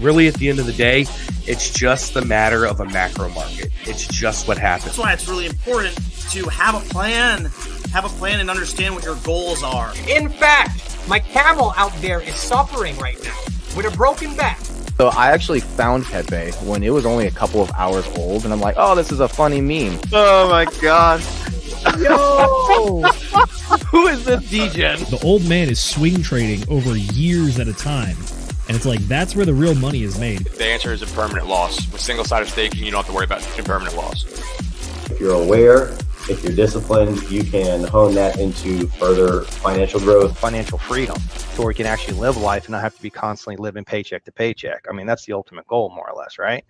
really, at the end of the day, it's just the matter of a macro market. It's just what happens. That's why it's really important to have a plan. Have a plan and understand what your goals are. In fact, my camel out there is suffering right now with a broken back. So I actually found Pepe when it was only a couple of hours old, and I'm like, oh, this is a funny meme. Oh my god. Yo! Who is this DJ? The old man is swing trading over years at a time. And it's like, that's where the real money is made. The answer is impermanent loss. With single-sided staking, you don't have to worry about impermanent loss. If you're aware, if you're disciplined, you can hone that into further financial growth. Financial freedom, to where you can actually live life and not have to be constantly living paycheck to paycheck. I mean, that's the ultimate goal, more or less, right?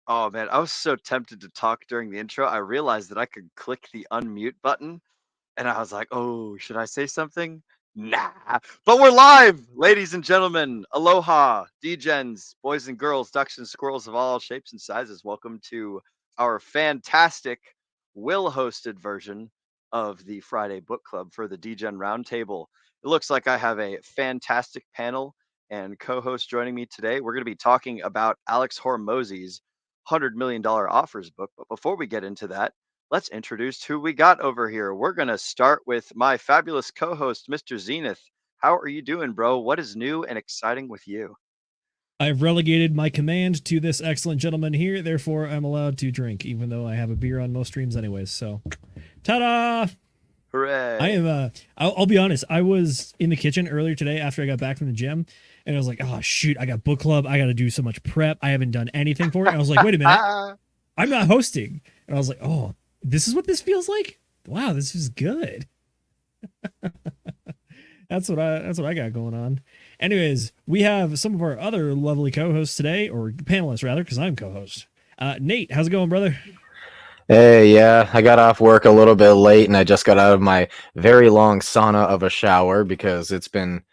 Oh man, I was so tempted to talk during the intro. I realized that I could click the unmute button and I was like, oh, should I say something? Nah. But we're live, ladies and gentlemen. Aloha, degens, boys and girls, ducks and squirrels of all shapes and sizes. Welcome to our fantastic Will-hosted version of the Friday Book Club for the Degen Roundtable. It looks like I have a fantastic panel and co-host joining me today. We're going to be talking about Alex Hormozi's $100 million offers book. But before we get into that, let's introduce who we got over here. We're going to start with my fabulous co-host, Mr. Zenith. How are you doing, bro? What is new and exciting with you? I've relegated my command to this excellent gentleman here. Therefore, I'm allowed to drink, even though I have a beer on most streams anyways. So, ta-da! Hooray. I am, I'll be honest. I was in the kitchen earlier today after I got back from the gym. And I was like, oh, shoot, I got book club. I got to do so much prep. I haven't done anything for it. And I was like, wait a minute. I'm not hosting. And I was like, oh, this is what this feels like? Wow, this is good. That's what I got going on. Anyways, we have some of our other lovely co-hosts today, or panelists rather, because I'm co-host. Nate, how's it going, brother? Hey, yeah, I got off work a little bit late, and I just got out of my very long sauna of a shower because it's been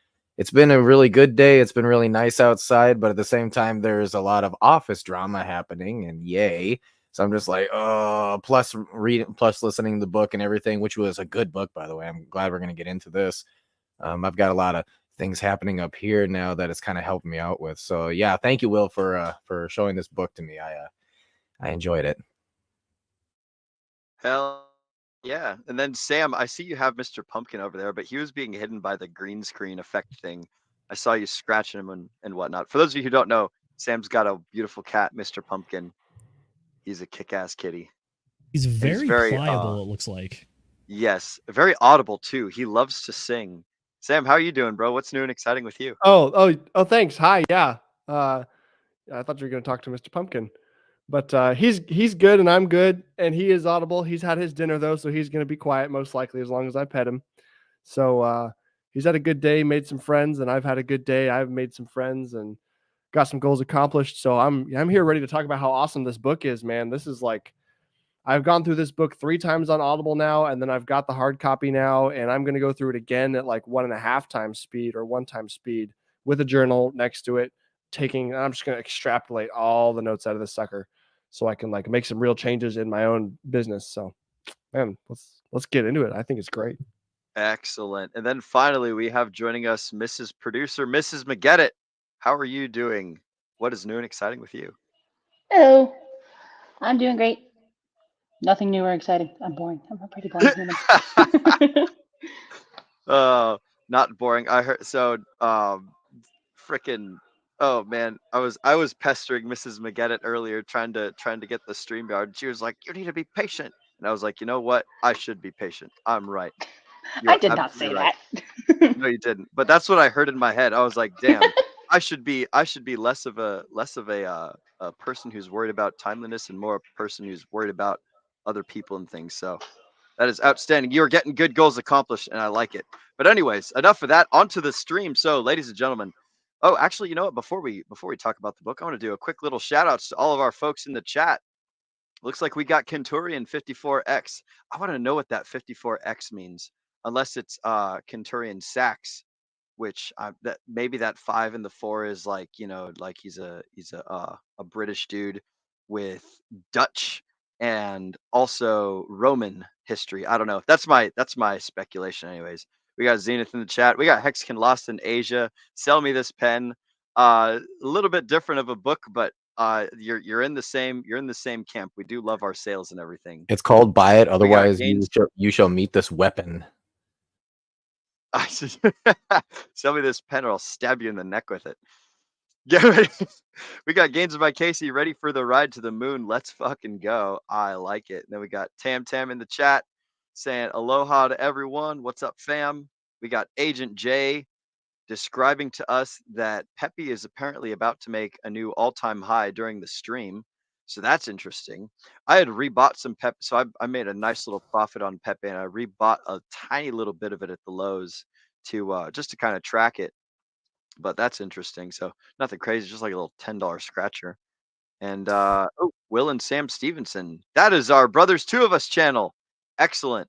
a really good day. It's been really nice outside, but at the same time, there's a lot of office drama happening, and yay. So I'm just like, oh, plus reading, plus listening to the book and everything, which was a good book, by the way. I'm glad we're going to get into this. I've got a lot of things happening up here now that it's kind of helping me out with. So yeah, thank you, Will, for showing this book to me. I enjoyed it. Hell yeah. And then Sam, I see you have Mr. Pumpkin over there, but he was being hidden by the green screen effect thing. I saw you scratching him and whatnot. For those of you who don't know, Sam's got a beautiful cat, Mr. Pumpkin. He's a kick-ass kitty. He's very pliable, it looks like. Yes, very audible too. He loves to sing. Sam, how are you doing, bro? What's new and exciting with you? Oh, thanks. Hi, yeah. I thought you were going to talk to Mr. Pumpkin. But he's good and I'm good, and he is audible. He's had his dinner though, so he's going to be quiet most likely as long as I pet him. So he's had a good day, made some friends, and I've had a good day. I've made some friends and got some goals accomplished. So I'm here ready to talk about how awesome this book is, man. This is like, I've gone through this book 3 times on Audible now, and then I've got the hard copy now, and I'm going to go through it again at like 1.5 times speed or 1 time speed with a journal next to it. I'm just going to extrapolate all the notes out of this sucker so I can like make some real changes in my own business. So, man, let's get into it. I think it's great. Excellent. And then finally, we have joining us Mrs. Producer, Mrs. McGettit. How are you doing? What is new and exciting with you? Hello. I'm doing great. Nothing new or exciting. I'm boring. I'm a pretty boring human. Not boring. I heard so freaking oh man, I was pestering Mrs. McGettit earlier trying to get the StreamYard. She was like, you need to be patient. And I was like, you know what? I should be patient. I'm right. I did not say right. that. No, you didn't. But that's what I heard in my head. I was like, damn, I should be less of a person who's worried about timeliness and more a person who's worried about other people and things. So that is outstanding. You're getting good goals accomplished, and I like it. But anyways, enough of that. Onto the stream. So, ladies and gentlemen, oh, actually, you know what? Before we talk about the book, I want to do a quick little shout outs to all of our folks in the chat. Looks like we got Kenturian 54X. I want to know what that 54X means, unless it's Kenturian Sax, which that maybe that 5 and the 4 is like, you know, like he's a British dude with Dutch and also Roman history. I don't know. That's my speculation, anyways. We got Zenith in the chat. We got Hexkin Lost in Asia. Sell me this pen. A little bit different of a book, but you're in the same camp. We do love our sales and everything. It's called Buy It, We got otherwise gains. you shall meet this weapon. Sell me this pen or I'll stab you in the neck with it. Get ready. We got Gains by Casey ready for the ride to the moon. Let's fucking go. I like it. And then we got Tam Tam in the chat saying aloha to everyone. What's up, fam? We got Agent J describing to us that Pepe is apparently about to make a new all-time high during the stream. So that's interesting. I had rebought some Pepe, so I made a nice little profit on Pepe, and I rebought a tiny little bit of it at the lows to just to kind of track it. But that's interesting. So nothing crazy, just like a little $10 scratcher. And Will and Sam Stevenson. That is our Brothers Two of Us channel. Excellent.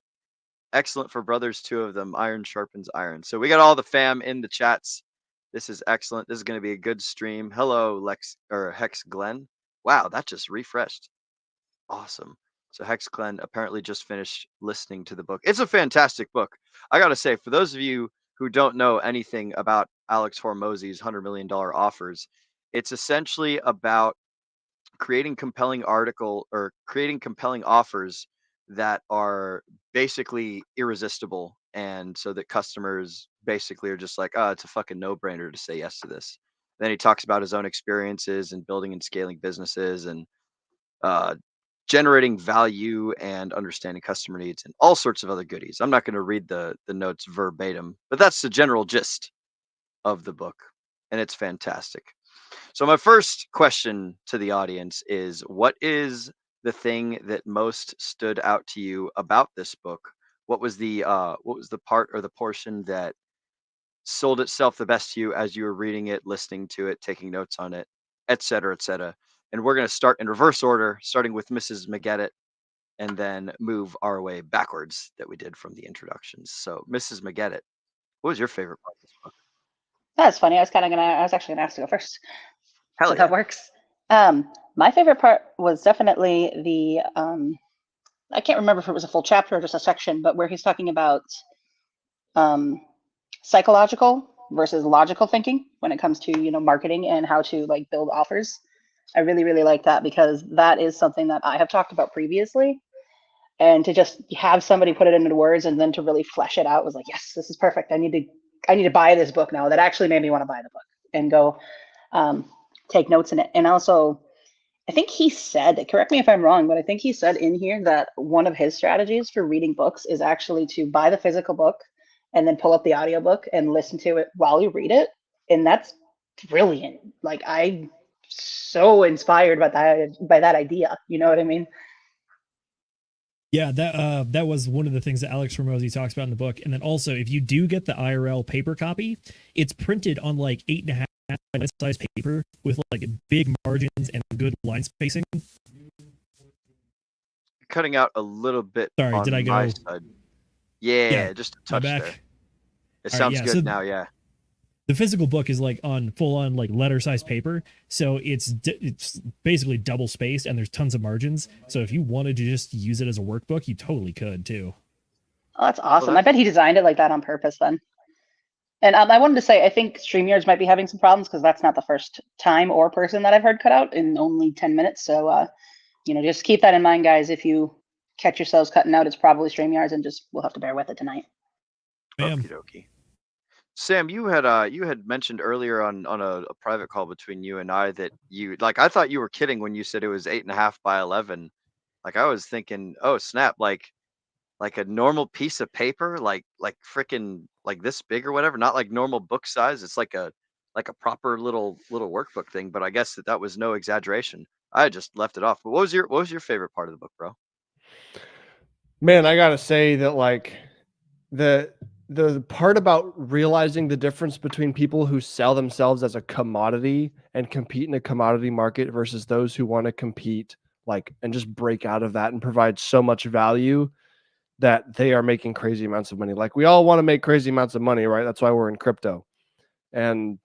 Excellent for Brothers Two of them. Iron sharpens iron. So we got all the fam in the chats. This is excellent. This is going to be a good stream. Hello, Hex Glenn. Wow, that just refreshed. Awesome. So Hex Glenn apparently just finished listening to the book. It's a fantastic book. I got to say, for those of you who don't know anything about Alex Hormozi's $100 million offers, it's essentially about creating compelling offers that are basically irresistible, and so that customers basically are just like, oh, it's a fucking no-brainer to say yes to this. Then he talks about his own experiences in building and scaling businesses and generating value and understanding customer needs and all sorts of other goodies. I'm not going to read the notes verbatim, but that's the general gist of the book, and it's fantastic. So my first question to the audience is, what is the thing that most stood out to you about this book? What was the part or the portion that sold itself the best to you as you were reading it, listening to it, taking notes on it, et cetera, et cetera? And we're going to start in reverse order, starting with Mrs. McGettit, and then move our way backwards that we did from the introductions. So Mrs. McGettit, what was your favorite part of this book? That's funny. I was actually gonna ask to go first. Hell So yeah. that works. My favorite part was definitely the I can't remember if it was a full chapter or just a section, but where he's talking about psychological versus logical thinking when it comes to, marketing and how to like build offers. I really, really like that, because that is something that I have talked about previously. And to just have somebody put it into words and then to really flesh it out was like, yes, this is perfect. I need to buy this book now. That actually made me want to buy the book and go take notes in it. And also, I think he said, correct me if I'm wrong, but I think he said in here that one of his strategies for reading books is actually to buy the physical book and then pull up the audiobook and listen to it while you read it. And that's brilliant. Like, I'm so inspired by that idea. You know what I mean? Yeah, that was one of the things that Alex Hormozi talks about in the book. And then also, if you do get the IRL paper copy, it's printed on like 8.5 size paper with like big margins and good line spacing. Cutting out a little bit. Sorry, on did I go? my side. Yeah, just a touch back? there. It All sounds right, yeah, good so now. Yeah. The physical book is like on full on like letter size paper, so it's basically double spaced and there's tons of margins. So if you wanted to just use it as a workbook, you totally could too. Oh, that's awesome. I bet he designed it like that on purpose then. And I wanted to say, I think StreamYards might be having some problems because that's not the first time or person that I've heard cut out in only 10 minutes. So, just keep that in mind, guys. If you catch yourselves cutting out, it's probably StreamYards, and we'll have to bear with it tonight. Okie dokie. Sam, you had mentioned earlier on a private call between you and I that I thought you were kidding when you said it was 8.5 by 11. Like, I was thinking, oh snap, like a normal piece of paper, like freaking like this big or whatever, not like normal book size. It's like a proper little workbook thing. But I guess that was no exaggeration. I just left it off. But what was your favorite part of the book, bro? Man, I gotta say that like the part about realizing the difference between people who sell themselves as a commodity and compete in a commodity market versus those who want to compete and just break out of that and provide so much value that they are making crazy amounts of money. Like, we all want to make crazy amounts of money, right? That's why we're in crypto. And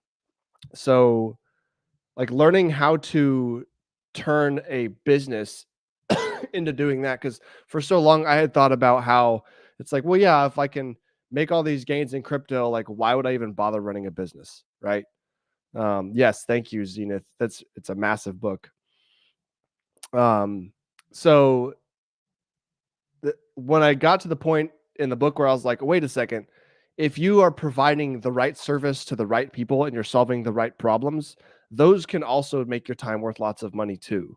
so like learning how to turn a business into doing that, because for so long I had thought about how it's like, well, yeah, if I can make all these gains in crypto, like why would I even bother running a business, right? Yes, thank you, Zenith. It's a massive book. So when I got to the point in the book where I was like, wait a second, if you are providing the right service to the right people and you're solving the right problems, those can also make your time worth lots of money too.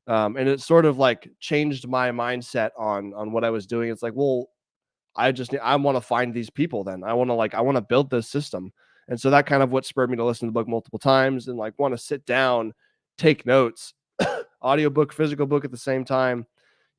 And it sort of like changed my mindset on what I was doing. It's like, well, I want to find these people. Then I want to build this system. And so that kind of what spurred me to listen to the book multiple times and like want to sit down, take notes, audiobook, physical book at the same time,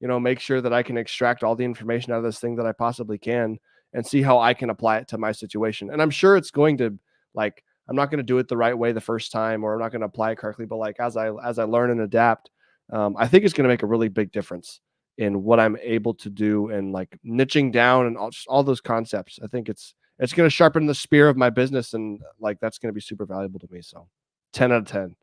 make sure that I can extract all the information out of this thing that I possibly can and see how I can apply it to my situation. And I'm sure it's going to, like, I'm not going to do it the right way the first time, or I'm not going to apply it correctly, but like as I learn and adapt, I think it's going to make a really big difference in what I'm able to do, and like niching down and all those concepts. I think it's going to sharpen the spear of my business, and like that's going to be super valuable to me. So 10 out of 10.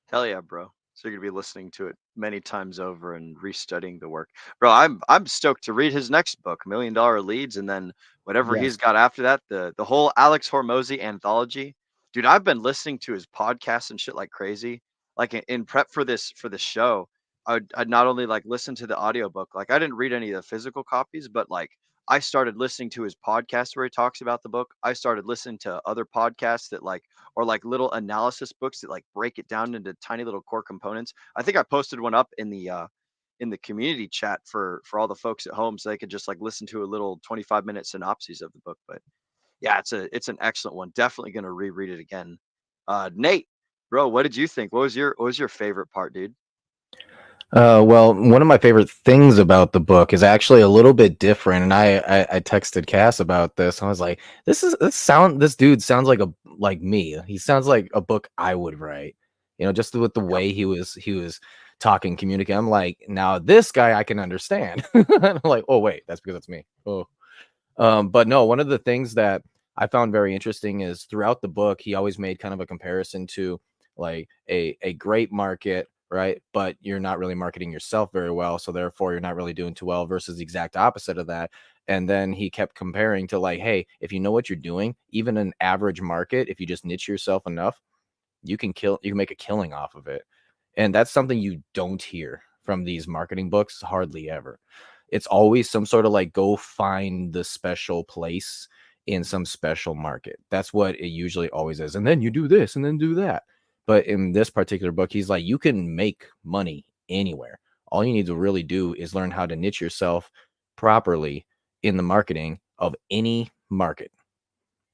Hell yeah, bro. So you're gonna be listening to it many times over and restudying the work, bro. I'm stoked to read his next book, $1 Million Leads, and then whatever he's got after that, the whole Alex Hormozi anthology. Dude, I've been listening to his podcast and shit like crazy. Like in prep for this show, I'd not only like listen to the audiobook, like I didn't read any of the physical copies, but like I started listening to his podcast where he talks about the book. I started listening to other podcasts that like, or like little analysis books that like break it down into tiny little core components. I think I posted one up in the community chat for all the folks at home, so they could just like listen to a little 25-minute synopsis of the book. But yeah, it's an excellent one. Definitely going to reread it again. Nate, bro, what did you think? What was your favorite part, dude? Well, one of my favorite things about the book is actually a little bit different, and I texted Cass about this. I was like, this dude sounds like me. He sounds like a book I would write. Just with the way he was talking, communicating. I'm like, now this guy I can understand. I'm like, oh wait, that's because it's me. Oh, but no, one of the things that I found very interesting is throughout the book, he always made kind of a comparison to like a great market, right? But you're not really marketing yourself very well, so therefore you're not really doing too well, versus the exact opposite of that. And then he kept comparing to like, hey, if you know what you're doing, even an average market, if you just niche yourself enough, you can make a killing off of it. And that's something you don't hear from these marketing books hardly ever. It's always some sort of like, go find the special place in some special market. That's what it usually always is. And then you do this and then do that. But in this particular book, he's like, you can make money anywhere. All you need to really do is learn how to niche yourself properly in the marketing of any market.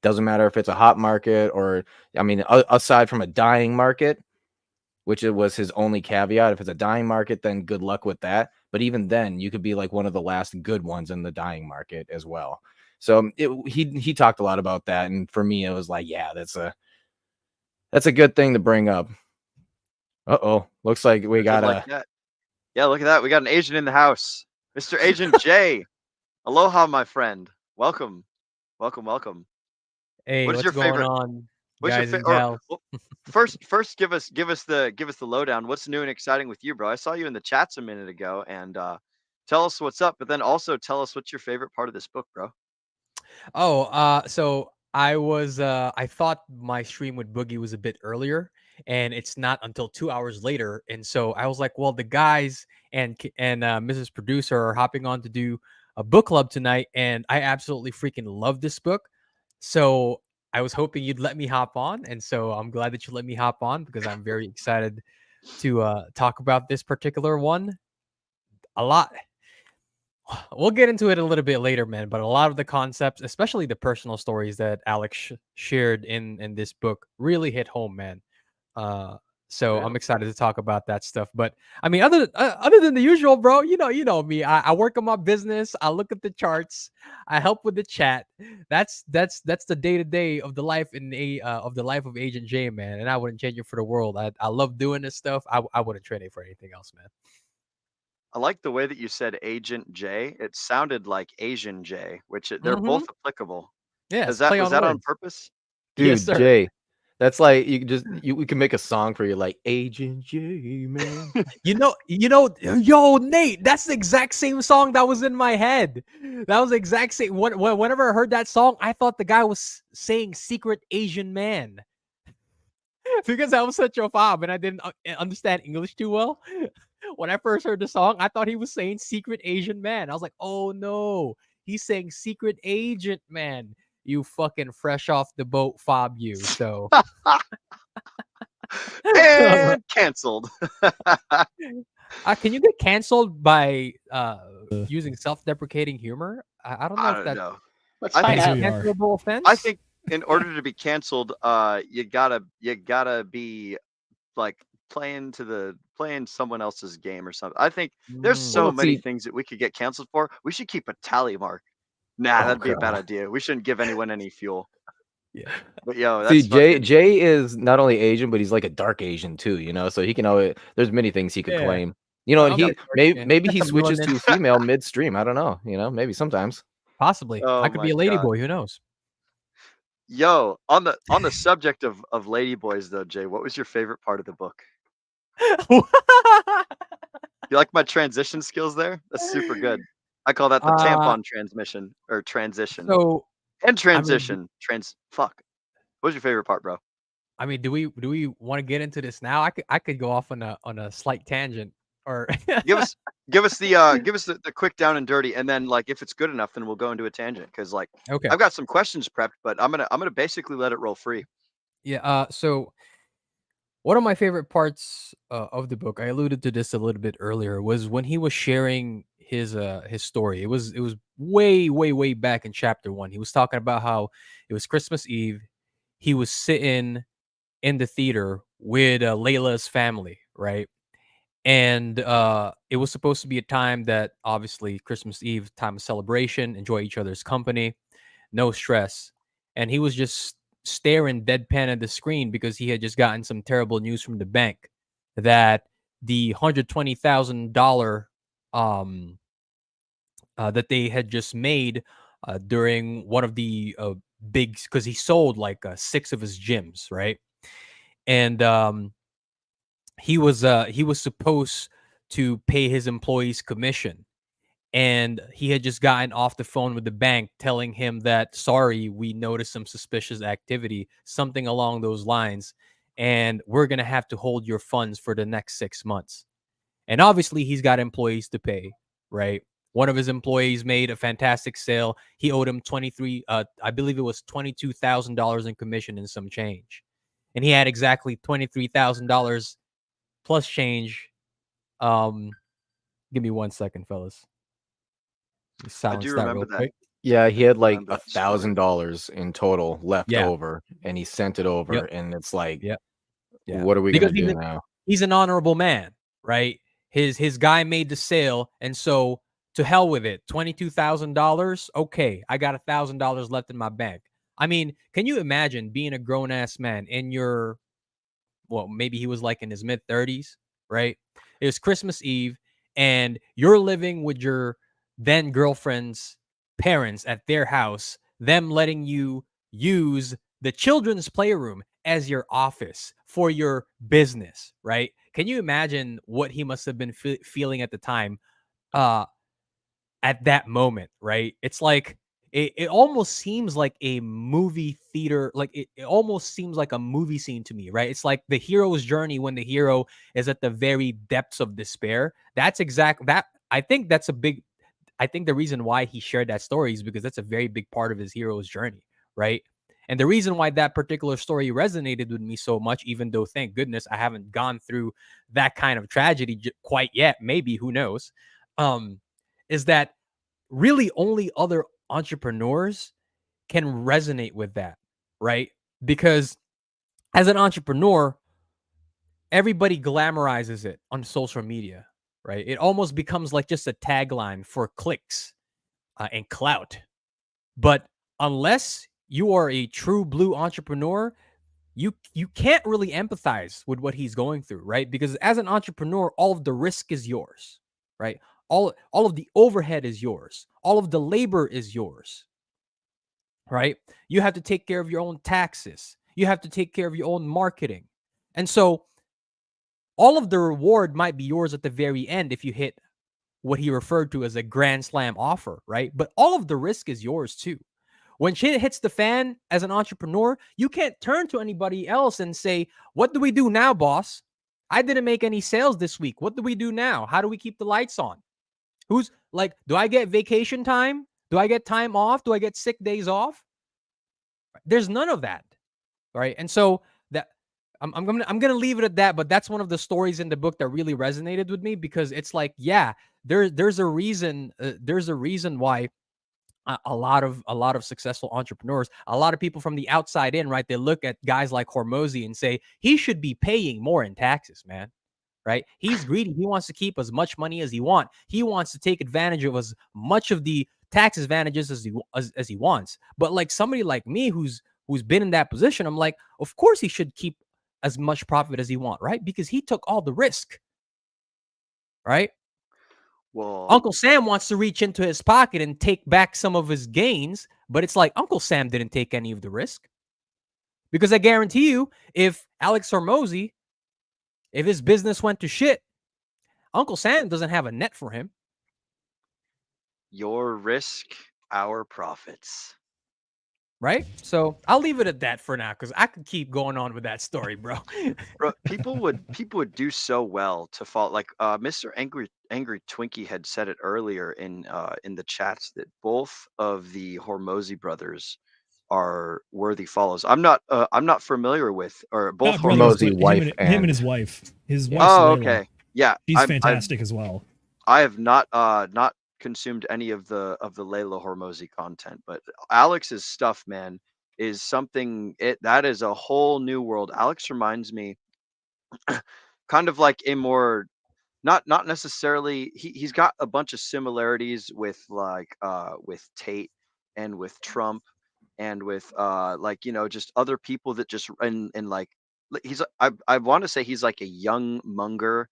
Doesn't matter if it's a hot market or, I mean, aside from a dying market, which it was his only caveat. If it's a dying market, then good luck with that. But even then, you could be like one of the last good ones in the dying market as well. So he talked a lot about that. And for me, it was like, yeah, that's a good thing to bring up. Uh-oh. Looks like we got Yeah, look at that. We got an agent in the house. Mr. Agent J. Aloha, my friend. Welcome. Welcome. Hey, what is what's your going favorite on, what's guys your and gals? first give us the lowdown. What's new and exciting with you, bro? I saw you in the chats a minute ago, and tell us what's up, but then also tell us what's your favorite part of this book, bro. So I thought my stream with Boogie was a bit earlier, and it's not until 2 hours later. And so I was like, well, the guys and Mrs. Producer are hopping on to do a book club tonight, and I absolutely freaking love this book. So I was hoping you'd let me hop on, and so I'm glad that you let me hop on, because I'm very excited to talk about this particular one. A lot. We'll get into it a little bit later, man. But a lot of the concepts, especially the personal stories that Alex shared in this book, really hit home, man. So I'm excited to talk about that stuff. But I mean, other than the usual, bro, you know me. I work on my business. I look at the charts. I help with the chat. That's the day-to-day of the life of the life of Agent J, man. And I wouldn't change it for the world. I love doing this stuff. I wouldn't trade it for anything else, man. I like the way that you said Agent J. It sounded like Asian J, which they're both applicable. Yeah, Was that on purpose? Dude, Yes, sir. Jay, That's like we can make a song for you, like Agent J, man. Yo, Nate, that's the exact same song that was in my head. That was the exact same. Whenever I heard that song, I thought the guy was saying "Secret Asian Man" because I was such a fob and I didn't understand English too well. When I first heard the song, I thought he was saying "Secret Asian Man." I was like, "Oh no, he's saying Secret Agent Man." You fucking fresh off the boat fob, you. So And canceled. can you get canceled by using self-deprecating humor? I don't know I if don't that's know. Let's I find think out. so you are. cancelable offense. I think in order to be canceled, you gotta be like playing someone else's game or something. I think there's so Well, many see- things that we could get canceled for. We should keep a tally mark. Nah, Oh, that'd be a bad God. idea. We shouldn't give anyone any fuel. Yeah. But yo, See, that's fucking Jay is not only Asian, but he's like a dark Asian too, you know. So he can always. There's many things he could Yeah. claim, you know. And I'm not he dark maybe skin. maybe That's he a switches melanin. to female midstream. I don't know, you know. Maybe sometimes. Possibly. oh I could my be a god. ladyboy. Who knows? Yo, on the subject of ladyboys though, Jay, what was your favorite part of the book? You like my transition skills there? That's super good. I call that the tampon transmission or transition. So And I mean, transition. Fuck. What was your favorite part, bro? do we want to get into this now? I could go off on a slight tangent or Give us the quick down and dirty, and then like if it's good enough, then we'll go into a tangent because like okay. I've got some questions prepped, but I'm gonna basically let it roll free. Yeah. So one of my favorite parts of the book, I alluded to this a little bit earlier, was when he was sharing his story. It was way back in chapter 1. He was talking about how it was Christmas Eve. He was sitting in the theater with Layla's family, right? And it was supposed to be a time that obviously Christmas Eve, time of celebration, enjoy each other's company, no stress. And he was just staring deadpan at the screen because he had just gotten some terrible news from the bank that the $120,000 that they had just made during one of the big, because he sold like 6 of his gyms, right? And he was supposed to pay his employees commission, and he had just gotten off the phone with the bank telling him that, sorry, we noticed some suspicious activity, something along those lines, and we're going to have to hold your funds for the next 6 months. And obviously he's got employees to pay, right? One of his employees made a fantastic sale. He owed him I believe it was $22,000 in commission and some change. And he had exactly $23,000 plus change. Give me 1 second, fellas. I do remember that. Yeah, he had like Remember that story. $1,000 in total left Yeah. over, and he sent it over, Yep. and it's like, Yep. Yeah. what are we Because gonna do now? he's an honorable man, right? His guy made the sale, and so to hell with it. $22,000. Okay, I got $1,000 left in my bank. I mean, can you imagine being a grown ass man in your, well, maybe he was like in his mid-30s, right? It was Christmas Eve, and you're living with your then girlfriend's parents at their house, them letting you use the children's playroom as your office for your business, right? Can you imagine what he must have been feeling at the time, at that moment, right? It's like it almost seems like a movie theater, like it almost seems like a movie scene to me, right? It's like the hero's journey when the hero is at the very depths of despair. That's exact that I think that's a big I think the reason why he shared that story is because that's a very big part of his hero's journey, right? And the reason why that particular story resonated with me so much, even though thank goodness I haven't gone through that kind of tragedy quite yet, maybe, who knows, is that really only other entrepreneurs can resonate with that, right? Because as an entrepreneur, everybody glamorizes it on social media, right? It almost becomes like just a tagline for clicks and clout. But unless you are a true blue entrepreneur, you can't really empathize with what he's going through, right? Because as an entrepreneur, all of the risk is yours, right? All of the overhead is yours. All of the labor is yours, right? You have to take care of your own taxes. You have to take care of your own marketing. And so all of the reward might be yours at the very end if you hit what he referred to as a grand slam offer, right? But all of the risk is yours too. When shit hits the fan as an entrepreneur, you can't turn to anybody else and say, what do we do now, boss? I didn't make any sales this week. What do we do now? How do we keep the lights on? Who's like, do I get vacation time? Do I get time off? Do I get sick days off? There's none of that, right? And so that I'm gonna leave it at that. But that's one of the stories in the book that really resonated with me, because it's like, yeah, there's a reason why a lot of successful entrepreneurs, a lot of people from the outside in, right? They look at guys like Hormozi and say he should be paying more in taxes, man. Right? He's greedy. He wants to keep as much money as he wants. He wants to take advantage of as much of the tax advantages as he wants. But like somebody like me who's been in that position, I'm like, of course he should keep as much profit as he wants, right? Because he took all the risk, right? Well, Uncle Sam wants to reach into his pocket and take back some of his gains, but it's like Uncle Sam didn't take any of the risk. Because I guarantee you, if Alex Hormozi, if his business went to shit, Uncle Sam doesn't have a net for him. your risk, our profits. Right? So I'll leave it at that for now, because I could keep going on with that story, bro. Bro, people would do so well to follow. Like Mr. Angry Twinkie had said it earlier in the chats, that both of the Hormozi brothers are worthy follows. I'm not familiar with, or both Not brothers, Hormozi but wife him and his wife. His wife's Oh, Layla. okay. Yeah, She's fantastic as well. I have not consumed any of the Layla Hormozi content, but Alex's stuff, man, is something. That is a whole new world. Alex reminds me kind of like a more, not necessarily, he's got a bunch of similarities with with Tate and with Trump and with like, you know, just other people that just, and like he's, I want to say he's like a young Munger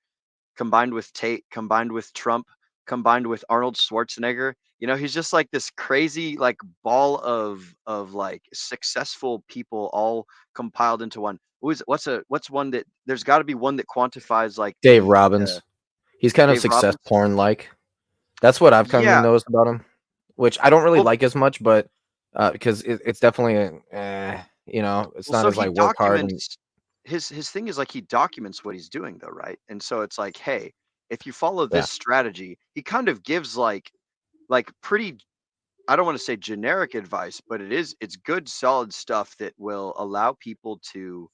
combined with Tate, combined with Trump, combined with Arnold Schwarzenegger. You know, he's just like this crazy like ball of like successful people all compiled into one. What's one that, there's got to be one that quantifies like Dave Robbins. He's kind of Dave success Robbins? porn like. That's what I've kind Yeah. of noticed about him, which I don't really Well- like as much, but because it's definitely you know, it's not so as he like work hard. And, documents his thing is like he documents what he's doing though, right? And so it's like, hey, if you follow this strategy, he kind of gives like pretty, I don't want to say generic advice, but it's good solid stuff that will allow people to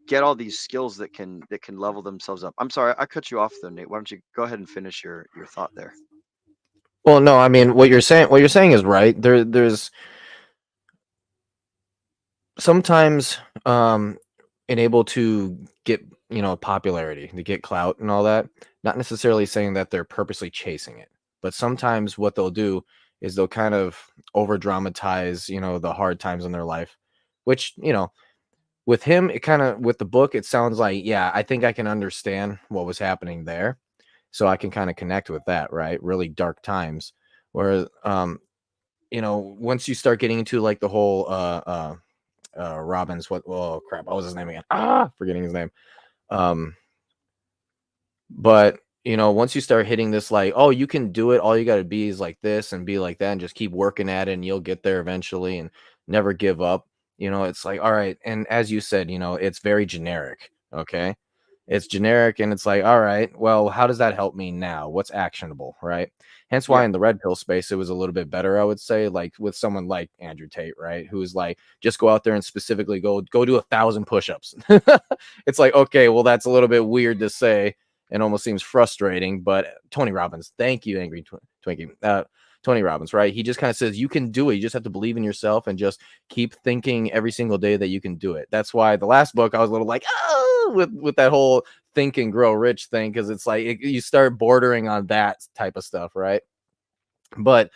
get all these skills that can level themselves up. I'm sorry, I cut you off though, Nate. Why don't you go ahead and finish your thought there? well, no, I mean what you're saying is right. There's sometimes able to get, you know, popularity, to get clout and all that, not necessarily saying that they're purposely chasing it, but sometimes what they'll do is they'll kind of over dramatize, you know, the hard times in their life, which, you know, with him, it kind of, with the book, it sounds like, yeah, I think I can understand what was happening there, so I can kind of connect with that, right? Really dark times. Whereas you know, once you start getting into like the whole Robbins, oh crap, what was his name again? Forgetting his name. But you know, once you start hitting this, like, oh, you can do it, all you got to be is like this and be like that, and just keep working at it, and you'll get there eventually, and never give up. You know, it's like, all right. And as you said, you know, it's very generic. Okay, it's generic, and it's like, all right, well, how does that help me now? What's actionable, right? Hence why in the red pill space, it was a little bit better, I would say, like with someone like Andrew Tate, right? Who's like, just go out there and specifically go do 1,000 push-ups. It's like, okay, well, that's a little bit weird to say and almost seems frustrating, but Tony Robbins, thank you, Angry Twinkie. Tony Robbins, right? He just kind of says you can do it. You just have to believe in yourself and just keep thinking every single day that you can do it. That's why the last book I was a little like, oh, with that whole think and grow rich thing, because it's like you start bordering on that type of stuff, right? But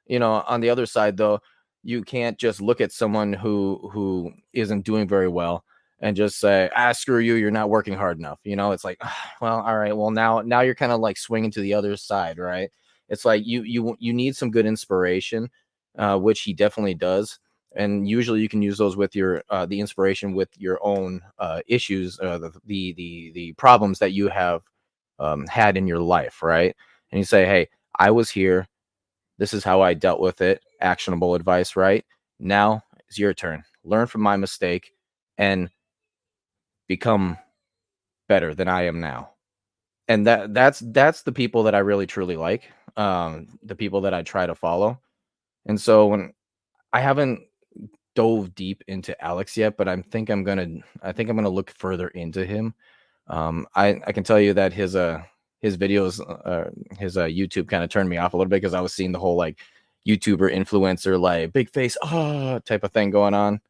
you know, on the other side though, you can't just look at someone who isn't doing very well and just say, screw you, you're not working hard enough. You know, it's like, well, all right, well, now you're kind of like swinging to the other side, right? It's like you need some good inspiration, which he definitely does. and usually you can use those with your the inspiration with your own issues, the problems that you have had in your life, right? And you say, hey, I was here, this is how I dealt with it. Actionable advice, right? Now it's your turn. Learn from my mistake and become better than I am now. And that's the people that I really truly like, the people that I try to follow. And so when I haven't dove deep into Alex yet, but I think I'm gonna look further into him. I can tell you that his videos, his YouTube kind of turned me off a little bit because I was seeing the whole like YouTuber influencer like big face type of thing going on.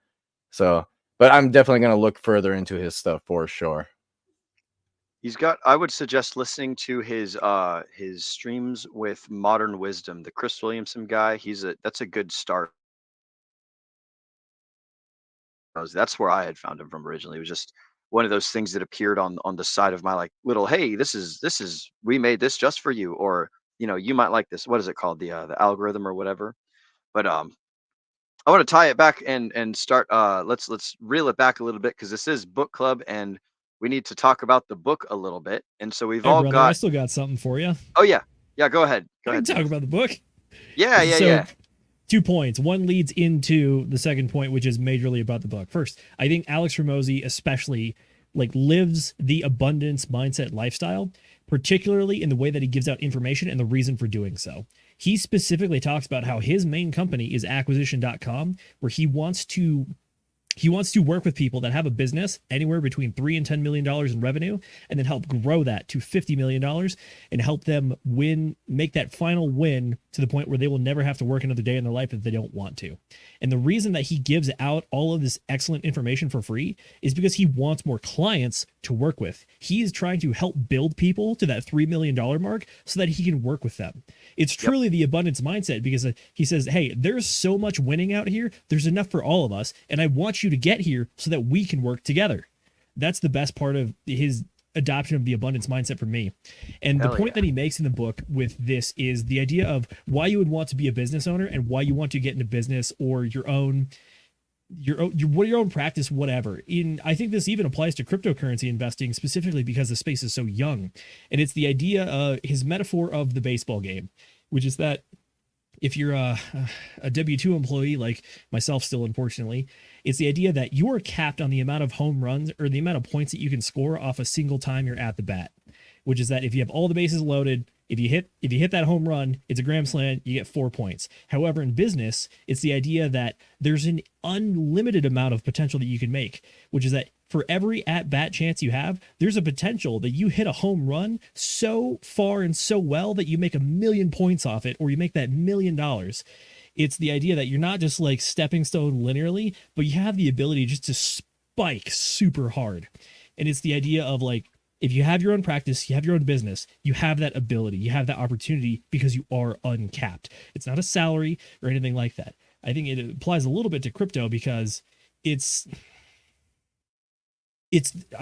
So, but I'm definitely gonna look further into his stuff for sure. He's got. I would suggest listening to his streams with Modern Wisdom, the Chris Williamson guy. That's a good start. That's where I had found him from originally. It was just one of those things that appeared on the side of my like little, hey, this is we made this just for you, or you might like this. What is it called? The algorithm or whatever. But I want to tie it back and start. Let's reel it back a little bit because this is book club and we need to talk about the book a little bit. And so we've Hey, all brother, got. I still got something for you. Oh yeah, go ahead. Go I ahead. can talk about the book. Yeah. So, 2 points. One leads into the second point, which is majorly about the book. First, I think Alex Hormozi especially like lives the abundance mindset lifestyle, particularly in the way that he gives out information and the reason for doing so. He specifically talks about how his main company is acquisition.com, where he wants to work with people that have a business anywhere between $3 and $10 million in revenue, and then help grow that to $50 million and help them make that final win to the point where they will never have to work another day in their life if they don't want to. And the reason that he gives out all of this excellent information for free is because he wants more clients to work with. He is trying to help build people to that $3 million mark so that he can work with them. It's truly the abundance mindset because he says, hey, there's so much winning out here. There's enough for all of us. And I want you to get here so that we can work together. That's the best part of his adoption of the abundance mindset for me. And the point that he makes in the book with this is the idea of why you would want to be a business owner and why you want to get into business or your own practice, whatever. I think this even applies to cryptocurrency investing specifically because the space is so young. And it's the idea, his metaphor of the baseball game, which is that if you're a W-2 employee like myself still, unfortunately, it's the idea that you are capped on the amount of home runs or the amount of points that you can score off a single time you're at the bat, which is that if you have all the bases loaded, if you hit that home run, it's a grand slam, you get 4 points. However, in business, it's the idea that there's an unlimited amount of potential that you can make, which is that for every at-bat chance you have, there's a potential that you hit a home run so far and so well that you make 1 million points off it, or you make that $1 million. It's the idea that you're not just like stepping stone linearly, but you have the ability just to spike super hard. And it's the idea of like, if you have your own practice, you have your own business, you have that ability, you have that opportunity because you are uncapped. It's not a salary or anything like that. I think it applies a little bit to crypto because I'm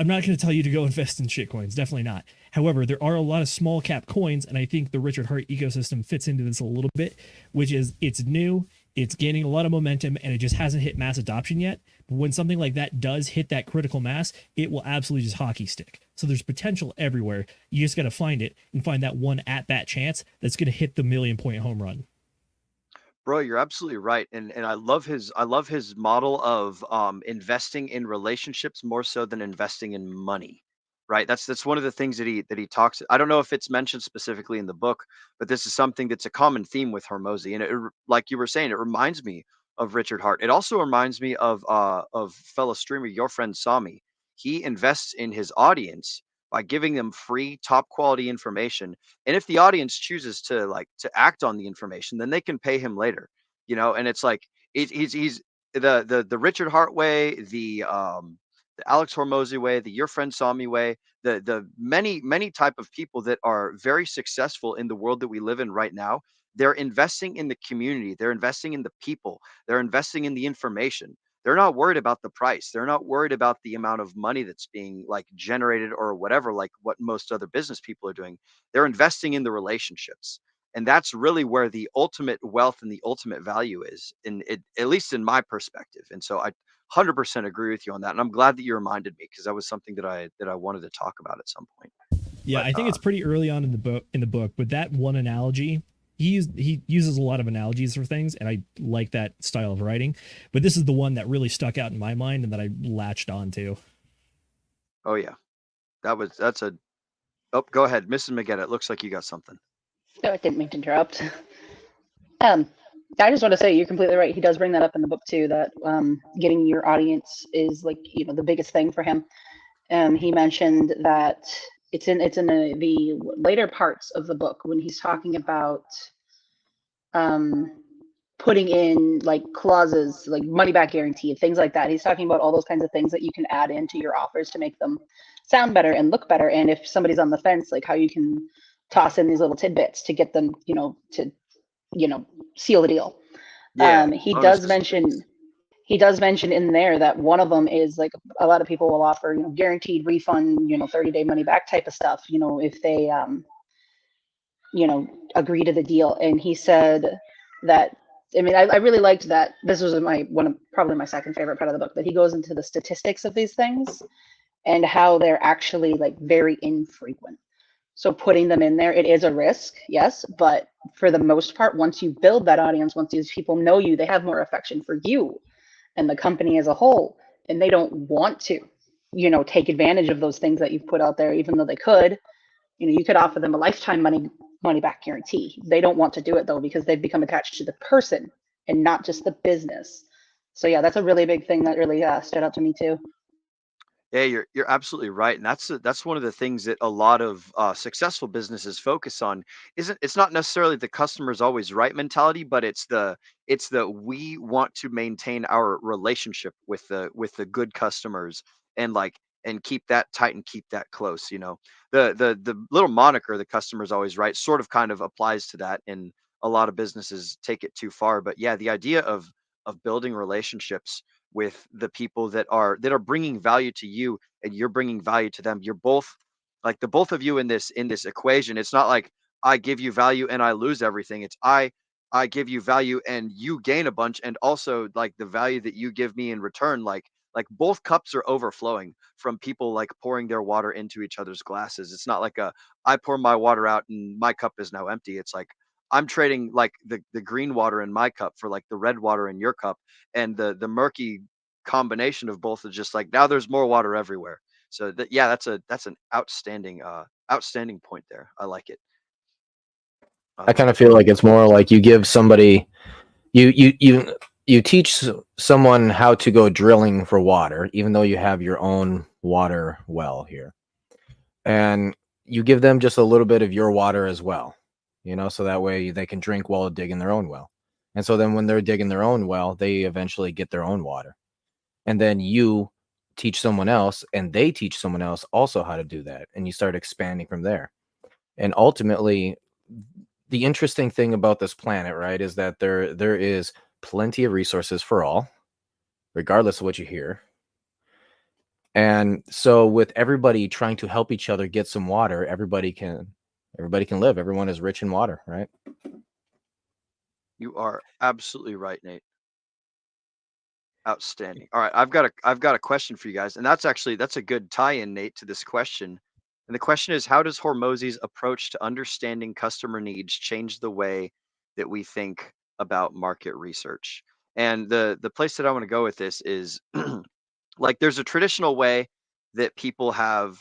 not going to tell you to go invest in shitcoins. Definitely not. However, there are a lot of small cap coins, and I think the Richard Hart ecosystem fits into this a little bit, which is it's new, it's gaining a lot of momentum, and it just hasn't hit mass adoption yet. But when something like that does hit that critical mass, it will absolutely just hockey stick. So there's potential everywhere. You just got to find it and find that one at-bat chance that's going to hit the 1 million point home run. Bro, you're absolutely right, and I love his model of investing in relationships more so than investing in money, right? That's one of the things that he talks. I don't know if it's mentioned specifically in the book, but this is something that's a common theme with Hormozi, and like you were saying, it reminds me of Richard Hart. It also reminds me of fellow streamer, your friend Sami. He invests in his audience by giving them free top quality information, and if the audience chooses to act on the information, then they can pay him later, and it's like he's the Richard Hart way, the Alex Hormozi way, the your friend Sami way, the many type of people that are very successful in the world that we live in right now. They're investing in the community, they're investing in the people, they're investing in the information. They're not worried about the price. They're not worried about the amount of money that's being like generated or whatever, like what most other business people are doing. They're investing in the relationships. And that's really where the ultimate wealth and the ultimate value is, in it, at least in my perspective. And so I 100% agree with you on that. And I'm glad that you reminded me, because that was something that I wanted to talk about at some point. Yeah, But, I think it's pretty early on in the book, but that one analogy, he uses a lot of analogies for things, and I like that style of writing. But this is the one that really stuck out in my mind and that I latched onto. Oh yeah, that's a. Oh, go ahead, Mrs. McGett. It looks like you got something. No, I didn't mean to interrupt. I just want to say you're completely right. He does bring that up in the book too, that getting your audience is like, you know, the biggest thing for him. He mentioned that it's in the later parts of the book when he's talking about putting in like clauses like money back guarantee, things like that. He's talking about all those kinds of things that you can add into your offers to make them sound better and look better. And if somebody's on the fence, like how you can toss in these little tidbits to get them, you know, to, you know, seal the deal. Yeah, He does mention in there that one of them is like a lot of people will offer, you know, guaranteed refund, you know, 30-day money back type of stuff, you know, if they you know, agree to the deal. And he said that, I mean, I really liked that. This was probably my second favorite part of the book, that he goes into the statistics of these things and how they're actually like very infrequent. So putting them in there, it is a risk, yes, but for the most part, once you build that audience, once these people know you, they have more affection for you and the company as a whole, and they don't want to, you know, take advantage of those things that you've put out there, even though they could. You know, you could offer them a lifetime money back guarantee. They don't want to do it though, because they've become attached to the person and not just the business. So yeah, that's a really big thing that really stood out to me too. Yeah, you're absolutely right, and that's one of the things that a lot of successful businesses focus on. It's not necessarily the customer's always right mentality, but it's the we want to maintain our relationship with the good customers, and like, and keep that tight and keep that close. You know, the little moniker, the customer's always right, sort of kind of applies to that, and a lot of businesses take it too far. But yeah, the idea of building relationships with the people that are bringing value to you, and you're bringing value to them. You're both, like, the both of you in this equation. It's not like I give you value and I lose everything. It's I give you value and you gain a bunch, and also like the value that you give me in return, like both cups are overflowing from people like pouring their water into each other's glasses. It's not like a I pour my water out and my cup is now empty. It's like I'm trading like the green water in my cup for like the red water in your cup, and the murky combination of both is just like now there's more water everywhere. So that, yeah, that's an outstanding point there. I like it. I kind of feel like it's more like you give somebody, you teach someone how to go drilling for water, even though you have your own water well here, and you give them just a little bit of your water as well, you know, so that way they can drink while digging their own well. And so then when they're digging their own well, they eventually get their own water. And then you teach someone else, and they teach someone else also how to do that, and you start expanding from there. And ultimately, the interesting thing about this planet, right, is that there is plenty of resources for all, regardless of what you hear. And so with everybody trying to help each other get some water, everybody can live. Everyone is rich in water, right? You are absolutely right, Nate. Outstanding. All right, I've got a question for you guys, and that's a good tie-in, Nate, to this question. And the question is, how does Hormozi's approach to understanding customer needs change the way that we think about market research? And the place that I want to go with this is like there's a traditional way that people have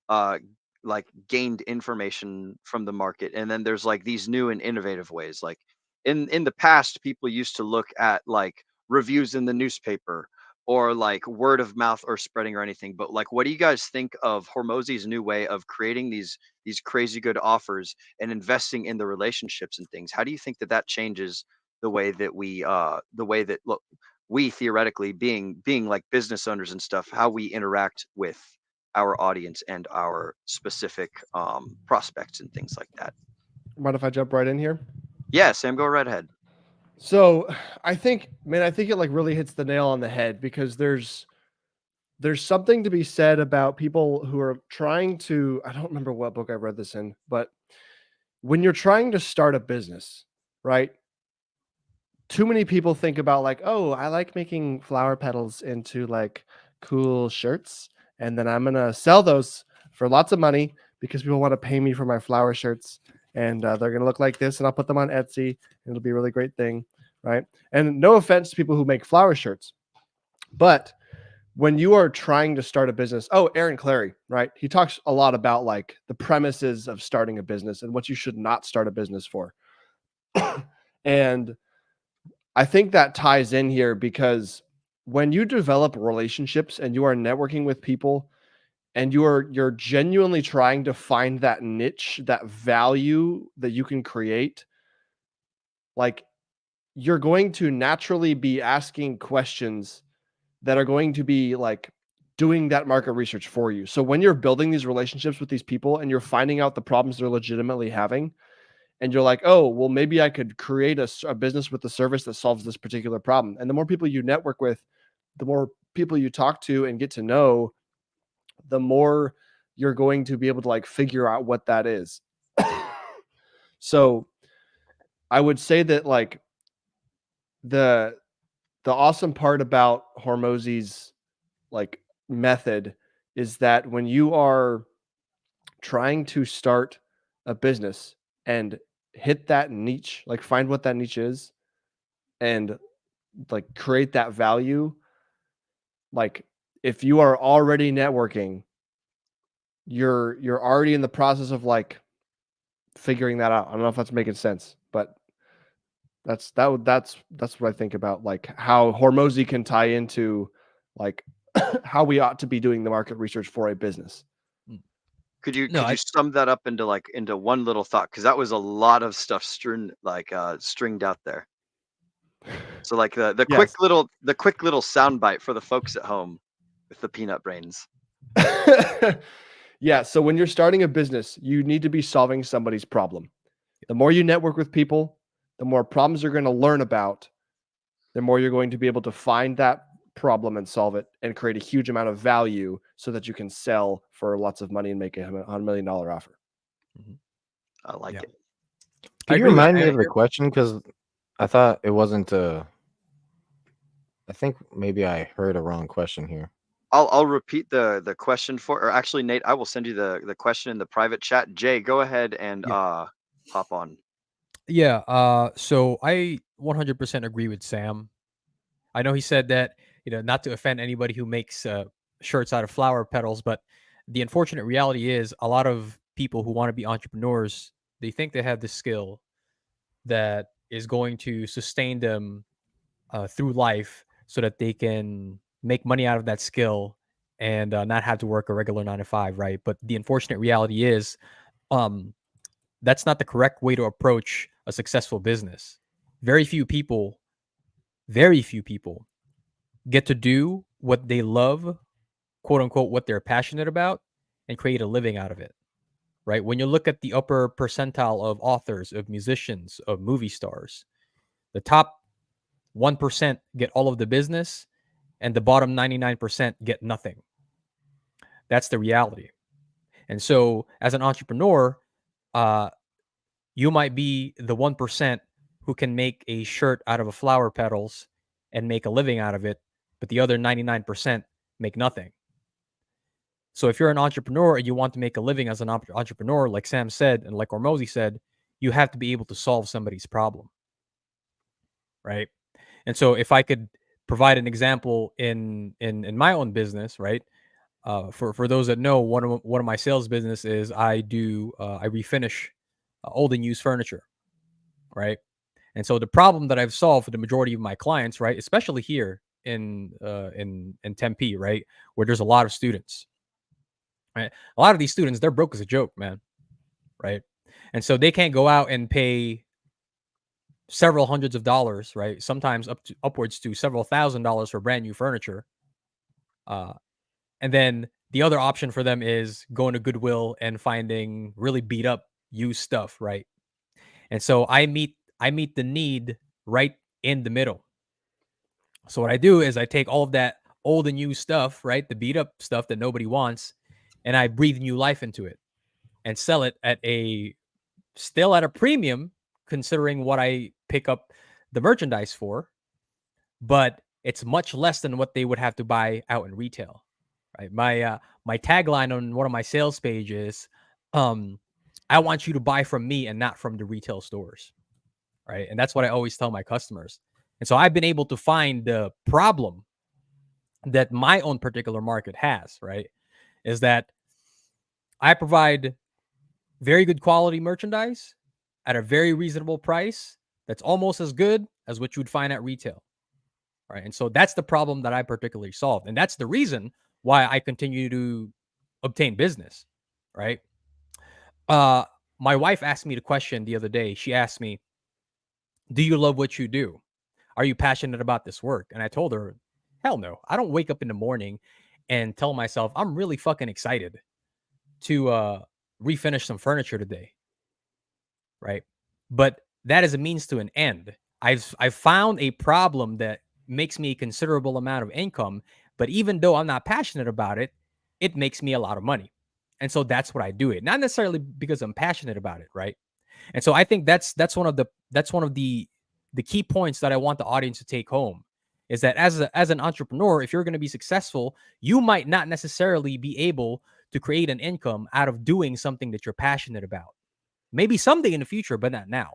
uh like gained information from the market, and then there's like these new and innovative ways. Like in the past, people used to look at like reviews in the newspaper, or like word of mouth or spreading or anything. But like, what do you guys think of Hormozi's new way of creating these crazy good offers and investing in the relationships and things? How do you think that that changes the way that look, we theoretically being like business owners and stuff, how we interact with our audience and our specific prospects and things like that? Mind if I jump right in here? Yeah, Sam, go right ahead. So I think it like really hits the nail on the head, because there's something to be said about people who are trying to, I don't remember what book I read this in, but when you're trying to start a business, right? Too many people think about like, oh, I like making flower petals into like cool shirts, and then I'm gonna sell those for lots of money because people want to pay me for my flower shirts, and they're gonna look like this, and I'll put them on Etsy, and it'll be a really great thing, right? And no offense to people who make flower shirts, but when you are trying to start a business, Aaron Clary, right? He talks a lot about like the premises of starting a business and what you should not start a business for. And I think that ties in here because when you develop relationships and you are networking with people and you're genuinely trying to find that niche, that value that you can create, like you're going to naturally be asking questions that are going to be like doing that market research for you. So when you're building these relationships with these people and you're finding out the problems they're legitimately having, and you're like, oh, well, maybe I could create a business with a service that solves this particular problem. And the more people you network with, the more people you talk to and get to know, the more you're going to be able to like figure out what that is. So I would say that like the awesome part about Hormozi's like method is that when you are trying to start a business and hit that niche, like find what that niche is and like create that value, like if you are already networking, you're already in the process of like figuring that out. I don't know if that's making sense, but that's what I think about like how Hormozi can tie into like how we ought to be doing the market research for a business. Could you sum that up into one little thought? Because that was a lot of stuff stringed out there. So like the Yes. quick little soundbite for the folks at home with the peanut brains. Yeah. So when you're starting a business, you need to be solving somebody's problem. The more you network with people, the more problems you're going to learn about, the more you're going to be able to find that problem and solve it and create a huge amount of value so that you can sell for lots of money and make a $100 million offer. I like it. Can you remind me of the question? Because I thought it wasn't I think maybe I heard a wrong question here. I'll repeat the question or actually, Nate, I will send you the question in the private chat. Jay, go ahead and hop on. Yeah. So I 100% agree with Sam. I know he said that, not to offend anybody who makes shirts out of flower petals, but the unfortunate reality is a lot of people who want to be entrepreneurs, they think they have the skill that is going to sustain them through life so that they can make money out of that skill and not have to work a regular 9 to 5, right? But the unfortunate reality is that's not the correct way to approach a successful business. Very few people get to do what they love, quote unquote, what they're passionate about, and create a living out of it, right? When you look at the upper percentile of authors, of musicians, of movie stars, the top 1% get all of the business and the bottom 99% get nothing. That's the reality. And so as an entrepreneur, you might be the 1% who can make a shirt out of a flower petals and make a living out of it, but the other 99% make nothing. So if you're an entrepreneur and you want to make a living as an entrepreneur, like Sam said, and like Hormozi said, you have to be able to solve somebody's problem, right? And so if I could provide an example in my own business, right? For those that know, one of my sales business is I refinish old and used furniture, right? And so the problem that I've solved for the majority of my clients, right, especially here in Tempe, right, where there's a lot of students, right? A lot of these students, they're broke as a joke, man, right? And so they can't go out and pay several hundreds of dollars, right? Sometimes upwards to several $1,000s for brand new furniture. And then the other option for them is going to Goodwill and finding really beat up used stuff, right? And so I meet the need right in the middle. So what I do is I take all of that old and used stuff, right? The beat up stuff that nobody wants, and I breathe new life into it and sell it at a still at a premium considering what I pick up the merchandise for, but it's much less than what they would have to buy out in retail. Right? My tagline on one of my sales pages, I want you to buy from me and not from the retail stores. Right? And that's what I always tell my customers. And so I've been able to find the problem that my own particular market has, right? Is that I provide very good quality merchandise at a very reasonable price that's almost as good as what you would find at retail. Right. And so that's the problem that I particularly solved. And that's the reason why I continue to obtain business. Right. My wife asked me the question the other day. She asked me, do you love what you do? Are you passionate about this work? And I told her, hell no. I don't wake up in the morning and tell myself I'm really fucking excited to refinish some furniture today. Right. But that is a means to an end. I've found a problem that makes me a considerable amount of income, but even though I'm not passionate about it, it makes me a lot of money. And so that's what I do it. Not necessarily because I'm passionate about it, right? And so I think that's one of the key points that I want the audience to take home is that as an entrepreneur, if you're going to be successful, you might not necessarily be able to create an income out of doing something that you're passionate about. Maybe someday in the future, but not now.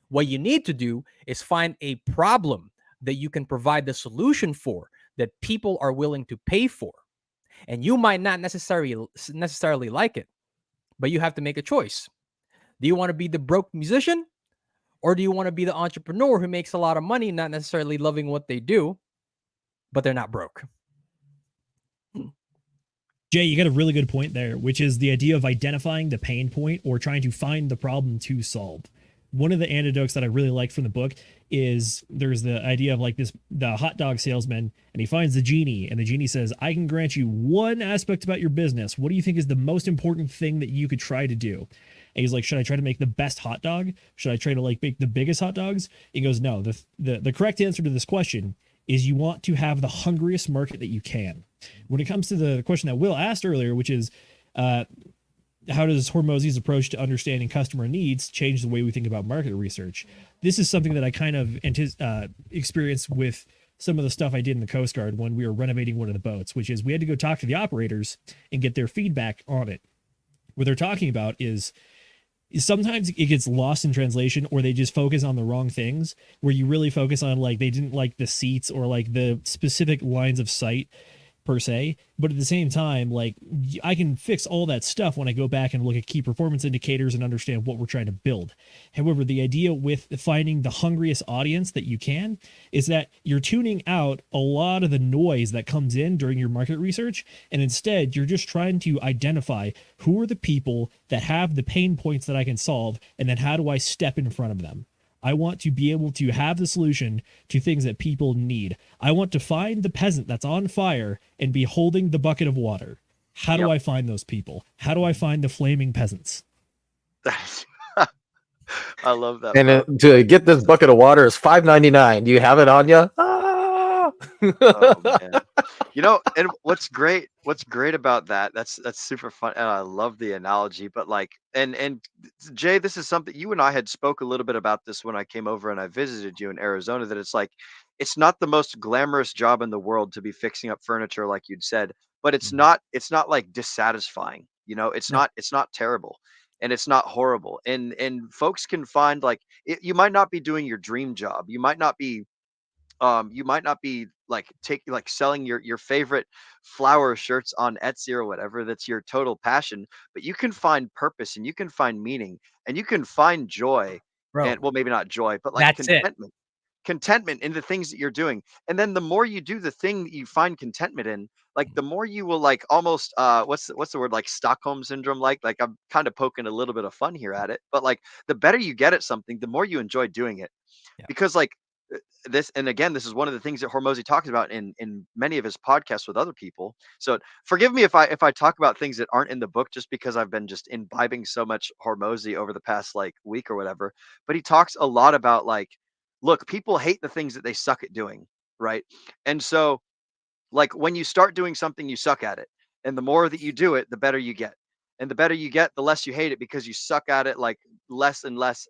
What you need to do is find a problem that you can provide the solution for that people are willing to pay for. And you might not necessarily like it, but you have to make a choice. Do you want to be the broke musician, or do you want to be the entrepreneur who makes a lot of money, not necessarily loving what they do, but they're not broke? Jay, you got a really good point there, which is the idea of identifying the pain point or trying to find the problem to solve. One of the anecdotes that I really like from the book is there's the idea of like the hot dog salesman, and he finds the genie, and the genie says, I can grant you one aspect about your business. What do you think is the most important thing that you could try to do? And he's like, should I try to make the best hot dog? Should I try to like make the biggest hot dogs? He goes, no, the correct answer to this question is you want to have the hungriest market that you can. When it comes to the question that Will asked earlier, which is, how does Hormozi's approach to understanding customer needs change the way we think about market research? This is something that I kind of experienced with some of the stuff I did in the Coast Guard when we were renovating one of the boats, which is we had to go talk to the operators and get their feedback on it. What they're talking about is sometimes it gets lost in translation, or they just focus on the wrong things, where you really focus on like they didn't like the seats or like the specific lines of sight per se, but at the same time, like I can fix all that stuff when I go back and look at key performance indicators and understand what we're trying to build. However, the idea with finding the hungriest audience that you can is that you're tuning out a lot of the noise that comes in during your market research, and instead you're just trying to identify who are the people that have the pain points that I can solve, and then how do I step in front of them. I want to be able to have the solution to things that people need. I want to find the peasant that's on fire and be holding the bucket of water. How do I find those people? How do I find the flaming peasants? I love that. And to get this bucket of water is $5.99. Do you have it on you? Oh, man. You know, and what's great about that's super fun, and I love the analogy. But like, and Jay, this is something you and I had spoke a little bit about this when I came over and I visited you in Arizona, that it's like it's not the most glamorous job in the world to be fixing up furniture, like you'd said, but it's not like dissatisfying. You know, it's not terrible, and it's not horrible, and folks can find like you might not be doing your dream job, you might not be like selling your favorite flower shirts on Etsy or whatever, that's your total passion, but you can find purpose and you can find meaning and you can find joy. Bro, And well, maybe not joy, but like that's it. Contentment in the things that you're doing. And then the more you do the thing that you find contentment in, like the more you will like almost what's the word, like Stockholm syndrome, like I'm kind of poking a little bit of fun here at it, but like the better you get at something, the more you enjoy doing it. Because like this, and again, this is one of the things that Hormozi talks about in many of his podcasts with other people. So forgive me if I talk about things that aren't in the book, just because I've been just imbibing so much Hormozi over the past like week or whatever. But he talks a lot about like, look, people hate the things that they suck at doing, right? And so like when you start doing something, you suck at it, and the more that you do it, the better you get. And the better you get, the less you hate it, because you suck at it like less and less,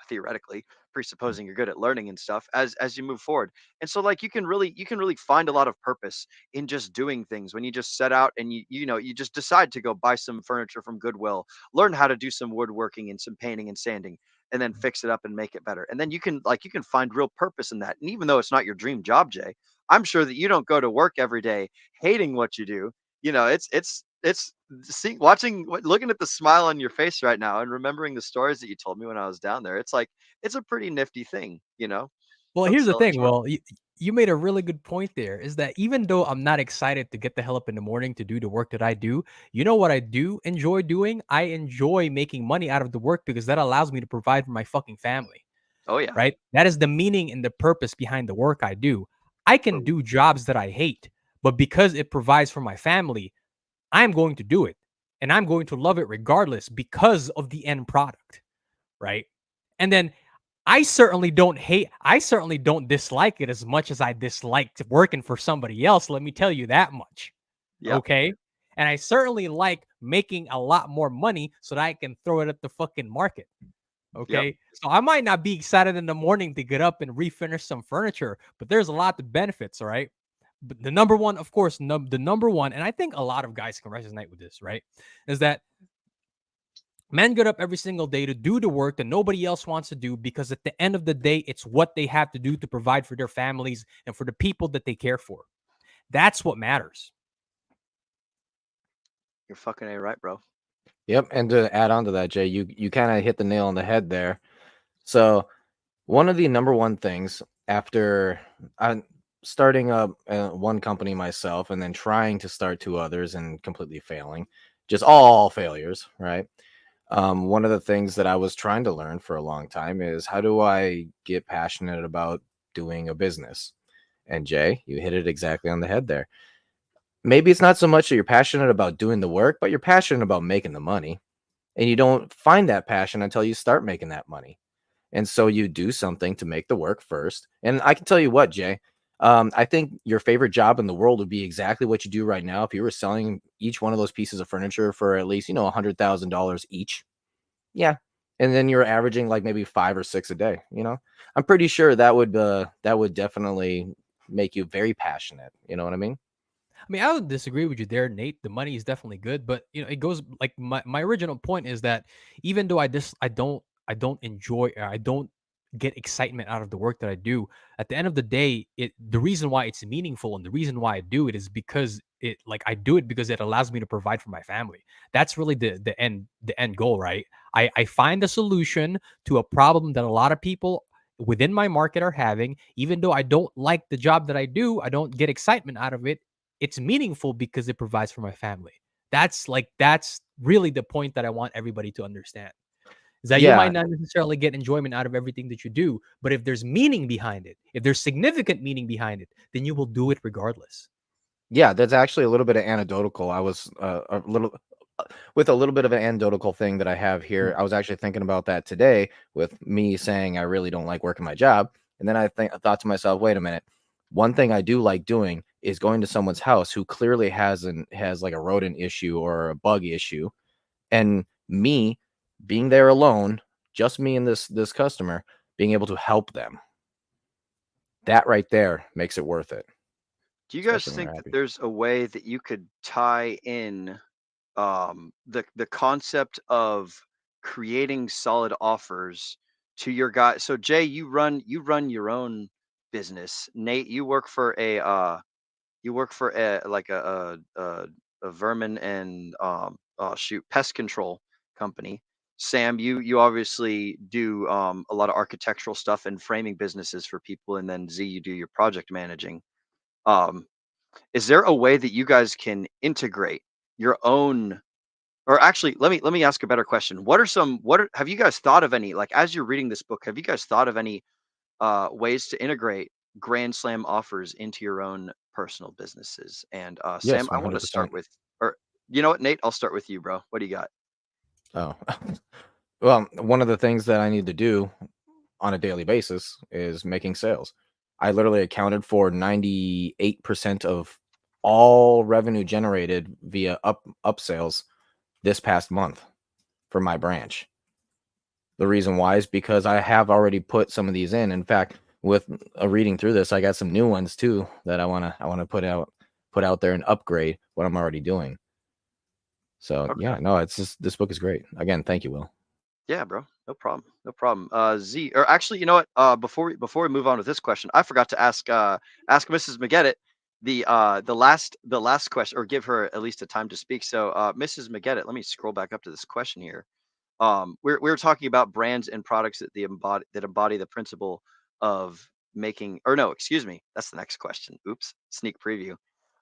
theoretically, presupposing you're good at learning and stuff as you move forward. And so like you can really find a lot of purpose in just doing things when you just set out and you just decide to go buy some furniture from Goodwill, learn how to do some woodworking and some painting and sanding, and then fix it up and make it better. And then you can find real purpose in that. And even though it's not your dream job, Jay, I'm sure that you don't go to work every day hating what you do. It's looking at the smile on your face right now and remembering the stories that you told me when I was down there. It's like it's a pretty nifty thing. Well, Don't here's the sell it thing. short. Well, you made a really good point there. Is that even though I'm not excited to get the hell up in the morning to do the work that I do, you know what I do enjoy doing? I enjoy making money out of the work because that allows me to provide for my fucking family. Oh yeah. Right? That is the meaning and the purpose behind the work I do. I can do jobs that I hate, but because it provides for my family, I'm going to do it. And I'm going to love it regardless because of the end product. Right? And then I certainly don't dislike it as much as I disliked working for somebody else. Let me tell you that much. Yep. Okay. And I certainly like making a lot more money so that I can throw it at the fucking market. Okay. Yep. So I might not be excited in the morning to get up and refinish some furniture, but there's a lot of benefits. All right. But the number one, of course, the number one, and I think a lot of guys can resonate with this, right? Is that men get up every single day to do the work that nobody else wants to do because at the end of the day, it's what they have to do to provide for their families and for the people that they care for. That's what matters. You're fucking A right, bro. Yep, and to add on to that, Jay, you kind of hit the nail on the head there. So one of the number one things after starting up one company myself and then trying to start two others and completely failing, just all failures, right? One of the things that I was trying to learn for a long time is how do I get passionate about doing a business? And Jay, you hit it exactly on the head there. Maybe it's not so much that you're passionate about doing the work, but you're passionate about making the money. And you don't find that passion until you start making that money. And so you do something to make the work first. And I can tell you what, Jay, I think your favorite job in the world would be exactly what you do right now. If you were selling each one of those pieces of furniture for at least, $100,000 each. Yeah. And then you're averaging like maybe 5 or 6 a day, I'm pretty sure that would definitely make you very passionate. You know what I mean? I mean, I would disagree with you there, Nate. The money is definitely good, but it goes like my original point is that even though I don't enjoy, I don't get excitement out of the work that I do. At the end of the day, the reason why it's meaningful and the reason why I do it is because I do it because it allows me to provide for my family. That's really the end goal, right? I find a solution to a problem that a lot of people within my market are having. Even though I don't like the job that I do, I don't get excitement out of it. It's meaningful because it provides for my family. That's really the point that I want everybody to understand. Is that you might not necessarily get enjoyment out of everything that you do, but if there's meaning behind it, if there's significant meaning behind it, then you will do it regardless. Yeah, that's actually a little bit of anecdotal. I was with a little bit of an anecdotal thing that I have here. I was actually thinking about that today with me saying I really don't like working my job. And then I thought to myself, wait a minute. One thing I do like doing is going to someone's house who clearly has like a rodent issue or a bug issue, and me being there alone, just me and this customer, being able to help them. That right there makes it worth it. Do you guys think that there's a way that you could tie in the concept of creating solid offers to your guy? So Jay, you run your own business. Nate, you work for a vermin and pest control company. Sam, you obviously do a lot of architectural stuff and framing businesses for people, and then Z, you do your project managing. Is there a way that you guys can integrate your own, or actually let me ask a better question. Have you guys thought of any, like, as you're reading this book, have you guys thought of any ways to integrate Grand Slam offers into your own personal businesses? And Yes, Sam, I want to 100%. start with, or you know what, Nate, I'll start with you, bro. What do you got? Oh, well, one of the things that I need to do on a daily basis is making sales. I literally accounted for 98% of all revenue generated via up sales this past month for my branch. The reason why is because I have already put some of these in. In fact, with reading through this, I got some new ones too that I wanna put out there and upgrade what I'm already doing. So yeah, no, it's just this book is great. Again, thank you, Will. Yeah, bro. No problem. No problem. Z, or actually, you know what? Before we move on with this question, I forgot to ask Mrs. McGettit the last question, or give her at least a time to speak. So, Mrs. McGettit, let me scroll back up to this question here. We're talking about brands and products that embody the principle of making, or no, excuse me, that's the next question. Oops, sneak preview.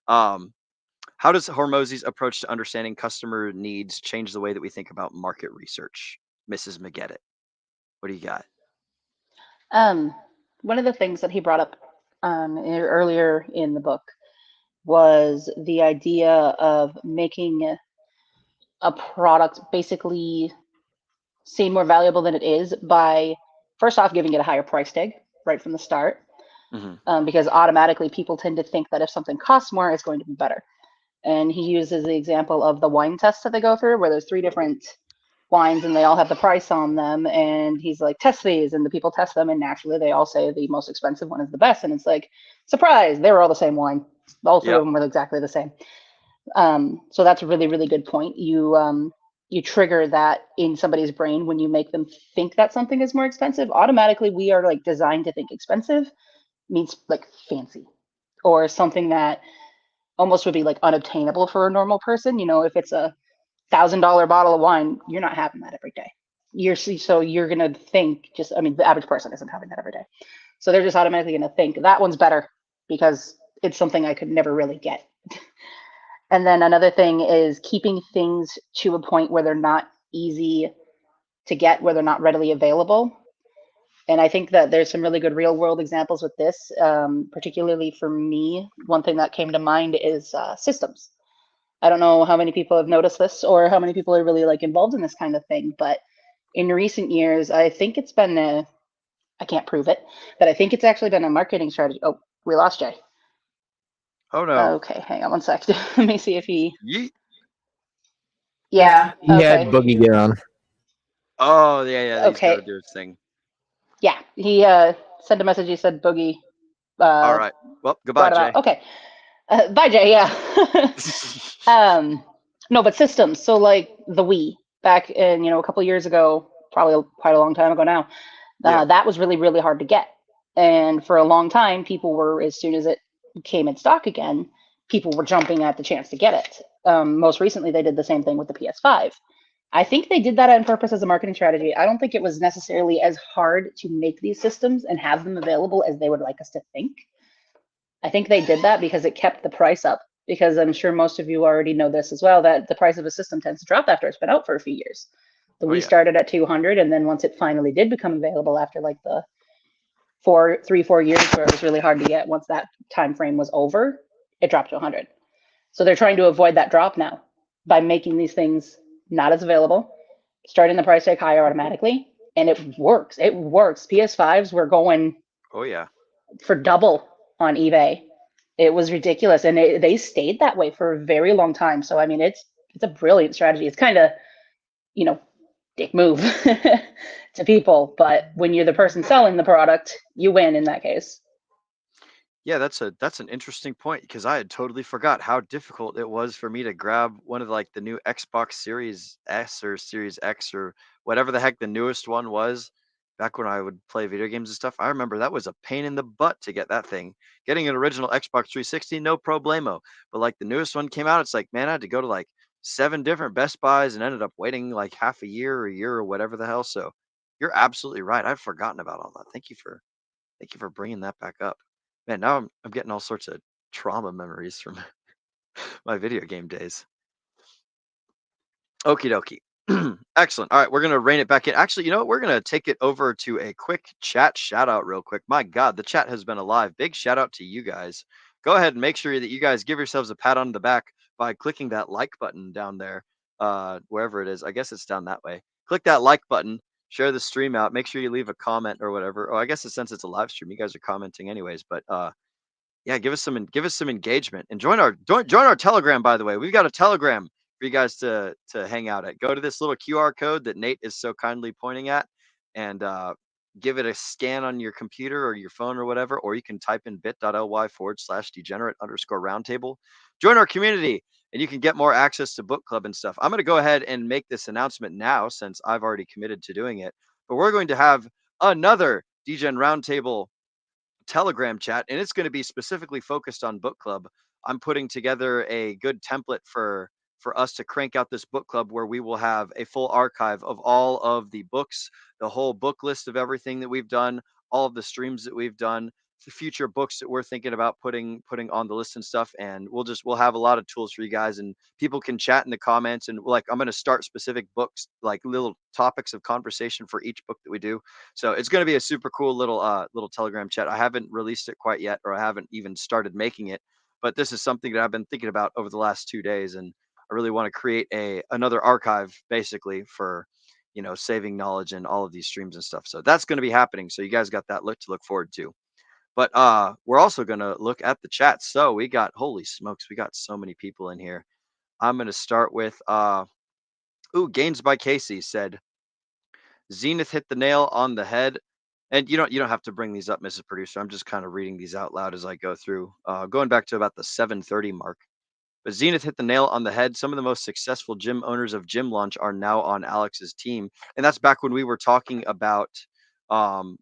How does Hormozi's approach to understanding customer needs change the way that we think about market research? Mrs. McGettit, what do you got? One of the things that he brought up earlier in the book was the idea of making a product basically seem more valuable than it is by, first off, giving it a higher price tag right from the start. Because automatically people tend to think that if something costs more, it's going to be better. And he uses the example of the wine tests that they go through, where there's 3 different wines and they all have the price on them. And he's like, test these. And the people test them. And naturally, they all say the most expensive one is the best. And it's like, surprise, they were all the same wine. All 3 of them were exactly the same. So that's a really, really good point. You trigger that in somebody's brain when you make them think that something is more expensive. Automatically, we are like designed to think expensive means like fancy, or something that almost would be like unobtainable for a normal person. You know, if it's a $1,000 bottle of wine, you're not having that every day. So you're gonna think the average person isn't having that every day. So they're just automatically gonna think that one's better because it's something I could never really get. And then another thing is keeping things to a point where they're not easy to get, where they're not readily available. And I think that there's some really good real world examples with this, particularly for me. One thing that came to mind is systems. I don't know how many people have noticed this or how many people are really like involved in this kind of thing, but in recent years, I think it's been I can't prove it, but I think it's actually been a marketing strategy. Oh, we lost Jay. Oh no. Okay, hang on one sec. Let me see if he. Yeet. Yeah. He had Boogie get on. Oh yeah. He's got to do his thing. Yeah, he sent a message. He said Boogie. All right. Well, goodbye, Jay. Okay. Bye, Jay. Yeah. No, but systems. So like the Wii back in, a couple years ago, probably quite a long time ago now, that was really, really hard to get. And for a long time, people were, as soon as it came in stock again, people were jumping at the chance to get it. Most recently, they did the same thing with the PS5. I think they did that on purpose as a marketing strategy. I don't think it was necessarily as hard to make these systems and have them available as they would like us to think. I think they did that because it kept the price up, because I'm sure most of you already know this as well, that the price of a system tends to drop after it's been out for a few years. The Wii started at 200, and then once it finally did become available after like the 4 years where it was really hard to get, once that time frame was over, it dropped to 100. So they're trying to avoid that drop now by making these things not as available, starting the price tag higher automatically, and it works. It works. PS5s were going for double on eBay. It was ridiculous, and they stayed that way for a very long time. So I mean, it's a brilliant strategy. It's kind of, dick move to people, but when you're the person selling the product, you win in that case. Yeah, that's an interesting point, because I had totally forgot how difficult it was for me to grab one of like the new Xbox Series S or Series X or whatever the heck the newest one was back when I would play video games and stuff. I remember that was a pain in the butt to get that thing. Getting an original Xbox 360, no problemo. But like the newest one came out, it's like, man, I had to go to like 7 different Best Buys and ended up waiting like half a year or whatever the hell. So you're absolutely right. I've forgotten about all that. Thank you for bringing that back up. Man, now I'm getting all sorts of trauma memories from my video game days. Okie dokie. Excellent. All right, we're going to rein it back in. Actually, you know what? We're going to take it over to a quick chat shout out real quick. My God, the chat has been alive. Big shout out to you guys. Go ahead and make sure that you guys give yourselves a pat on the back by clicking that like button down there, wherever it is. I guess it's down that way. Click that like button. Share the stream out. Make sure you leave a comment or whatever. Oh, I guess since it's a live stream, you guys are commenting anyways. But yeah, give us some engagement and join our Telegram. By the way, we've got a Telegram for you guys to hang out at. Go to this little QR code that Nate is so kindly pointing at. and give it a scan on your computer or your phone or whatever, or you can type in bit.ly/degenerate_roundtable. Join our community and you can get more access to book club and stuff. I'm going to go ahead and make this announcement now since I've already committed to doing it. But we're going to have another DGen Roundtable Telegram chat, and it's going to be specifically focused on book club. I'm putting together a good template for us to crank out this book club where we will have a full archive of all of the books, the whole book list of everything that we've done, all of the streams that we've done, the future books that we're thinking about putting on the list and stuff. And we'll have a lot of tools for you guys, and people can chat in the comments. And like, I'm going to start specific books, like little topics of conversation for each book that we do. So it's going to be a super cool little Telegram chat. I haven't released it quite yet, or I haven't even started making it, but this is something that I've been thinking about over the last 2 days, and I really want to create another archive basically for, saving knowledge in all of these streams and stuff. So that's going to be happening. So you guys got that to look forward to. But we're also going to look at the chat. So we got, holy smokes, we got so many people in here. I'm going to start with Gains by Casey said, Zenith hit the nail on the head. And you don't have to bring these up, Mrs. Producer. I'm just kind of reading these out loud as I go through, going back to about the 7:30 mark. But Zenith hit the nail on the head. Some of the most successful gym owners of Gym Launch are now on Alex's team. And that's back when we were talking about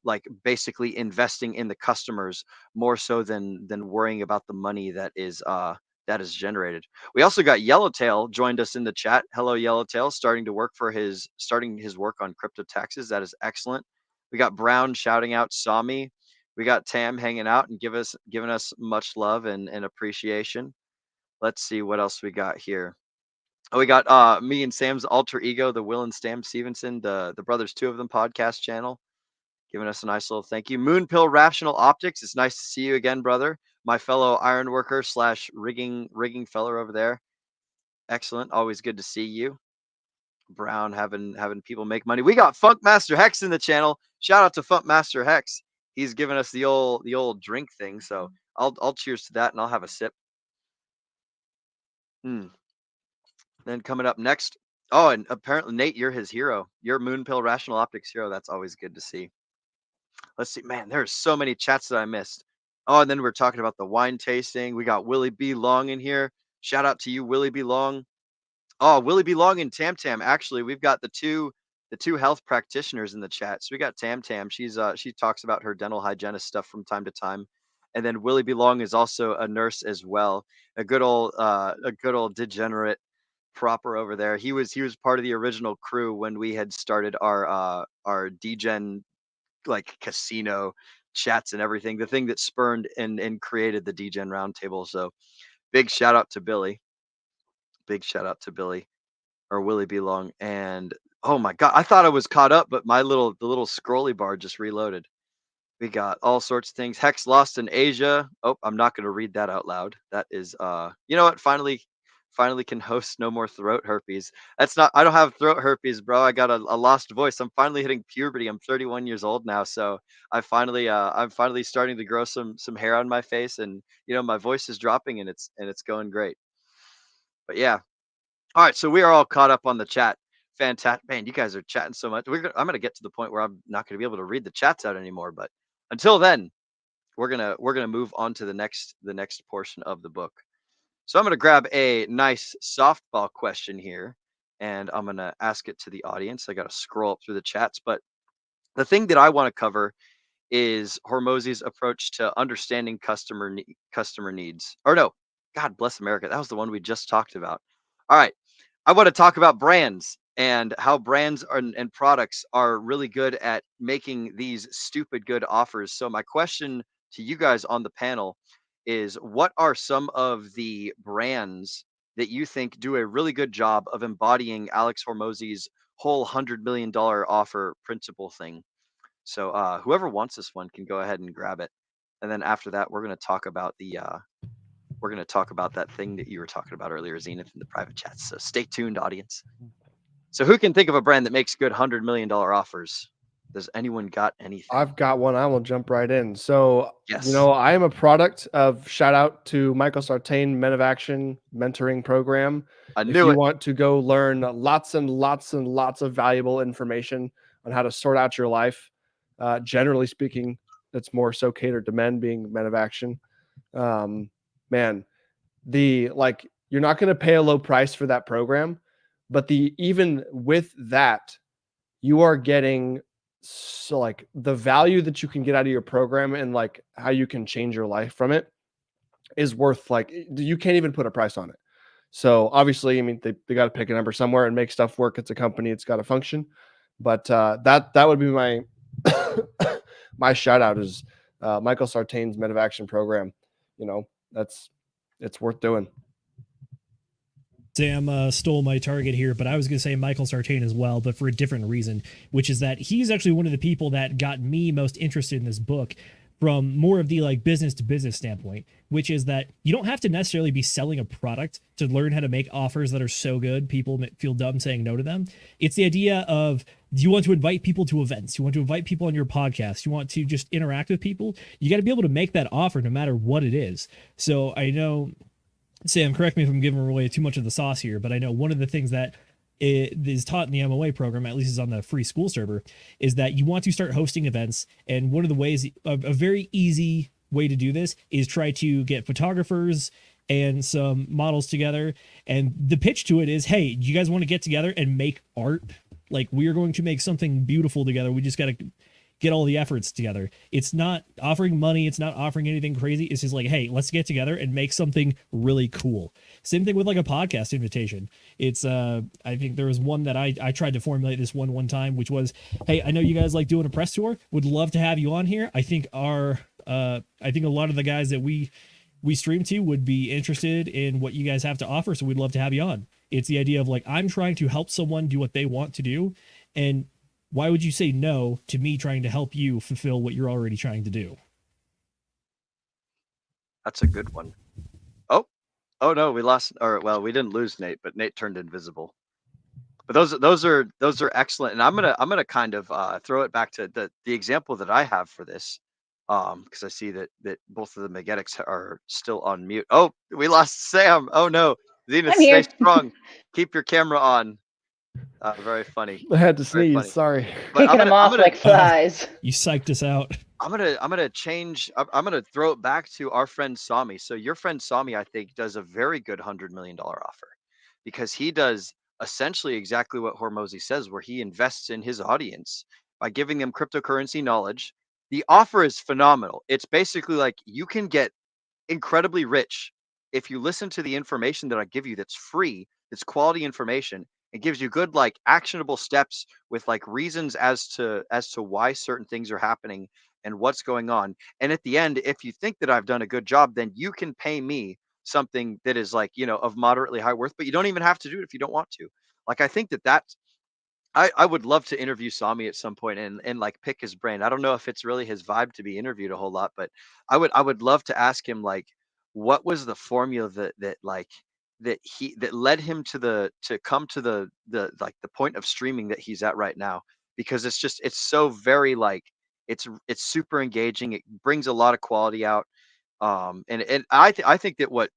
like basically investing in the customers more so than worrying about the money that is generated. We also got Yellowtail joined us in the chat. Hello, Yellowtail, starting his work on crypto taxes. That is excellent. We got Brown shouting out Sami. We got Tam hanging out and giving us much love and appreciation. Let's see what else we got here. Oh, we got me and Sam's alter ego, the Will and Sam Stevenson, the Brothers Two of Them podcast channel, giving us a nice little thank you. Moonpill Rational Optics, it's nice to see you again, brother. My fellow iron worker / rigging feller over there. Excellent. Always good to see you. Brown having people make money. We got Funk Master Hex in the channel. Shout out to Funk Master Hex. He's giving us the old drink thing. So I'll cheers to that and I'll have a sip. Then coming up next. Oh, and apparently Nate, you're his hero. You're Moonpill Rational Optics hero. That's always good to see. Let's see, man, there's so many chats that I missed. Oh, and then we're talking about the wine tasting. We got Willie B. Long in here. Shout out to you, Willie B. Long. Oh, Willie B. Long and Tam Tam. Actually, we've got the two health practitioners in the chat. So we got Tam Tam. She talks about her dental hygienist stuff from time to time. And then Willie B. Long is also a nurse as well. A good old degenerate proper over there. He was part of the original crew when we had started our DGen like casino chats and everything, the thing that spurned and created the DGen Roundtable. So big shout out to Billy. Or Willie B. Long. And oh my god, I thought I was caught up, but the little scrolly bar just reloaded. We got all sorts of things. Hex lost in Asia. Oh, I'm not going to read that out loud. That is you know what, finally can host no more throat herpes. I don't have throat herpes, bro. I got a lost voice. I'm finally hitting puberty. I'm 31 years old now, so I'm finally starting to grow some hair on my face, and my voice is dropping, and it's going great. But yeah. All right, so we are all caught up on the chat. Fantastic, man! You guys are chatting so much. I'm gonna get to the point where I'm not gonna be able to read the chats out anymore. But until then, we're gonna move on to the next portion of the book. So I'm gonna grab a nice softball question here, and I'm gonna ask it to the audience. I gotta scroll up through the chats, but the thing that I want to cover is Hormozi's approach to understanding customer needs. Or no, God bless America. That was the one we just talked about. All right. I want to talk about brands and how brands and products are really good at making these stupid good offers. So my question to you guys on the panel is, what are some of the brands that you think do a really good job of embodying Alex Hormozi's whole $100 million offer principle thing? So whoever wants this one can go ahead and grab it. And then after that, we're going to talk about that thing that you were talking about earlier, Zenith, in the private chats. So stay tuned, audience. So who can think of a brand that makes good $100 million offers? Does anyone got anything? I've got one. I will jump right in. So, yes. I am a product of, shout out to Michael Sartain Men of Action mentoring program. If you want to go learn lots and lots and lots of valuable information on how to sort out your life. Generally speaking, it's more so catered to men, being men of action. Man, you're not going to pay a low price for that program, but even with that, you are getting the value that you can get out of your program and like how you can change your life from it is worth, like, you can't even put a price on it. So obviously, I mean, they got to pick a number somewhere and make stuff work. It's a company, it's got to function. But that would be my my shout out is Michael Sartain's Men of Action program. You know, it's worth doing. Sam stole my target here, but I was going to say Michael Sartain as well, but for a different reason, which is that he's actually one of the people that got me most interested in this book from more of the like business to business standpoint, which is that you don't have to necessarily be selling a product to learn how to make offers that are so good people feel dumb saying no to them. It's the idea of, do you want to invite people to events? You want to invite people on your podcast? You want to just interact with people? You got to be able to make that offer no matter what it is. So I know, Sam, correct me if I'm giving away too much of the sauce here, but I know one of the things that is taught in the MOA program, at least is on the free school server, is that you want to start hosting events. And one of the ways, a very easy way to do this is try to get photographers and some models together. And the pitch to it is, hey, you guys want to get together and make art? Like, we are going to make something beautiful together. We just got to get all the efforts together. It's not offering money. It's not offering anything crazy. It's just like, hey, let's get together and make something really cool. Same thing with like a podcast invitation. It's, I think there was one that I tried to formulate this one time, which was, hey, I know you guys like doing a press tour. Would love to have you on here. I think a lot of the guys that we stream to would be interested in what you guys have to offer. So we'd love to have you on. It's the idea of like, I'm trying to help someone do what they want to do. And why would you say no to me trying to help you fulfill what you're already trying to do? That's a good one. Oh no, we lost, or well, we didn't lose Nate, but Nate turned invisible. But those are excellent, and I'm gonna kind of throw it back to the example that I have for this, because I see that both of the Megetics are still on mute. Oh, we lost Sam. Oh no, Zenith, stay strong. Keep your camera on. Very funny. I had to sneeze. Sorry. Kicking them off like flies. You psyched us out. I'm gonna change. I'm gonna throw it back to our friend Sami. So your friend Sami, I think, does a very good $100 million offer, because he does essentially exactly what Hormozi says, where he invests in his audience by giving them cryptocurrency knowledge. The offer is phenomenal. It's basically like you can get incredibly rich if you listen to the information that I give you that's free, that's quality information. It gives you good, like, actionable steps with like reasons as to why certain things are happening and what's going on. And at the end, if you think that I've done a good job, then you can pay me something that is like, of moderately high worth, but you don't even have to do it if you don't want to. Like, I think that's I would love to interview Sami at some point and like pick his brain. I don't know if it's really his vibe to be interviewed a whole lot, but I would love to ask him, like, what was the formula that led him to come to the point of streaming that he's at right now, because it's so very, like, it's super engaging. It brings a lot of quality out. And I think that what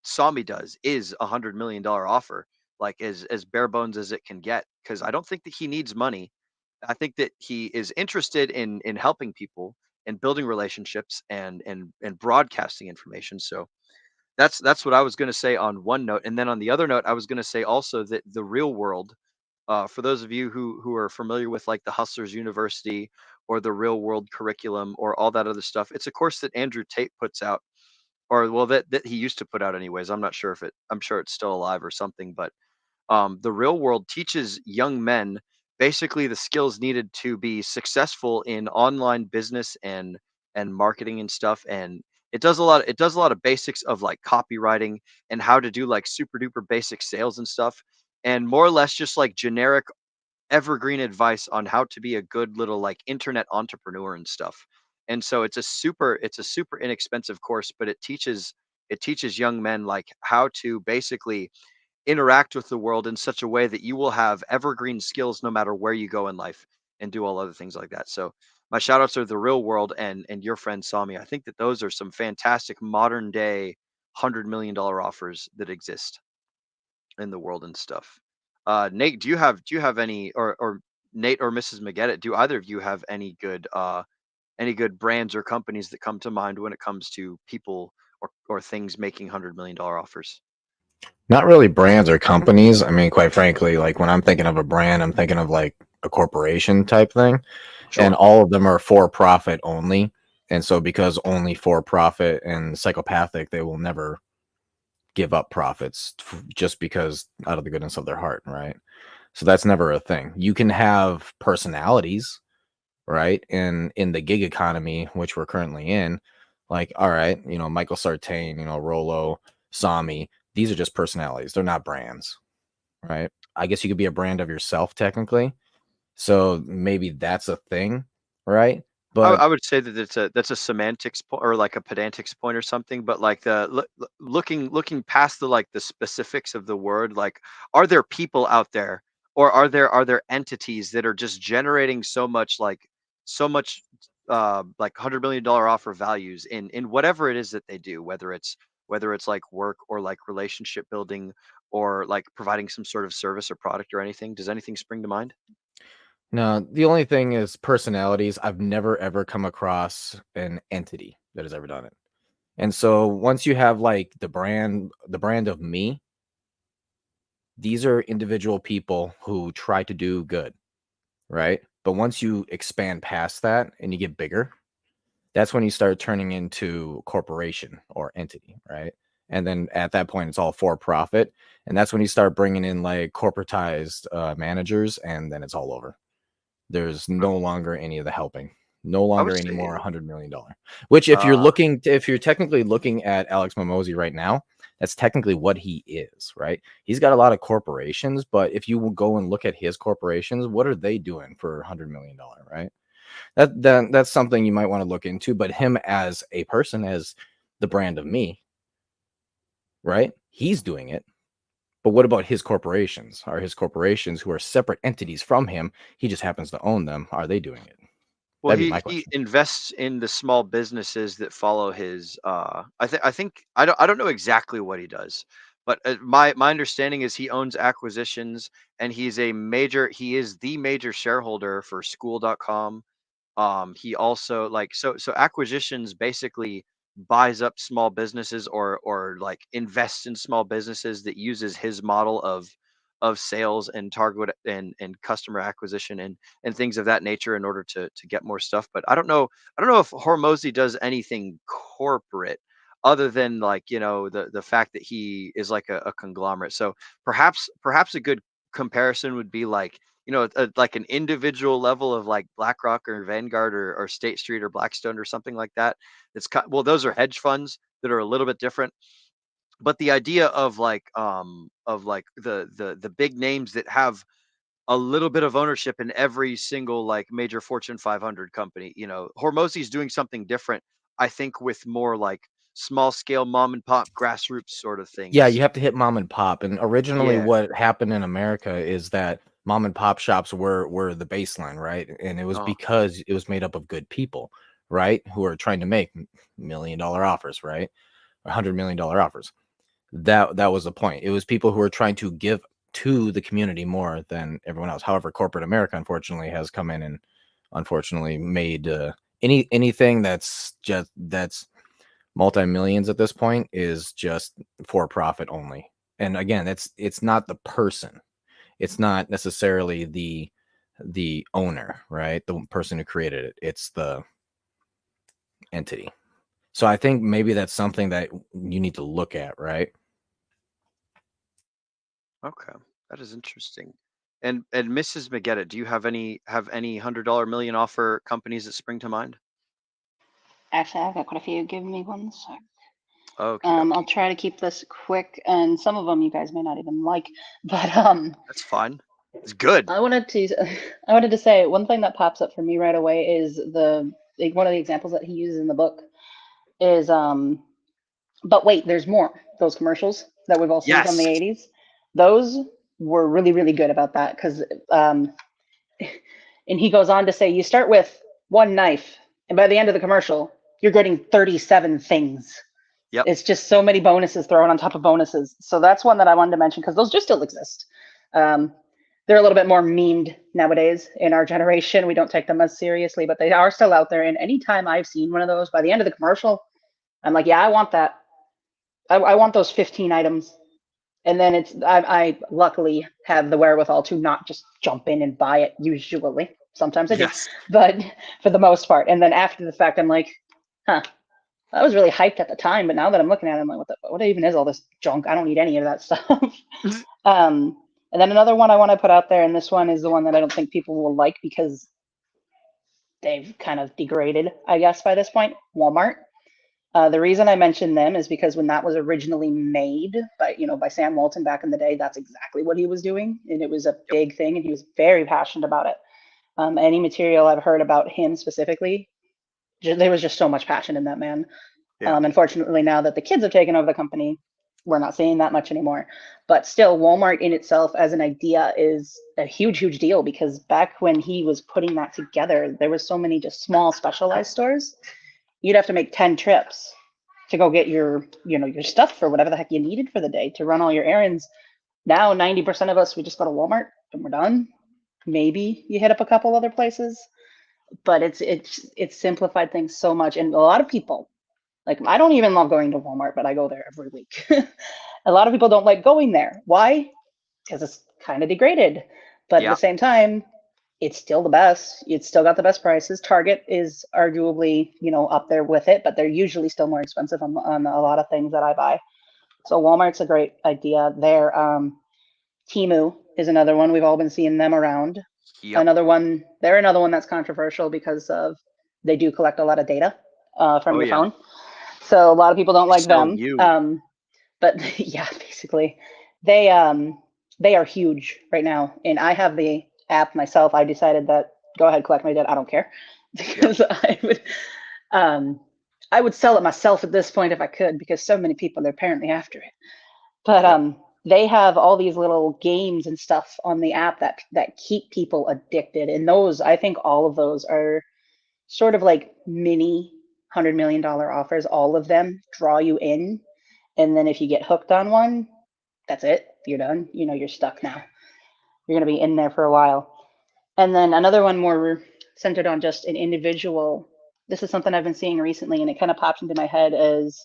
Sami does is $100 million offer, like as bare bones as it can get, because I don't think that he needs money. I think that he is interested in helping people and building relationships and broadcasting information. So that's what I was going to say on one note. And then on the other note, I was going to say also that the real world, for those of you who are familiar with like the Hustlers University or the real world curriculum or all that other stuff, it's a course that Andrew Tate puts out, or well, that he used to put out anyways. I'm not sure I'm sure it's still alive or something, but the real world teaches young men basically the skills needed to be successful in online business and marketing and stuff. And it does a lot of basics of like copywriting and how to do like super duper basic sales and stuff, and more or less just like generic evergreen advice on how to be a good little like internet entrepreneur and stuff. And so it's a super inexpensive course, but it teaches young men like how to basically interact with the world in such a way that you will have evergreen skills no matter where you go in life and do all other things like that. So my shout outs are the real world and your friend Sami. I think that those are some fantastic modern day $100 million offers that exist in the world and stuff. Nate, do you have any, or Nate or Mrs. McGettit, do either of you have any good brands or companies that come to mind when it comes to people or things making $100 million offers? Not really brands or companies. I mean, quite frankly, like when I'm thinking of a brand, I'm thinking of like a corporation type thing. Sure. And all of them are for profit only. And so because only for profit and psychopathic, they will never give up profits just because out of the goodness of their heart, right? So that's never a thing. You can have personalities, right? In the gig economy, which we're currently in, like, all right, you know, Michael Sartain, you know, Rolo, Sami, these are just personalities. They're not brands, right? I guess you could be a brand of yourself technically. So maybe that's a thing, right? But I would say that that's a semantics or like a pedantics point or something, but like looking past the specifics of the word, like, are there people out there, or are there entities that are just generating so much like $100 million offer values in whatever it is that they do, whether it's like work or like relationship building or like providing some sort of service or product or anything? Does anything spring to mind? no, the only thing is personalities. I've never ever come across an entity that has ever done it. And so once you have like the brand of me, these are individual people who try to do good, right? But once you expand past that and you get bigger, that's when you start turning into corporation or entity, right? And then at that point, it's all for profit. And that's when you start bringing in like corporatized managers, and then it's all over. There's no longer any of the helping, no I would longer any say, more $100 million. Which, if you're uh, if you're technically looking at Alex Hormozi right now, that's technically what he is, right? He's got a lot of corporations, but if you will go and look at his corporations, what are they doing for $100 million, right? That's something you might want to look into. But him as a person, as the brand of me, right? He's doing it. But what about his corporations? Are his corporations, who are separate entities from him, he just happens to own them, are they doing it? well, That'd be my he question. invests in the small businesses that follow his. I think I don't know exactly what he does, but my understanding is he owns acquisitions, and he is the major shareholder for School.com. He also like so acquisitions basically buys up small businesses or like invests in small businesses that uses his model of sales and target and customer acquisition and things of that nature in order to get more stuff. But I don't know if Hormozi does anything corporate other than, like, the fact that he is like a conglomerate. So perhaps a good comparison would be like, like an individual level of like BlackRock or Vanguard or State Street or Blackstone or something like that. Well, those are hedge funds that are a little bit different. But the idea of like the big names that have a little bit of ownership in every single like major Fortune 500 company, Hormozi's doing something different, I think, with more like small scale mom and pop grassroots sort of Yeah, things. you have to hit mom and pop. And originally, Yeah. what happened in America is that mom and pop shops were the baseline, right? And it was Oh, because it was made up of good people, right, who are trying to make $1 million offers, right, $100 million offers. That was the point. It was people who were trying to give to the community more than everyone else. However, corporate America unfortunately has come in and unfortunately made anything that's multi-millions at this point is just for profit only. And again, it's not the person. It's not necessarily the owner, right? The person who created it. It's the entity. So I think maybe that's something that you need to look at, right? okay, that is interesting. And Mrs. McGettit, do you have any $100 million offer companies that spring to mind? Actually, I've got quite a few. Give me one sec. Okay, I'll try to keep this quick, and some of them you guys may not even like, but that's fine. It's good. I wanted to say one thing that pops up for me right away is one of the examples that he uses in the book is but wait, there's more. Those commercials that we've all seen from the Yes. 80s, those were really, really good about that, because and he goes on to say, you start with one knife, and by the end of the commercial, you're getting 37 things. Yep. It's just so many bonuses thrown on top of bonuses. So that's one that I wanted to mention, because those just still exist. they're a little bit more memed nowadays in our generation. We don't take them as seriously, but they are still out there. And anytime I've seen one of those, by the end of the commercial, I'm like, yeah, I want that. I want those 15 items. And then I luckily have the wherewithal to not just jump in and buy it usually. Sometimes I do, Yes. but for the most part. And then after the fact, I'm like, huh, I was really hyped at the time, but now that I'm looking at it, I'm like, what even is all this junk? I don't need any of that stuff. And then another one I want to put out there, and this one is the one that I don't think people will like because they've kind of degraded, I guess, by this point, Walmart. The reason I mentioned them is because when that was originally made by Sam Walton back in the day, that's exactly what he was doing, and it was a big thing, and he was very passionate about it. Any material I've heard about him specifically, there was just so much passion in that man. Yeah. Unfortunately, now that the kids have taken over the company, we're not seeing that much anymore. But still, Walmart in itself as an idea is a huge, huge deal because back when he was putting that together, there was so many just small specialized stores. You'd have to make 10 trips to go get your stuff for whatever the heck you needed for the day to run all your errands. Now, 90% of us, we just go to Walmart and we're done. Maybe you hit up a couple other places, but it's simplified things so much. And a lot of people, like, I don't even love going to Walmart, but I go there every week. A lot of people don't like going there. Why? Because it's kind of degraded. But at the same time, it's still the best. It's still got the best prices. Target is arguably, up there with it, but they're usually still more expensive on a lot of things that I buy. So Walmart's a great idea there. Temu is another one. We've all been seeing them around. Yep. They're another one that's controversial because they do collect a lot of data from your phone. So a lot of people don't like them. But yeah, basically, they are huge right now. And I have the app myself. I decided that go ahead, collect my data. I don't care because I would sell it myself at this point if I could because so many people are apparently after it. But they have all these little games and stuff on the app that keep people addicted. And those, I think all of those are sort of like mini $100 million offers. All of them draw you in. And then if you get hooked on one, that's it. You're done. You're stuck now. You're going to be in there for a while. And then another one more centered on just an individual. This is something I've been seeing recently, and it kind of popped into my head as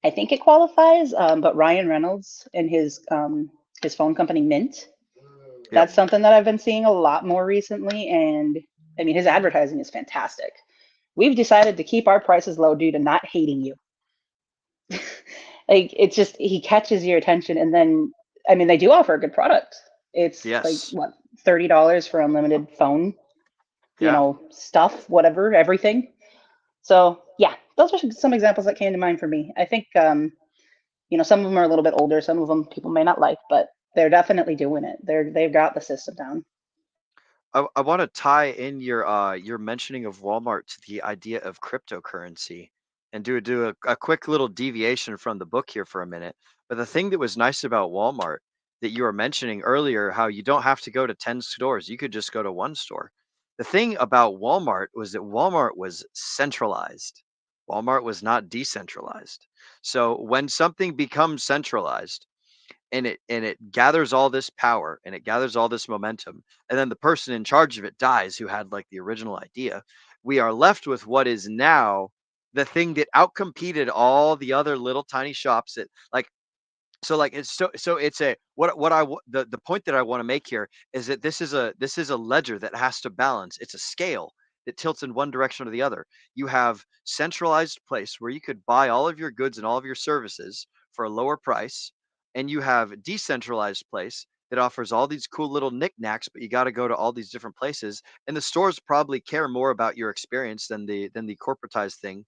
I think it qualifies, but Ryan Reynolds and his phone company Mint. That's something that I've been seeing a lot more recently, and I mean his advertising is fantastic. We've decided to keep our prices low due to not hating you. Like it's just he catches your attention, and then I mean they do offer a good product. It's like what $30 for unlimited phone, stuff, whatever, everything. So yeah, those are some examples that came to mind for me. I think some of them are a little bit older, some of them people may not like, but they're definitely doing it. They've got the system down. I want to tie in your mentioning of Walmart to the idea of cryptocurrency and do a quick little deviation from the book here for a minute. But the thing that was nice about Walmart that you were mentioning earlier, how you don't have to go to 10 stores, you could just go to one store. The thing about Walmart was that Walmart was centralized. Walmart was not decentralized. So when something becomes centralized, and it gathers all this power and it gathers all this momentum, and then the person in charge of it dies who had like the original idea, we are left with what is now the thing that outcompeted all the other little tiny shops that it's a the point that I want to make here is that this is a ledger that has to balance. It's a scale that tilts in one direction or the other. You have centralized place where you could buy all of your goods and all of your services for a lower price, and you have decentralized place that offers all these cool little knickknacks, but you got to go to all these different places, and the stores probably care more about your experience than the corporatized thing.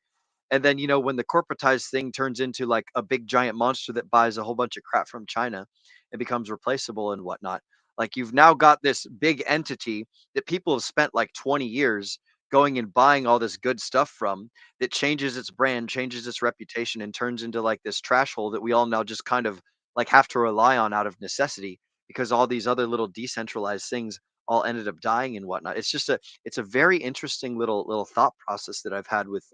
And then, when the corporatized thing turns into like a big giant monster that buys a whole bunch of crap from China, it becomes replaceable and whatnot. Like you've now got this big entity that people have spent like 20 years going and buying all this good stuff from, that changes its brand, changes its reputation, and turns into like this trash hole that we all now just kind of like have to rely on out of necessity because all these other little decentralized things all ended up dying and whatnot. It's a very interesting little thought process that I've had with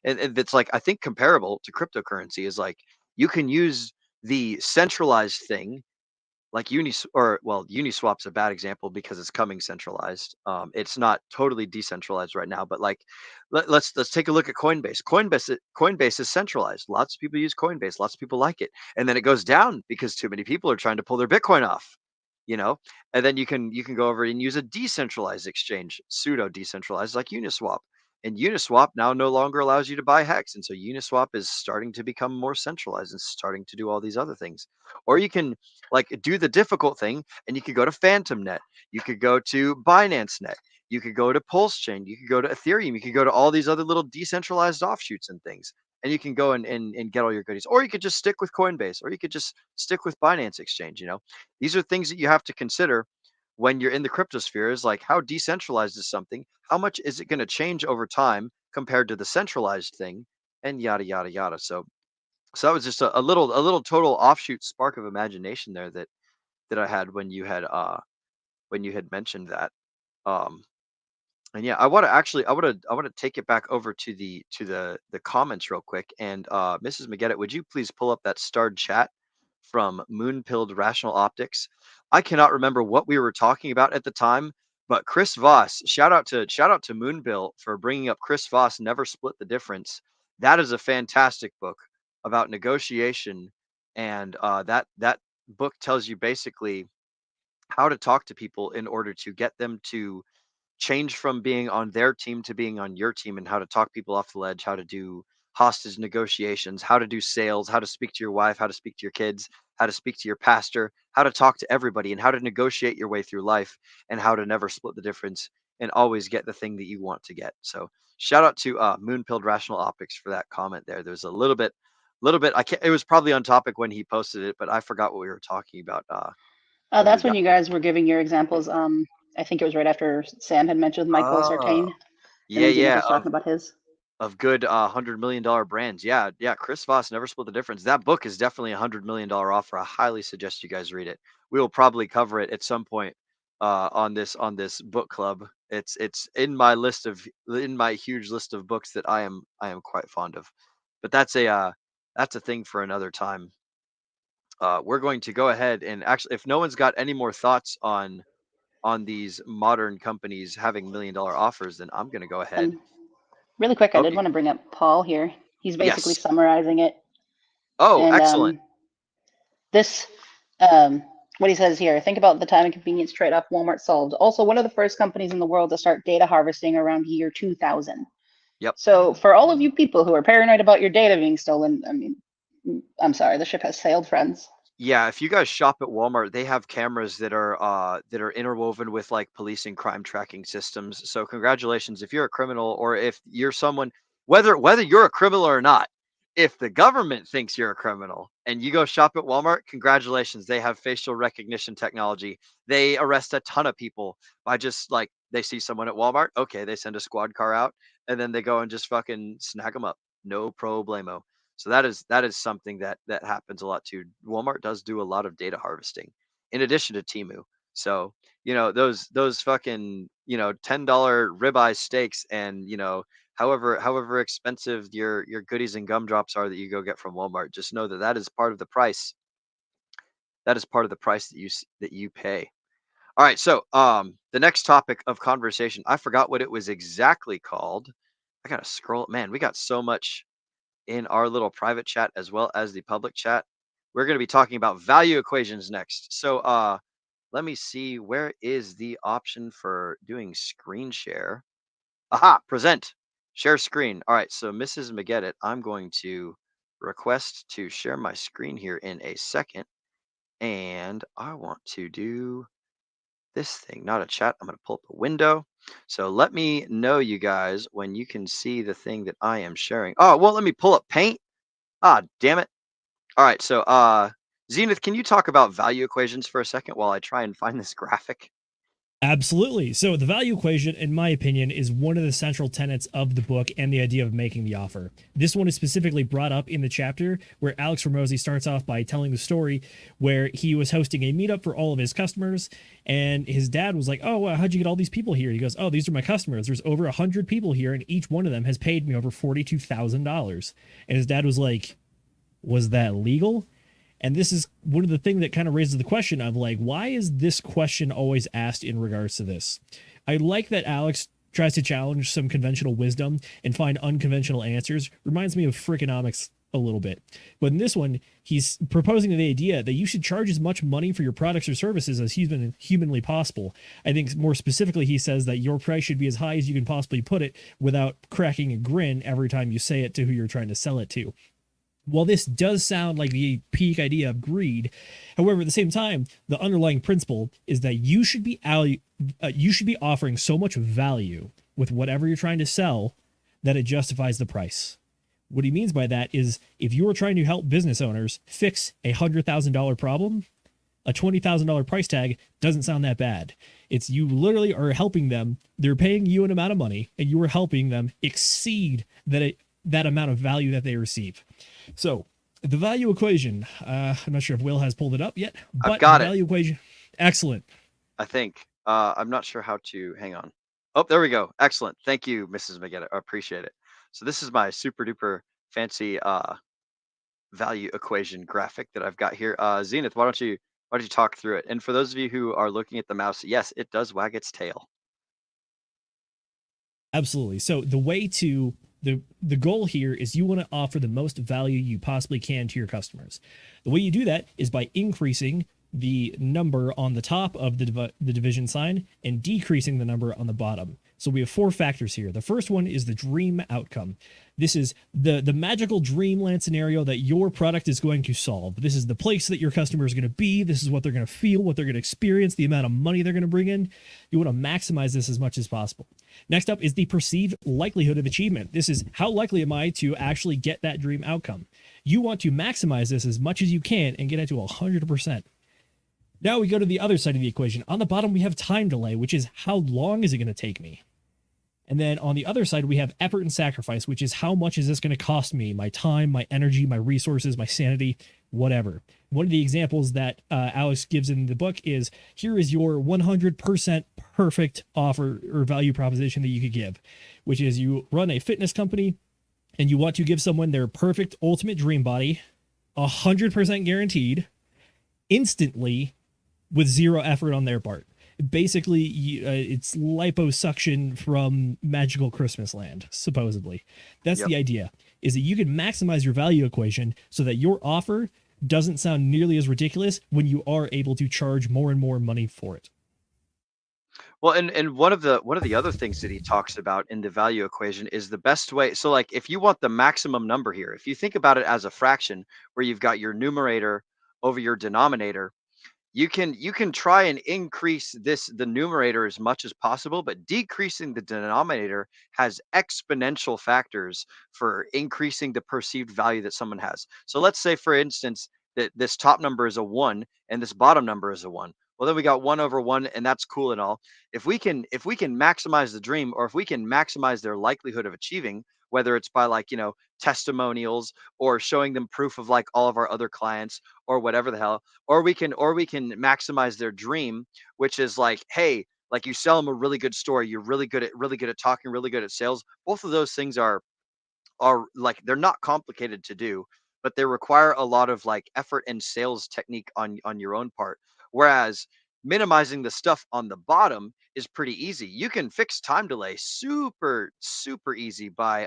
and that's like I think comparable to cryptocurrency is like you can use the centralized thing like Uniswap's a bad example because it's coming centralized. It's not totally decentralized right now, but like let's take a look at Coinbase. Coinbase is centralized. Lots of people use Coinbase. Lots of people like it, and then it goes down because too many people are trying to pull their Bitcoin off. And then you can go over and use a decentralized exchange, pseudo decentralized, like Uniswap. And Uniswap now no longer allows you to buy Hex, and so Uniswap is starting to become more centralized and starting to do all these other things. Or you can like do the difficult thing, and you could go to PhantomNet, you could go to BinanceNet, you could go to PulseChain, you could go to Ethereum, you could go to all these other little decentralized offshoots and things, and you can go and get all your goodies. Or you could just stick with Coinbase, or you could just stick with Binance Exchange. These are things that you have to consider when you're in the cryptosphere, is like, how decentralized is something? How much is it going to change over time compared to the centralized thing? And yada yada yada. So that was just a little total offshoot spark of imagination there that I had when you had mentioned that. And yeah, I want to take it back over to the comments real quick. And Mrs. McGettit, would you please pull up that starred chat from Moonpilled Rational Optics? I cannot remember what we were talking about at the time, but Chris Voss, shout out to Moonpill for bringing up Chris Voss, Never Split the Difference. That is a fantastic book about negotiation, and that book tells you basically how to talk to people in order to get them to change from being on their team to being on your team, and how to talk people off the ledge, how to do hostage negotiations, how to do sales, how to speak to your wife, how to speak to your kids, how to speak to your pastor, how to talk to everybody, and how to negotiate your way through life, and how to never split the difference and always get the thing that you want to get. So shout out to Moonpilled Rational Optics for that comment there. There's a little bit it was probably on topic when he posted it, but I forgot what we were talking about. That's when you guys were giving your examples. I think it was right after Sam had mentioned Michael Sartain. Yeah, was talking about his. Of good $100 million brands. Yeah. Chris Voss, Never Split the Difference. That book is definitely $100 million offer. I highly suggest you guys read it. We will probably cover it at some point on this book club. It's in my huge list of books that I am quite fond of. But that's a thing for another time. We're going to go ahead and actually, if no one's got any more thoughts on these modern companies having $1 million offers, then I'm going to go ahead. Really quick, I did want to bring up Paul here. He's basically summarizing it. Oh, and, excellent. What he says here, think about the time and convenience trade-off Walmart solved. Also, one of the first companies in the world to start data harvesting around year 2000. Yep. So for all of you people who are paranoid about your data being stolen, I mean, I'm sorry, the ship has sailed, friends. Yeah, if you guys shop at Walmart, they have cameras that are interwoven with like police and crime tracking systems. So congratulations if you're a criminal, or if you're someone, whether you're a criminal or not, if the government thinks you're a criminal and you go shop at Walmart, congratulations, they have facial recognition technology. They arrest a ton of people by just like, they see someone at Walmart, okay, they send a squad car out, and then they go and just fucking snag them up. No problemo. So that is something that happens a lot too. Walmart does do a lot of data harvesting in addition to Temu. So, those fucking, $10 ribeye steaks, and, however expensive your goodies and gumdrops are that you go get from Walmart, just know that is part of the price. That is part of the price that you pay. All right. So, the next topic of conversation, I forgot what it was exactly called. I got to scroll. Man, we got so much in our little private chat as well as the public chat. We're going to be talking about value equations next. So let me see, where is the option for doing screen share? Aha, present, share screen. All right, so Mrs. McGettit, I'm going to request to share my screen here in a second. And I want to do this thing, not a chat. I'm going to pull up a window. So let me know, you guys, when you can see the thing that I am sharing. Oh, well, let me pull up Paint. Ah, damn it. All right. So, Zenith, can you talk about value equations for a second while I try and find this graphic? Absolutely. So the value equation, in my opinion, is one of the central tenets of the book and the idea of making the offer. This one is specifically brought up in the chapter where Alex Hormozi starts off by telling the story where he was hosting a meetup for all of his customers, and his dad was like, oh, well, how'd you get all these people here? He goes, oh, these are my customers. There's over 100 people here, and each one of them has paid me over $42,000. And his dad was like, was that legal? And this is one of the things that kind of raises the question of like, why is this question always asked in regards to this? I like that Alex tries to challenge some conventional wisdom and find unconventional answers. Reminds me of Freakonomics a little bit. But in this one, he's proposing the idea that you should charge as much money for your products or services as humanly possible. I think more specifically, he says that your price should be as high as you can possibly put it without cracking a grin every time you say it to who you're trying to sell it to. While this does sound like the peak idea of greed, however, at the same time, the underlying principle is that you should be offering so much value with whatever you're trying to sell that it justifies the price. What he means by that is if you are trying to help business owners fix a $100,000 problem, a $20,000 price tag doesn't sound that bad. It's you literally are helping them. They're paying you an amount of money, and you are helping them exceed that amount of value that they receive. So the value equation, I'm not sure if Will has pulled it up yet, but I've got the value equation, excellent. I think. I'm not sure how to, hang on. Oh, there we go. Excellent. Thank you, Mrs. McGetta. I appreciate it. So this is my super duper fancy value equation graphic that I've got here. Zenith, why don't you talk through it? And for those of you who are looking at the mouse, yes, it does wag its tail. Absolutely. So the way to the goal here is you want to offer the most value you possibly can to your customers. The way you do that is by increasing the number on the top of the division sign and decreasing the number on the bottom. So we have 4 factors here. The first one is the dream outcome. This is the magical dreamland scenario that your product is going to solve. This is the place that your customer is going to be. This is what they're going to feel, what they're going to experience, the amount of money they're going to bring in. You want to maximize this as much as possible. Next up is the perceived likelihood of achievement. This is how likely am I to actually get that dream outcome. You want to maximize this as much as you can and get it to 100%. Now we go to the other side of the equation. On the bottom, we have time delay, which is how long is it going to take me? And then on the other side, we have effort and sacrifice, which is how much is this going to cost me? My time, my energy, my resources, my sanity, whatever. One of the examples that Alex gives in the book is, here is your 100% perfect offer or value proposition that you could give, which is you run a fitness company and you want to give someone their perfect ultimate dream body, 100% guaranteed, instantly, with zero effort on their part. Basically, it's liposuction from magical Christmas land, supposedly. That's the idea, is that you can maximize your value equation so that your offer doesn't sound nearly as ridiculous when you are able to charge more and more money for it. Well, and one of the other things that he talks about in the value equation is the best way. So like if you want the maximum number here, if you think about it as a fraction where you've got your numerator over your denominator, you can try and increase the numerator as much as possible, but decreasing the denominator has exponential factors for increasing the perceived value that someone has. So let's say, for instance, that this top number is a 1 and this bottom number is a 1. Well, then we got 1 over 1, and that's cool and all. If we can maximize the dream, or if we can maximize their likelihood of achieving, whether it's by like, testimonials or showing them proof of like all of our other clients or whatever the hell, or we can maximize their dream, which is like, hey, like you sell them a really good story, you're really good at talking, really good at sales. Both of those things are like, they're not complicated to do, but they require a lot of like effort and sales technique on your own part. Whereas minimizing the stuff on the bottom is pretty easy. You can fix time delay super easy by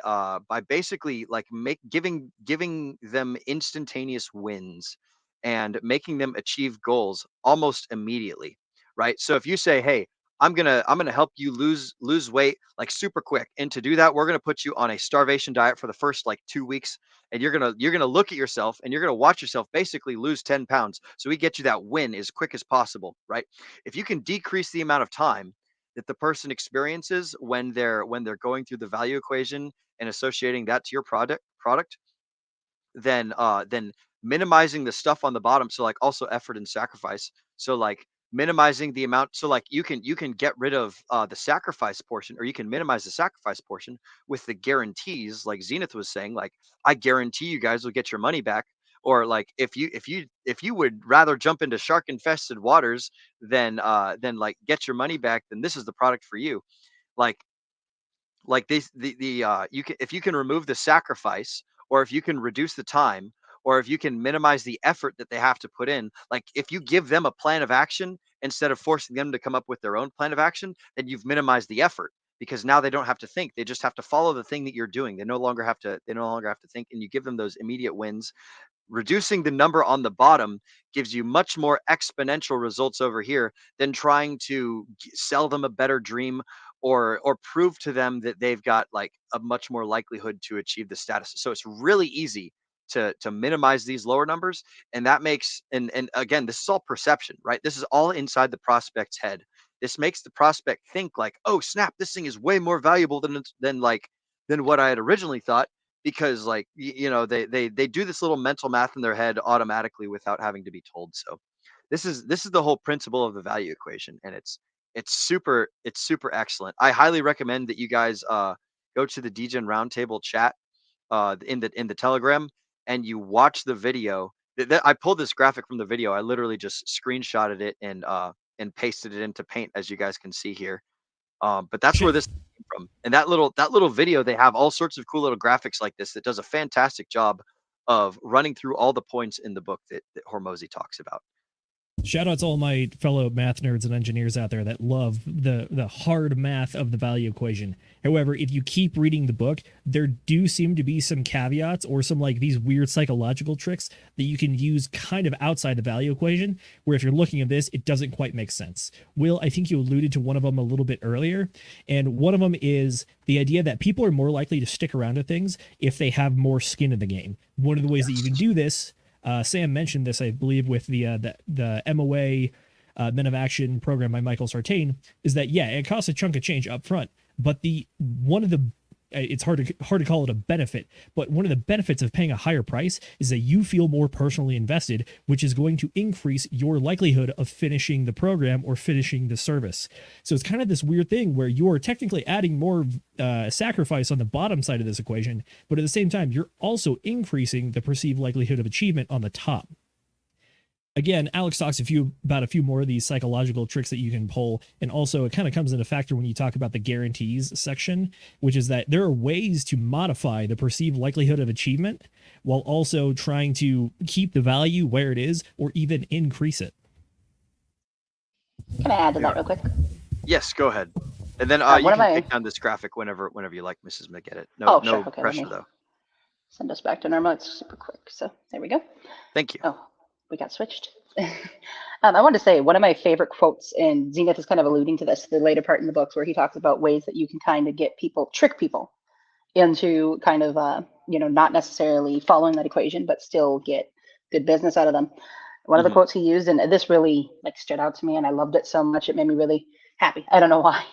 basically like giving them instantaneous wins and making them achieve goals almost immediately, right? So if you say, hey, I'm gonna help you lose weight like super quick, and to do that, we're gonna put you on a starvation diet for the first like 2 weeks, and you're gonna look at yourself and you're gonna watch yourself basically lose 10 pounds. So we get you that win as quick as possible, right? If you can decrease the amount of time that the person experiences when they're going through the value equation and associating that to your product, then minimizing the stuff on the bottom. So like also effort and sacrifice. So like minimizing the amount. So like you can get rid of the sacrifice portion, or you can minimize the sacrifice portion with the guarantees, like Zenith was saying, like, I guarantee you guys will get your money back. Or like if you would rather jump into shark infested waters than like get your money back, then this is the product for you. Like this, you can, if you can remove the sacrifice, or if you can reduce the time, or if you can minimize the effort that they have to put in, like if you give them a plan of action instead of forcing them to come up with their own plan of action, then you've minimized the effort, because now they don't have to think. They just have to follow the thing that you're doing. They no longer have to think, and you give them those immediate wins. Reducing the number on the bottom gives you much more exponential results over here than trying to sell them a better dream or prove to them that they've got like a much more likelihood to achieve the status. So it's really easy to minimize these lower numbers, and that makes, and again, this is all perception, right? This is all inside the prospect's head. This makes the prospect think like, oh snap, this thing is way more valuable than what I had originally thought, because like they do this little mental math in their head automatically without having to be told. So this is the whole principle of the value equation, and it's super excellent. I highly recommend that you guys go to the DGen Roundtable chat in the Telegram, and you watch the video. I pulled this graphic from the video. I literally just screenshotted it and pasted it into Paint, as you guys can see here. But that's where this came from. And that little video, they have all sorts of cool little graphics like this that does a fantastic job of running through all the points in the book that Hormozi talks about. Shout out to all my fellow math nerds and engineers out there that love the hard math of the value equation. However, if you keep reading the book, there do seem to be some caveats or some like these weird psychological tricks that you can use kind of outside the value equation, where if you're looking at this, it doesn't quite make sense. Will, I think you alluded to one of them a little bit earlier, and one of them is the idea that people are more likely to stick around to things if they have more skin in the game. One of the ways that you can do this, Sam mentioned this, I believe, with the MOA Men of Action program by Michael Sartain, is that, yeah, it costs a chunk of change up front, but it's hard to call it a benefit, but one of the benefits of paying a higher price is that you feel more personally invested, which is going to increase your likelihood of finishing the program or finishing the service. So it's kind of this weird thing where you're technically adding more sacrifice on the bottom side of this equation, but at the same time, you're also increasing the perceived likelihood of achievement on the top. Again, Alex talks about a few more of these psychological tricks that you can pull, and also it kind of comes into factor when you talk about the guarantees section, which is that there are ways to modify the perceived likelihood of achievement while also trying to keep the value where it is or even increase it. Can I add to that real quick? Yes, go ahead. And then you can take down this graphic whenever you like, Mrs. McGettit. No, sure. Okay, pressure though. Send us back to normal. It's super quick. So there we go. Thank you. Oh, we got switched. I wanted to say one of my favorite quotes, and Zenith is kind of alluding to this, the later part in the books, where he talks about ways that you can kind of trick people into kind of, not necessarily following that equation, but still get good business out of them. One of the quotes he used, and this really like stood out to me, and I loved it so much, it made me really happy. I don't know why.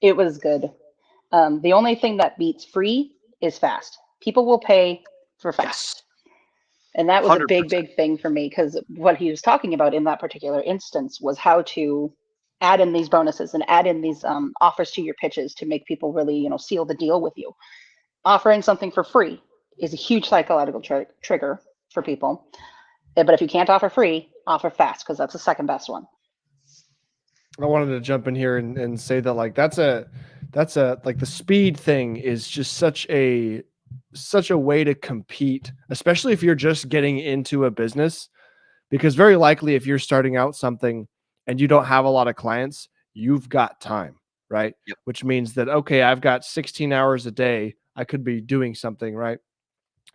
It was good. The only thing that beats free is fast. People will pay for fast. Yes. And that was 100%. A big thing for me, because what he was talking about in that particular instance was how to add in these bonuses and add in these offers to your pitches to make people really, seal the deal with you. Offering something for free is a huge psychological trigger for people. But if you can't offer free, offer fast, because that's the second best one. I wanted to jump in here and say that like that's a like the speed thing is just such a way to compete, especially if you're just getting into a business, because very likely if you're starting out something and you don't have a lot of clients, you've got time, right? Yep. Which means that, okay, I've got 16 hours a day. I could be doing something, right?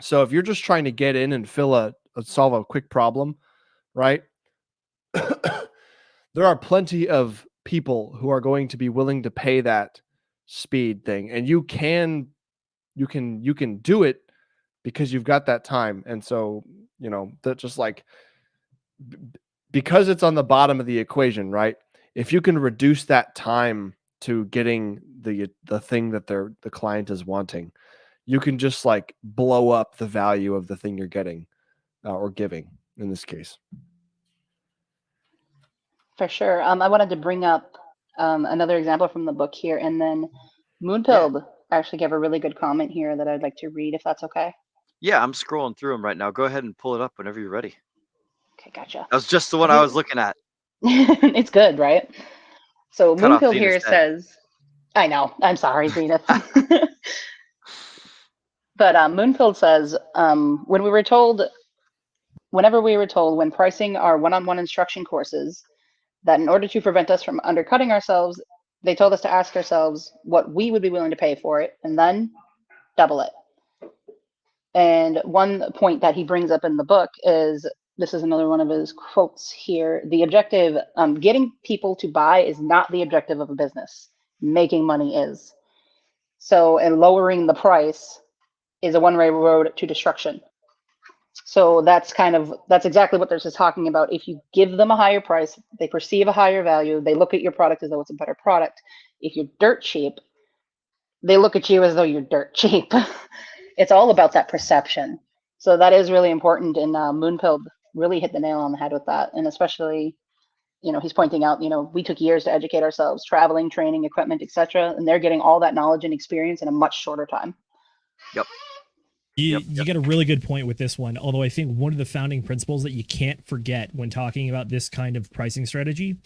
So if you're just trying to get in and solve a quick problem, right? There are plenty of people who are going to be willing to pay that speed thing, and you can do it because you've got that time. And so, that just like, because it's on the bottom of the equation, right? If you can reduce that time to getting the thing that the client is wanting, you can just like blow up the value of the thing you're getting or giving in this case. For sure. I wanted to bring up another example from the book here, and then Moonpilled actually gave a really good comment here that I'd like to read, if that's okay. Yeah, I'm scrolling through them right now. Go ahead and pull it up whenever you're ready. Okay, gotcha. That was just the one I was looking at. It's good, right? So Moonpilled here says, I know, I'm sorry, Zenith. But Moonfield says whenever we were told when pricing our one-on-one instruction courses that in order to prevent us from undercutting ourselves, they told us to ask ourselves what we would be willing to pay for it and then double it. And one point that he brings up in the book is, this is another one of his quotes here, the objective, getting people to buy is not the objective of a business. Making money is. So, and lowering the price is a one-way road to destruction. So that's exactly what this is talking about. If you give them a higher price, they perceive a higher value, they look at your product as though it's a better product. If you're dirt cheap, they look at you as though you're dirt cheap. It's all about that perception. So that is really important, and Moonpill really hit the nail on the head with that. And especially, he's pointing out, we took years to educate ourselves, traveling, training, equipment, etc., and they're getting all that knowledge and experience in a much shorter time. Yep. You get a really good point with this one, although I think one of the founding principles that you can't forget when talking about this kind of pricing strategy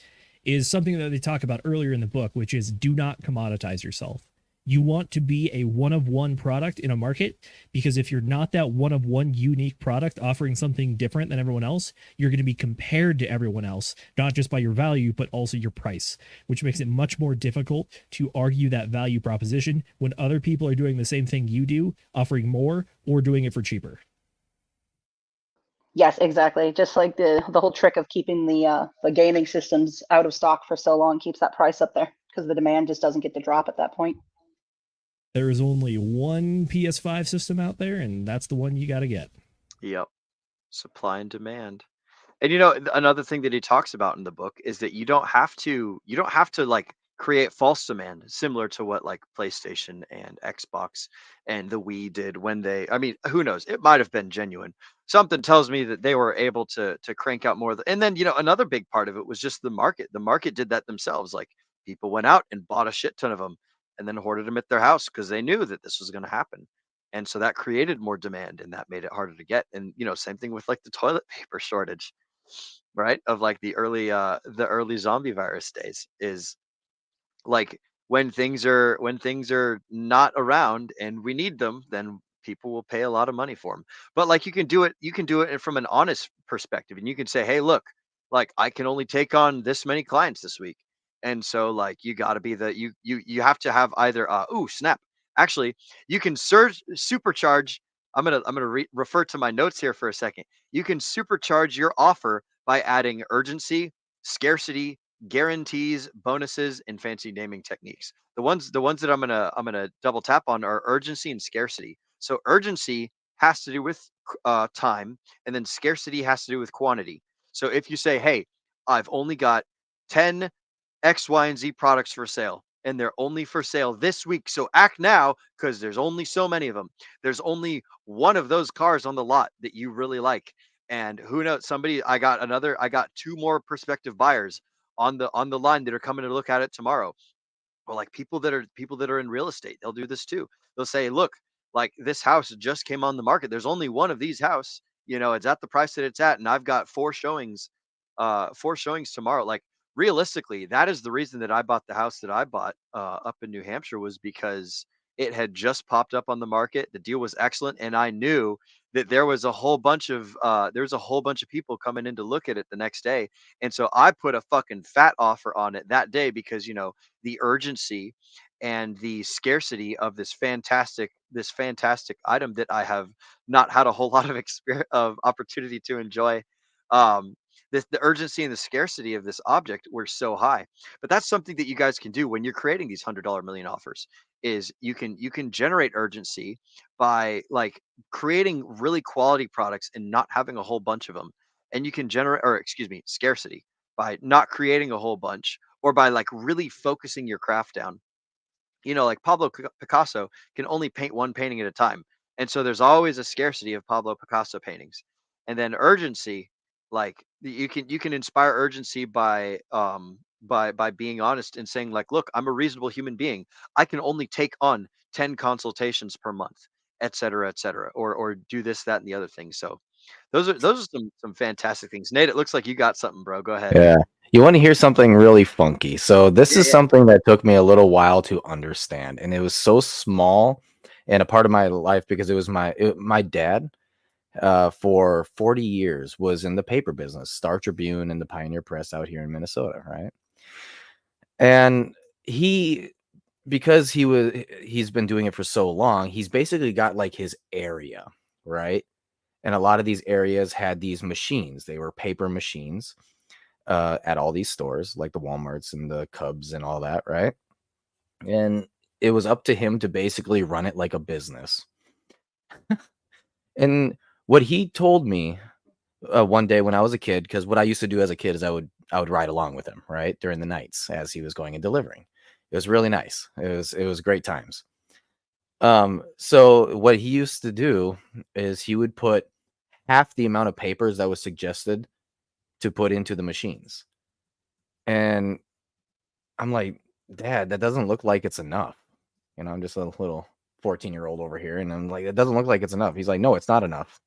is something that they talk about earlier in the book, which is do not commoditize yourself. You want to be a one-of-one product in a market, because if you're not that one-of-one unique product offering something different than everyone else, you're going to be compared to everyone else, not just by your value, but also your price, which makes it much more difficult to argue that value proposition when other people are doing the same thing you do, offering more or doing it for cheaper. Yes, exactly. Just like the whole trick of keeping the gaming systems out of stock for so long keeps that price up there, because the demand just doesn't get to drop at that point. There is only one PS5 system out there, and that's the one you got to get. Yep. Supply and demand. And another thing that he talks about in the book is that you don't have to like create false demand, similar to what like PlayStation and Xbox and the Wii did when who knows, it might have been genuine. Something tells me that they were able to crank out more. And then, another big part of it was just the market. The market did that themselves. Like, people went out and bought a shit ton of them and then hoarded them at their house because they knew that this was going to happen. And so that created more demand, and that made it harder to get. And, same thing with like the toilet paper shortage, right? Of like the early zombie virus days, is like when things are not around and we need them, then people will pay a lot of money for them. But like you can do it from an honest perspective, and you can say, hey, look, like I can only take on this many clients this week. And so like you got to be you have to have either snap. Actually, you can supercharge. I'm gonna refer to my notes here for a second. You can supercharge your offer by adding urgency, scarcity, guarantees, bonuses, and fancy naming techniques. The ones that I'm gonna double tap on are urgency and scarcity. So urgency has to do with time, and then scarcity has to do with quantity. So if you say, hey, I've only got 10 X, Y, and Z products for sale, and they're only for sale this week, so act now because there's only so many of them. There's only one of those cars on the lot that you really like, and who knows, I got 2 more prospective buyers on the line that are coming to look at it tomorrow. Or like people that are in real estate, they'll do this too. They'll say, look, like this house just came on the market. There's only one of these house, it's at the price that it's at, and I've got 4 showings tomorrow. Like realistically, that is the reason that I bought the house that I bought up in New Hampshire, was because it had just popped up on the market. The deal was excellent, and I knew that there was a whole bunch of people coming in to look at it the next day. And so I put a fucking fat offer on it that day because the urgency and the scarcity of this fantastic item that I have not had a whole lot of opportunity to enjoy. The urgency and the scarcity of this object were so high. But that's something that you guys can do when you're creating these $100 million offers, is you can generate urgency by like creating really quality products and not having a whole bunch of them. And you can scarcity by not creating a whole bunch, or by like really focusing your craft down. Like Pablo Picasso can only paint one painting at a time. And so there's always a scarcity of Pablo Picasso paintings. And then urgency, like you can inspire urgency by being honest and saying like, look, I'm a reasonable human being. I can only take on 10 consultations per month, et cetera, or do this, that, and the other thing. So those are some fantastic things. Nate, it looks like you got something, bro. Go ahead. Yeah. You want to hear something really funky? So this is something that took me a little while to understand, and it was so small and a part of my life because it was my dad for 40 years was in the paper business, Star Tribune and the Pioneer Press out here in Minnesota, right? And because he's been doing it for so long, he's basically got like his area, right? And a lot of these areas had these machines. They were paper machines at all these stores, like the Walmarts and the Cubs and all that, right? And it was up to him to basically run it like a business. And what he told me one day when I was a kid, because what I used to do as a kid is I would ride along with him, right, during the nights as he was going and delivering. It was really nice. It was great times. So what he used to do is he would put half the amount of papers that was suggested to put into the machines. And I'm like, Dad, that doesn't look like it's enough. You know, I'm just a little 14-year-old over here, and I'm like, it doesn't look like it's enough. He's like, no, it's not enough.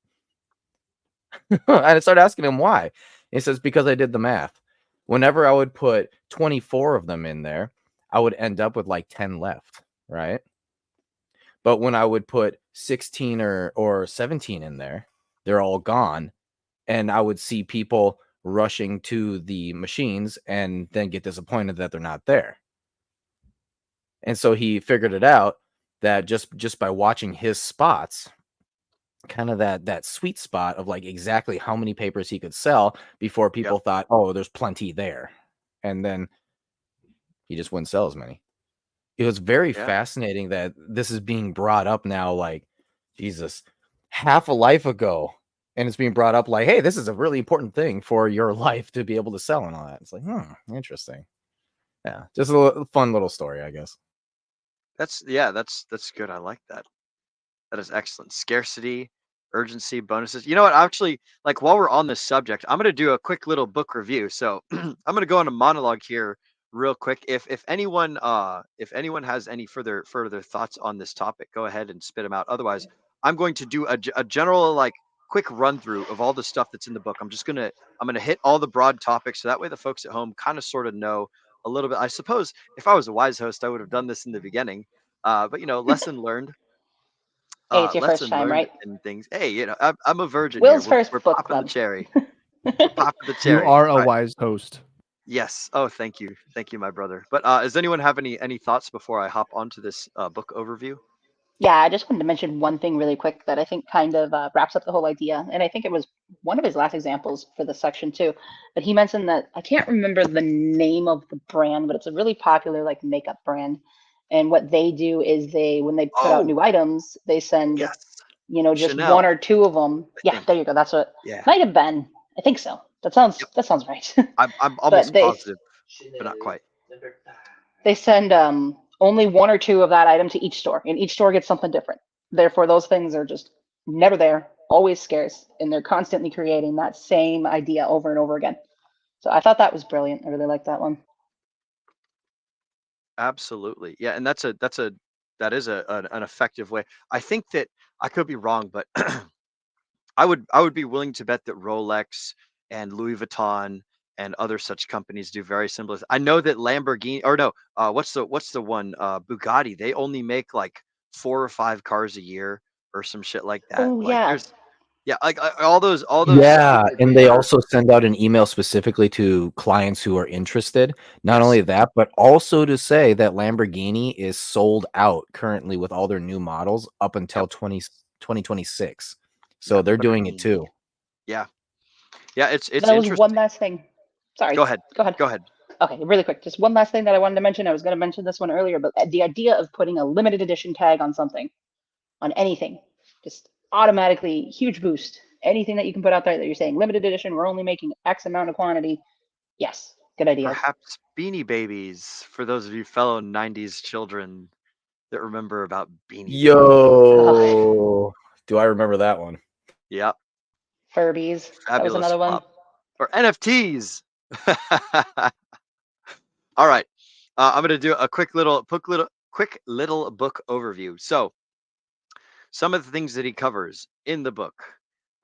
And I started asking him why. He says, because I did the math. Whenever I would put 24 of them in there, I would end up with like 10 left, right? But when I would put 16 or 17 in there, they're all gone. And I would see people rushing to the machines and then get disappointed that they're not there. And so he figured it out that just by watching his spots, kind of that sweet spot of like exactly how many papers he could sell before people thought, oh, there's plenty there. And then he just wouldn't sell as many. It was very fascinating that this is being brought up now, like, Jesus, half a life ago. And it's being brought up like, hey, this is a really important thing for your life to be able to sell and all that. It's like, interesting. Yeah, just a fun little story, I guess. That's good. I like that. That is excellent. Scarcity, urgency, bonuses. You know what? Actually, like while we're on this subject, I'm gonna do a quick little book review. So I'm gonna go on a monologue here real quick. If anyone has any further thoughts on this topic, go ahead and spit them out. Otherwise, I'm going to do a general like quick run through of all the stuff that's in the book. I'm gonna hit all the broad topics so that way the folks at home kind of sort of know a little bit. I suppose if I was a wise host, I would have done this in the beginning. But you know, lesson learned. Hey, it's your first Lesson time, learned right? and things. Hey, you know, I'm a virgin Will's here. first We're book popping the club. cherry. We're popping the You cherry. are a All right. wise host. Yes. Oh, thank you, my brother. But does anyone have any thoughts before I hop onto this book overview? Yeah, I just wanted to mention one thing really quick that I think kind of wraps up the whole idea. And I think it was one of his last examples for this section too. But he mentioned that, I can't remember the name of the brand, but it's a really popular like makeup brand. And what they do is when they put out new items, they send, just Chanel. one or two of them. Yeah, there you go. That's what might have been. I think so. That sounds right. I'm almost positive, but not quite. They send only one or two of that item to each store, and each store gets something different. Therefore, those things are just never there, always scarce, and they're constantly creating that same idea over and over again. So I thought that was brilliant. I really liked that one. Absolutely. Yeah, and that is an effective way. I think that I could be wrong, but I would be willing to bet that Rolex and Louis Vuitton and other such companies do very similar. I know that Lamborghini, or no, what's the one, Bugatti? They only make like 4 or 5 cars a year or some shit like that. Oh Like yeah. there's like all those. Yeah, and they also send out an email specifically to clients who are interested. Not only that, but also to say that Lamborghini is sold out currently with all their new models up until 2026. So they're doing it too. Yeah. It's That was interesting. one last thing. Sorry. Go ahead. Go ahead. Okay, really quick. Just one last thing that I wanted to mention. I was going to mention this one earlier, but the idea of putting a limited edition tag on something, on anything, just automatically huge boost. Anything that you can put out there that you're saying limited edition, we're only making X amount of quantity. Yes, good idea. Perhaps Beanie Babies for those of you fellow 90s children that remember about Beanie Babies. Yo, do I remember that one? Yep. Furbies. That was another one. Or NFTs. All right. I'm going to do a quick little book overview. So some of the things that he covers in the book.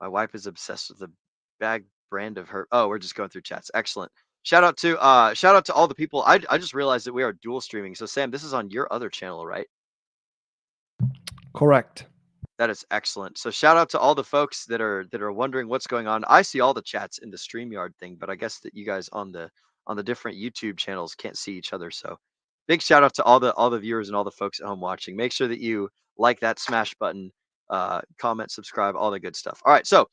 My wife is obsessed with the bag brand of her. Oh, we're just going through chats. Excellent. Shout out to all the people. I just realized that we are dual streaming. So Sam, this is on your other channel, right? Correct. That is excellent. So shout out to all the folks that are wondering what's going on. I see all the chats in the StreamYard thing, but I guess that you guys on the different YouTube channels can't see each other. So big shout out to all the viewers and all the folks at home watching. Make sure that you like that smash button, comment, subscribe, all the good stuff. All right, so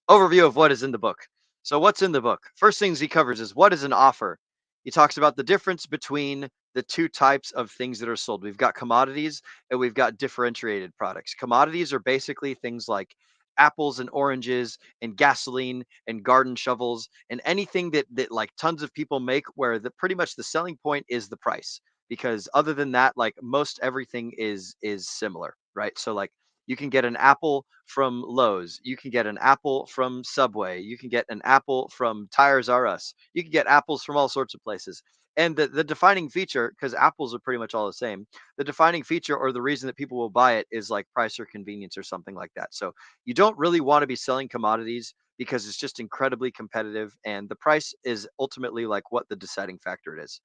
overview of what is in the book. So what's in the book? First things he covers is what is an offer. He talks about the difference between the two types of things that are sold. We've got commodities and we've got differentiated products. Commodities are basically things like apples and oranges and gasoline and garden shovels and anything that like tons of people make, where the pretty much the selling point is the price. Because other than that, like most everything is similar, right? So like you can get an apple from Lowe's. You can get an apple from Subway. You can get an apple from Tires R Us. You can get apples from all sorts of places. And the defining feature, because apples are pretty much all the same, the defining feature or the reason that people will buy it is like price or convenience or something like that. So you don't really want to be selling commodities because it's just incredibly competitive. And the price is ultimately like what the deciding factor it is.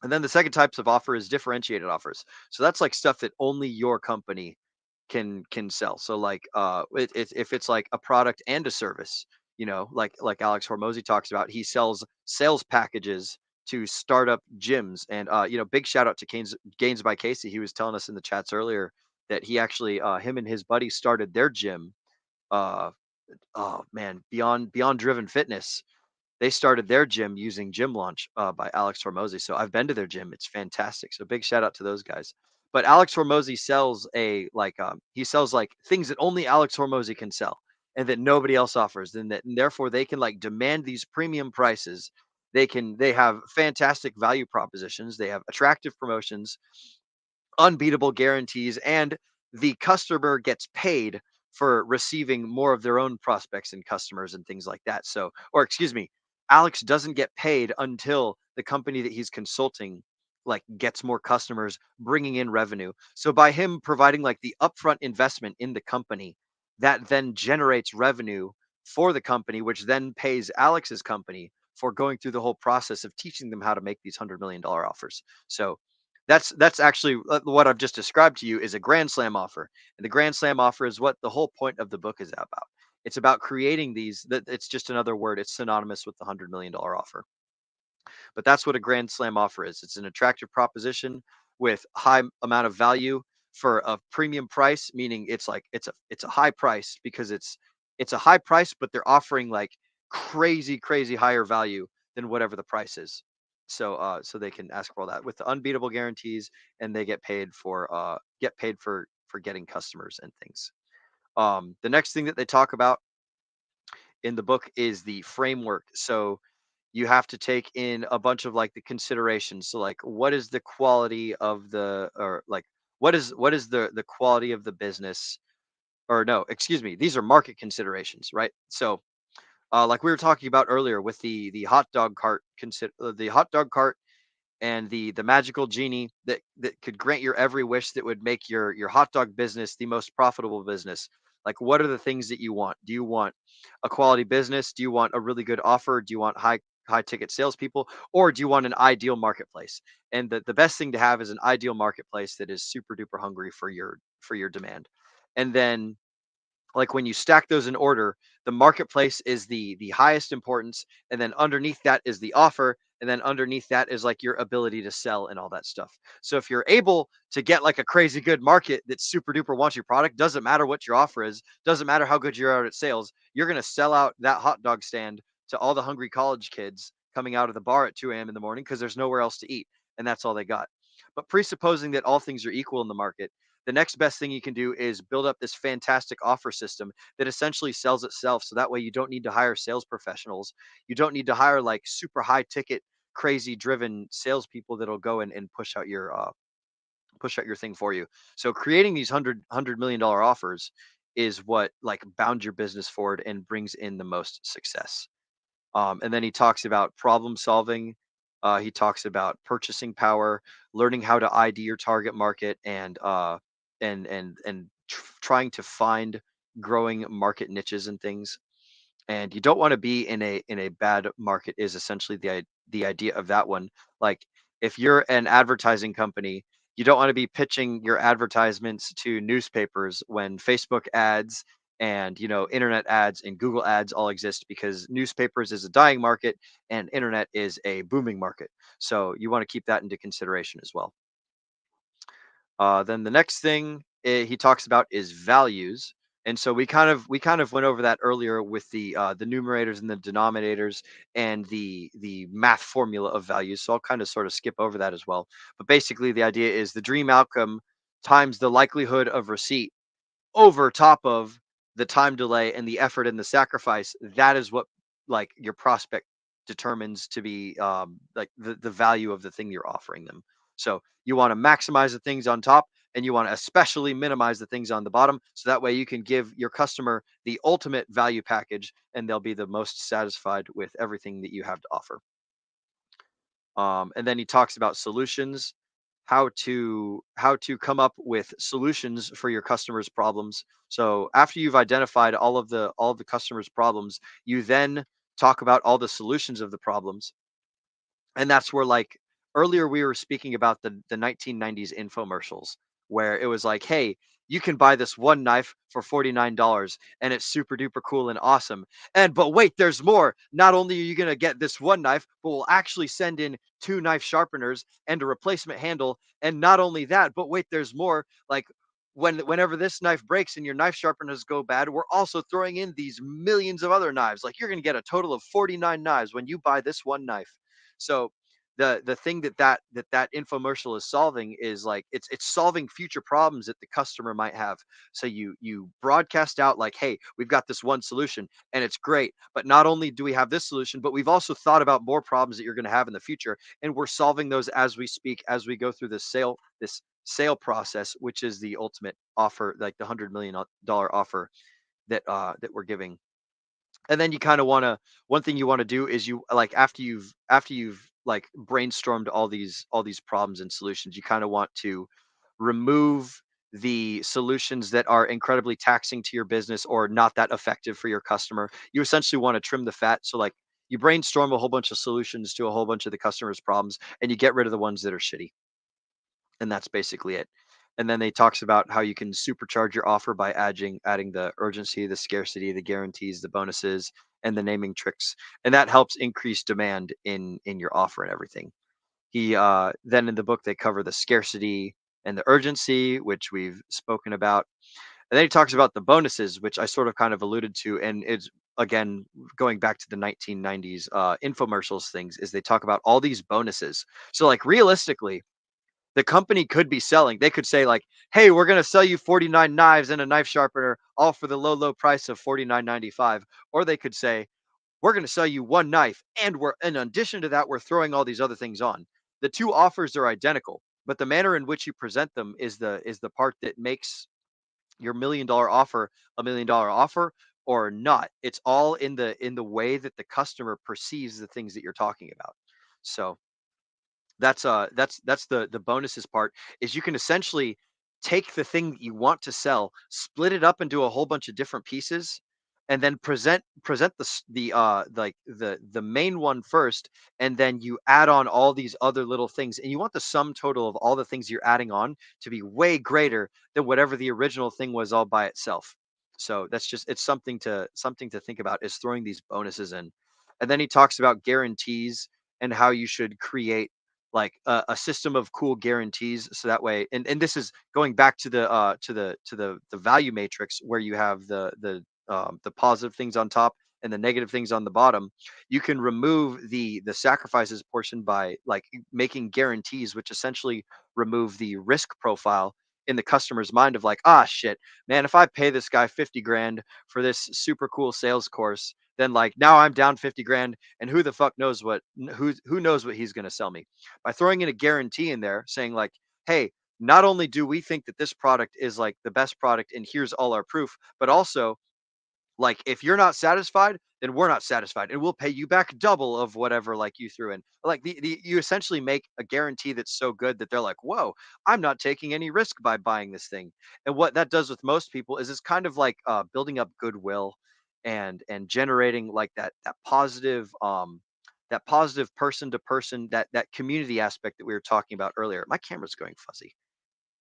And then the second types of offer is differentiated offers. So that's like stuff that only your company can sell. So like if it's like a product and a service, you know, like Alex Hormozi talks about, he sells sales packages to startup gyms. And you know, big shout out to Gains by Casey. He was telling us in the chats earlier that he actually him and his buddy started their gym. Uh, oh man, Beyond Driven Fitness, they started their gym using Gym Launch by Alex Hormozi. So I've been to their gym; it's fantastic. So big shout out to those guys. But Alex Hormozi sells he sells like things that only Alex Hormozi can sell and that nobody else offers. And therefore they can like demand these premium prices. They have fantastic value propositions. They have attractive promotions, unbeatable guarantees, and the customer gets paid for receiving more of their own prospects and customers and things like that. So, or excuse me, Alex doesn't get paid until the company that he's consulting like gets more customers, bringing in revenue. So by him providing like the upfront investment in the company, that then generates revenue for the company, which then pays Alex's company for going through the whole process of teaching them how to make these $100 million offers. So that's actually what I've just described to you is a Grand Slam offer. And the Grand Slam offer is what the whole point of the book is about. It's about creating these, that it's just another word. It's synonymous with the $100 million offer. But that's what a Grand Slam offer is. It's an attractive proposition with high amount of value for a premium price, meaning it's like it's a high price because it's a high price, but they're offering like crazy higher value than whatever the price is. So they can ask for all that with the unbeatable guarantees, and they get paid for getting customers and things. The next thing that they talk about in the book is the framework. So you have to take in a bunch of like the considerations. So like what is the quality of the, or like what is the quality of the business, or no, excuse me, these are market considerations, right? So like we were talking about earlier with the hot dog cart, the hot dog cart and the magical genie that could grant your every wish, that would make your hot dog business the most profitable business. Like what are the things that you want? Do you want a quality business? Do you want a really good offer? Do you want high ticket salespeople, or do you want an ideal marketplace? And the best thing to have is an ideal marketplace that is super duper hungry for your demand. And then like when you stack those in order, the marketplace is the highest importance, and then underneath that is the offer, and then underneath that is like your ability to sell and all that stuff. So if you're able to get like a crazy good market that super duper wants your product, doesn't matter what your offer is, doesn't matter how good you're at sales, you're going to sell out that hot dog stand to all the hungry college kids coming out of the bar at 2 a.m. in the morning because there's nowhere else to eat, and that's all they got. But presupposing that all things are equal in the market, the next best thing you can do is build up this fantastic offer system that essentially sells itself. So that way you don't need to hire sales professionals. You don't need to hire like super high ticket, crazy driven salespeople that'll go and push out your thing for you. So creating these $100 million offers is what like bound your business forward and brings in the most success. And then he talks about problem solving. He talks about purchasing power, learning how to ID your target market, and trying to find growing market niches and things. And you don't want to be in a bad market is essentially the idea of that one. Like if you're an advertising company You don't want to be pitching your advertisements to newspapers when Facebook ads and internet ads and Google ads all exist, because newspapers is a dying market and internet is a booming market. So you want to keep that into consideration as well. Then the next thing he talks about is values, and so we kind of went over that earlier with the numerators and the denominators and the math formula of values. So I'll kind of sort of skip over that as well. But basically, the idea is the dream outcome times the likelihood of receipt over top of the time delay and the effort and the sacrifice. That is what like your prospect determines to be like the value of the thing you're offering them. So you want to maximize the things on top, and you want to especially minimize the things on the bottom, so that way you can give your customer the ultimate value package and they'll be the most satisfied with everything that you have to offer. And then he talks about solutions, how to come up with solutions for your customers' problems. So after you've identified all of the customers' problems, you then talk about all the solutions of the problems. And that's where, like, earlier we were speaking about the 1990s infomercials, where it was like, hey, you can buy this one knife for $49 and it's super duper cool and awesome. And but wait, there's more. Not only are you going to get this one knife, but we'll actually send in 2 knife sharpeners and a replacement handle. And not only that, but wait, there's more. Like, whenever this knife breaks and your knife sharpeners go bad, we're also throwing in these millions of other knives. Like, you're going to get a total of 49 knives when you buy this one knife. So the thing that infomercial is solving is, like, it's solving future problems that the customer might have. So you broadcast out like, hey, we've got this one solution and it's great, but not only do we have this solution, but we've also thought about more problems that you're going to have in the future, and we're solving those as we speak, as we go through this sale process, which is the ultimate offer, like the $100 million offer that we're giving. And then you kind of want to one thing you want to do is, you like, after you've like brainstormed all these problems and solutions, you kind of want to remove the solutions that are incredibly taxing to your business or not that effective for your customer. You essentially want to trim the fat. So, like, you brainstorm a whole bunch of solutions to a whole bunch of the customer's problems, and you get rid of the ones that are shitty. And that's basically it. And then they talks about how you can supercharge your offer by adding the urgency, the scarcity, the guarantees, the bonuses, and the naming tricks, and that helps increase demand in your offer and everything. He then in the book they cover the scarcity and the urgency, which we've spoken about, and then he talks about the bonuses, which I sort of kind of alluded to, and it's again going back to the 1990s infomercials things. Is they talk about all these bonuses. So, like, realistically, the company could be selling. They could say, like, "Hey, we're going to sell you 49 knives and a knife sharpener, all for the low, low price of $49.95." Or they could say, "We're going to sell you one knife, and in addition to that, we're throwing all these other things on." The two offers are identical, but the manner in which you present them is the part that makes your $1 million offer a $1 million offer or not. It's all in the way that the customer perceives the things that you're talking about. So that's the bonuses part, is you can essentially take the thing that you want to sell, split it up into a whole bunch of different pieces, and then present the main one first, and then you add on all these other little things, and you want the sum total of all the things you're adding on to be way greater than whatever the original thing was all by itself. So that's just, it's something to think about, is throwing these bonuses in. And then he talks about guarantees and how you should create, like, a system of cool guarantees, so that way, and this is going back to the value matrix, where you have the positive things on top and the negative things on the bottom. You can remove the sacrifices portion by, like, making guarantees, which essentially remove the risk profile in the customer's mind of, like, ah, shit, man, if I pay this guy 50 grand for this super cool sales course, then, like, now I'm down 50 grand, and who the fuck knows who knows what he's going to sell me. By throwing in a guarantee in there, saying, like, hey, not only do we think that this product is, like, the best product and here's all our proof, but also, like, if you're not satisfied, then we're not satisfied, and we'll pay you back double of whatever, like, you threw in. Like, you essentially make a guarantee that's so good that they're like, whoa, I'm not taking any risk by buying this thing. And what that does with most people is it's kind of like building up goodwill and generating, like, that positive person to person, that community aspect that we were talking about earlier. My camera's going fuzzy.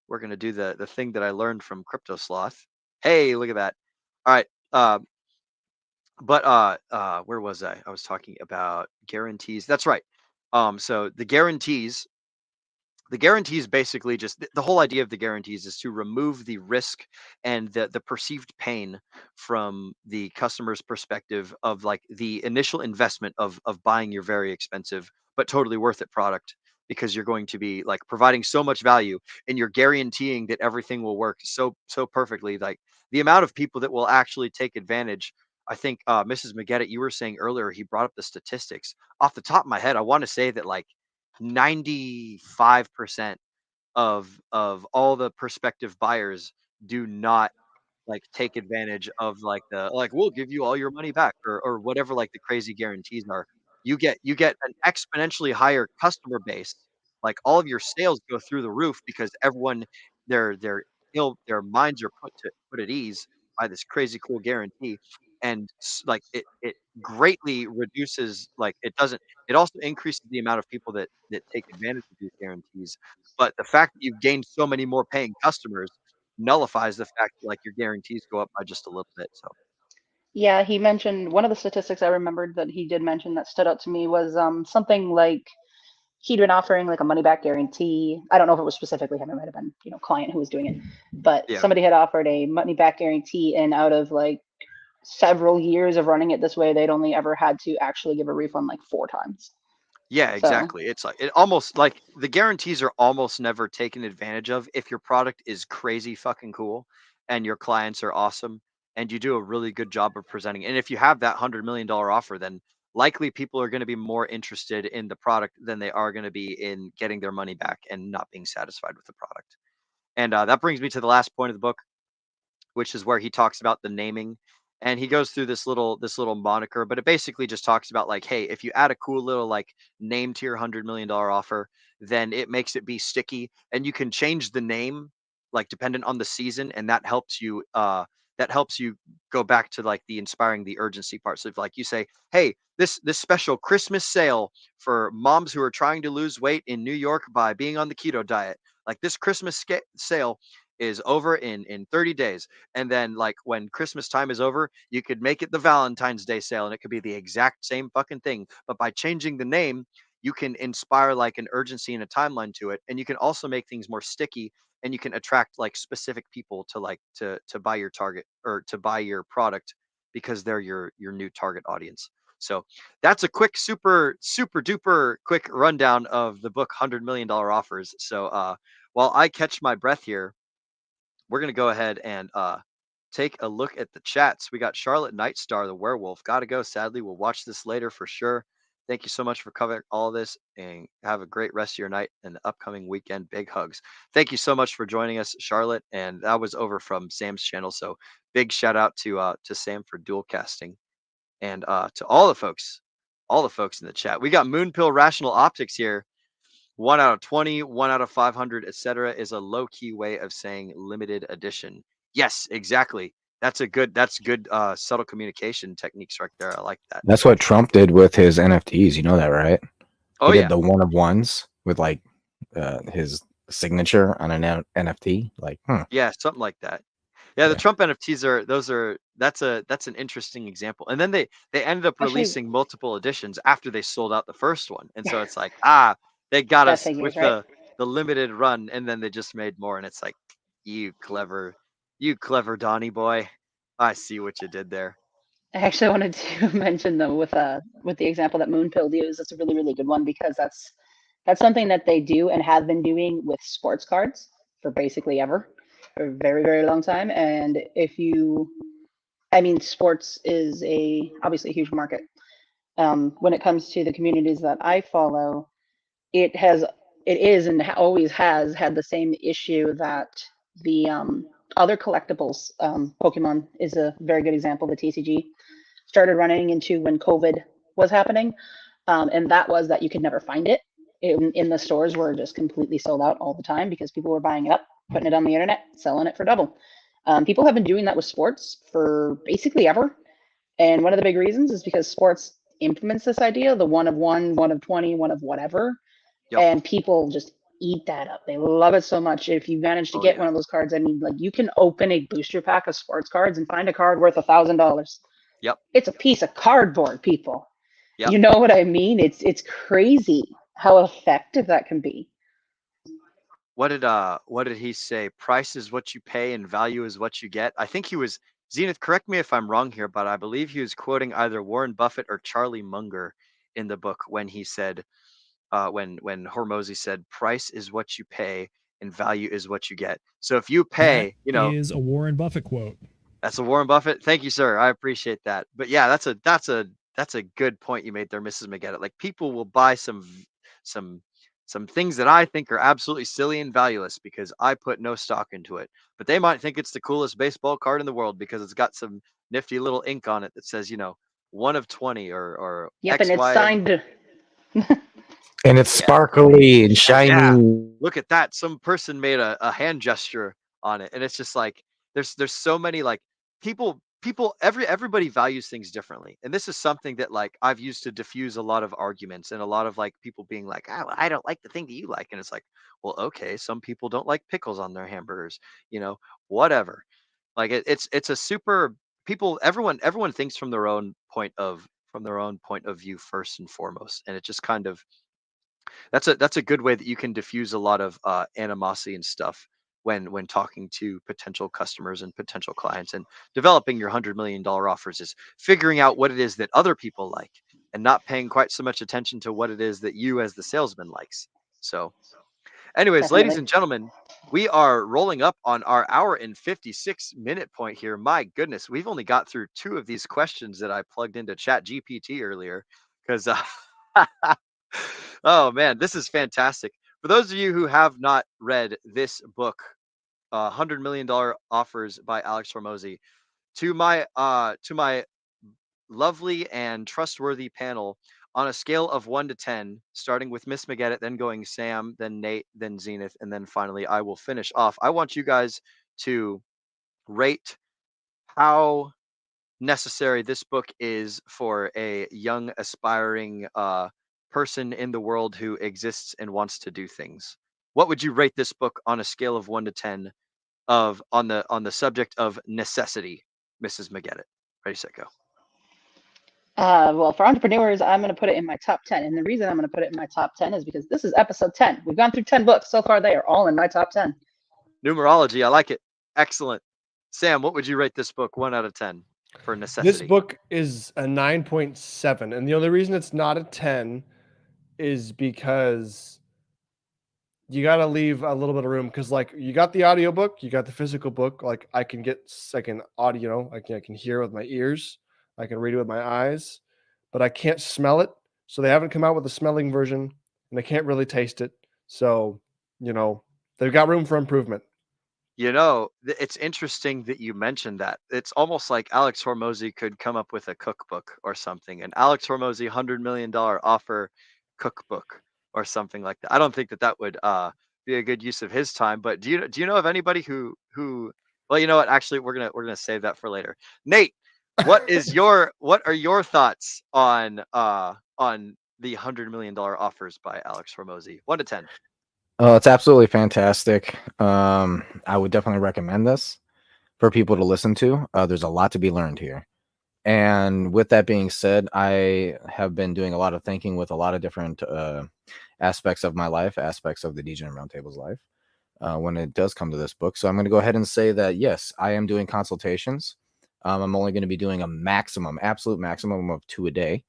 we're gonna do the thing that I learned from Crypto Sloth. Hey, look at that. All right. Where was I? I was talking about guarantees. That's right. So the guarantees basically just the whole idea of the guarantees is to remove the risk and the perceived pain from the customer's perspective of like the initial investment of buying your very expensive but totally worth it product, because you're going to be like providing so much value and you're guaranteeing that everything will work so perfectly. Like the amount of people that will actually take advantage. I think Mrs. McGettit, you were saying earlier, he brought up the statistics. Off the top of my head, I want to say that like 95% of all the prospective buyers do not like take advantage of like the like we'll give you all your money back or whatever like the crazy guarantees are. You get an exponentially higher customer base. Like all of your sales go through the roof because everyone their minds are put at ease by this crazy cool guarantee. And like it greatly reduces like it also increases the amount of people that take advantage of these guarantees. But the fact that you've gained so many more paying customers nullifies the fact that like your guarantees go up by just a little bit. So Yeah, he mentioned one of the statistics I remembered that he did mention that stood out to me was something like he'd been offering like a money back guarantee. I don't know if it was specifically him, it might have been, client who was doing it, but yeah, somebody had offered a money back guarantee, and out of like several years of running it this way, they'd only ever had to actually give a refund like 4 times. yeah, So exactly. It's like it almost like the guarantees are almost never taken advantage of if your product is crazy fucking cool and your clients are awesome and you do a really good job of presenting. And if you have that $100 million offer, then likely people are going to be more interested in the product than they are going to be in getting their money back and not being satisfied with the product. And that brings me to the last point of the book, which is where he talks about the naming, and he goes through this little moniker, but it basically just talks about like, hey, if you add a cool little like name to your $100 million offer, then it makes it be sticky, and you can change the name like dependent on the season, and that helps you go back to like the inspiring the urgency part. So if like you say, hey, this special Christmas sale for moms who are trying to lose weight in New York by being on the keto diet, like this Christmas sale is over in 30 days. And then like when Christmas time is over, you could make it the Valentine's Day sale and it could be the exact same fucking thing. But by changing the name, you can inspire like an urgency and a timeline to it. And you can also make things more sticky, and you can attract like specific people to like to buy your target or to buy your product because they're your new target audience. So that's a quick super duper quick rundown of the book $100 Million Offers. So while I catch my breath here, we're going to go ahead and take a look at the chats. We got Charlotte Nightstar, the werewolf. Gotta go, sadly. We'll watch this later for sure. Thank you so much for covering all of this, and have a great rest of your night and the upcoming weekend. Big hugs. Thank you so much for joining us, Charlotte. And that was over from Sam's channel. So big shout out to Sam for dual casting, and to all the folks in the chat. We got Moonpill Rational Optics here. 1 out of 20, 1 out of 500, etc. is a low key way of saying limited edition. Yes, exactly. That's good subtle communication techniques right there. I like that. That's what Trump did with his NFTs. You know that, right? Oh He yeah. did the one of ones with like his signature on an NFT. Like, Yeah, something like that. Yeah, the Yeah. Trump NFTs that's an interesting example. And then they ended up Actually, releasing multiple editions after they sold out the first one. And so it's like, they got that us figures, with right? the limited run, and then they just made more, and it's like, you clever Donnie boy. I see what you did there. I actually wanted to mention though with the example that Moonpill used, that's a really really good one because that's something that they do and have been doing with sports cards for basically ever, for a very very long time. And I mean, sports is obviously a huge market. When it comes to the communities that I follow, it is and always has had the same issue that the other collectibles. Pokemon is a very good example. The TCG started running into when COVID was happening, and that was that you could never find it. In the stores were just completely sold out all the time because people were buying it up, putting it on the internet, selling it for double. People have been doing that with sports for basically ever. And one of the big reasons is because sports implements this idea, the one of one, one of 20, one of whatever. Yep. And people just eat that up. They love it so much. If you manage to Oh get yeah. one of those cards, I mean, like you can open a booster pack of sports cards and find a card worth $1,000. Yep. It's a piece of cardboard, people. Yep. You know what I mean? It's crazy how effective that can be. What did he say? Price is what you pay and value is what you get. I think he was Zenith, correct me if I'm wrong here, but I believe he was quoting either Warren Buffett or Charlie Munger in the book when he said when Hormozi said price is what you pay and value is what you get. So if you pay, That is a Warren Buffett quote. that's a Warren Buffett. Thank you, sir. I appreciate that. But yeah, that's a good point you made there, Mrs. McGettit. Like people will buy some things that I think are absolutely silly and valueless because I put no stock into it. But they might think it's the coolest baseball card in the world because it's got some nifty little ink on it that says, 1 of 20 or Yep, X, and it's Y, signed. And it's Yeah. sparkly and shiny. Yeah. Look at that. Some person made a hand gesture on it. And it's just like there's so many like everybody values things differently. And this is something that like I've used to diffuse a lot of arguments and a lot of like people being like, well, I don't like the thing that you like. And it's like, well, okay, some people don't like pickles on their hamburgers, whatever. Like it's a super everyone thinks from their own point of view first and foremost. And it just kind of that's a good way that you can diffuse a lot of animosity and stuff when talking to potential customers and potential clients and developing your $100 million offers is figuring out what it is that other people like and not paying quite so much attention to what it is that you as the salesman likes. So anyways, ladies Definitely. and gentlemen, we are rolling up on our hour and 56-minute point here. My goodness, we've only got through 2 of these questions that I plugged into Chat GPT earlier because oh man, this is fantastic. For those of you who have not read this book, $100 Million Offers by Alex Hormozi, to my lovely and trustworthy panel, on a scale of 1 to 10, starting with Miss McGettit, then going Sam, then Nate, then Zenith, and then finally I will finish off. I want you guys to rate how necessary this book is for a young aspiring person in the world who exists and wants to do things. What would you rate this book on a scale of 1 to 10 on the subject of necessity, Mrs. McGettit? Ready, set, go. Well, for entrepreneurs, I'm going to put it in my top 10. And the reason I'm going to put it in my top 10 is because this is episode 10. We've gone through 10 books. So far, they are all in my top 10. Numerology, I like it. Excellent. Sam, what would you rate this book 1 out of 10 for necessity? This book is a 9.7. And the only reason it's not a 10 is because you got to leave a little bit of room because like you got the audiobook, you got the physical book. Like I can get second audio, I can hear with my ears. I can read it with my eyes, but I can't smell it. So they haven't come out with a smelling version and I can't really taste it. So, they've got room for improvement. It's interesting that you mentioned that. It's almost like Alex Hormozi could come up with a cookbook or something, an Alex Hormozi $100 million offer cookbook or something like that. I don't think that would be a good use of his time. But do you know of anybody who? Well, you know what? Actually, we're gonna save that for later. Nate, what are your thoughts on the $100 million offers by Alex Hormozi? 1 to 10. Oh, it's absolutely fantastic. I would definitely recommend this for people to listen to. There's a lot to be learned here. And with that being said, I have been doing a lot of thinking with a lot of different aspects of my life, aspects of the Degenerate Roundtable's life, when it does come to this book. So I'm going to go ahead and say that, yes, I am doing consultations. I'm only going to be doing a absolute maximum of 2 a day.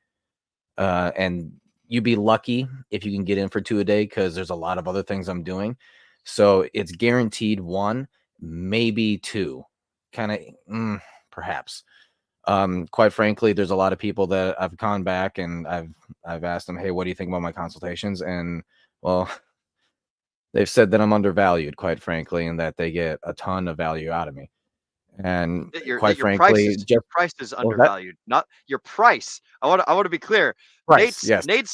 And you'd be lucky if you can get in for 2 a day because there's a lot of other things I'm doing. So it's guaranteed 1, maybe 2, kind of perhaps. Quite frankly, there's a lot of people that I've gone back and I've asked them, hey, what do you think about my consultations? And well, they've said that I'm undervalued, quite frankly, and that they get a ton of value out of me. And quite frankly, your price is undervalued, not your price. I want to be clear. Price, Nate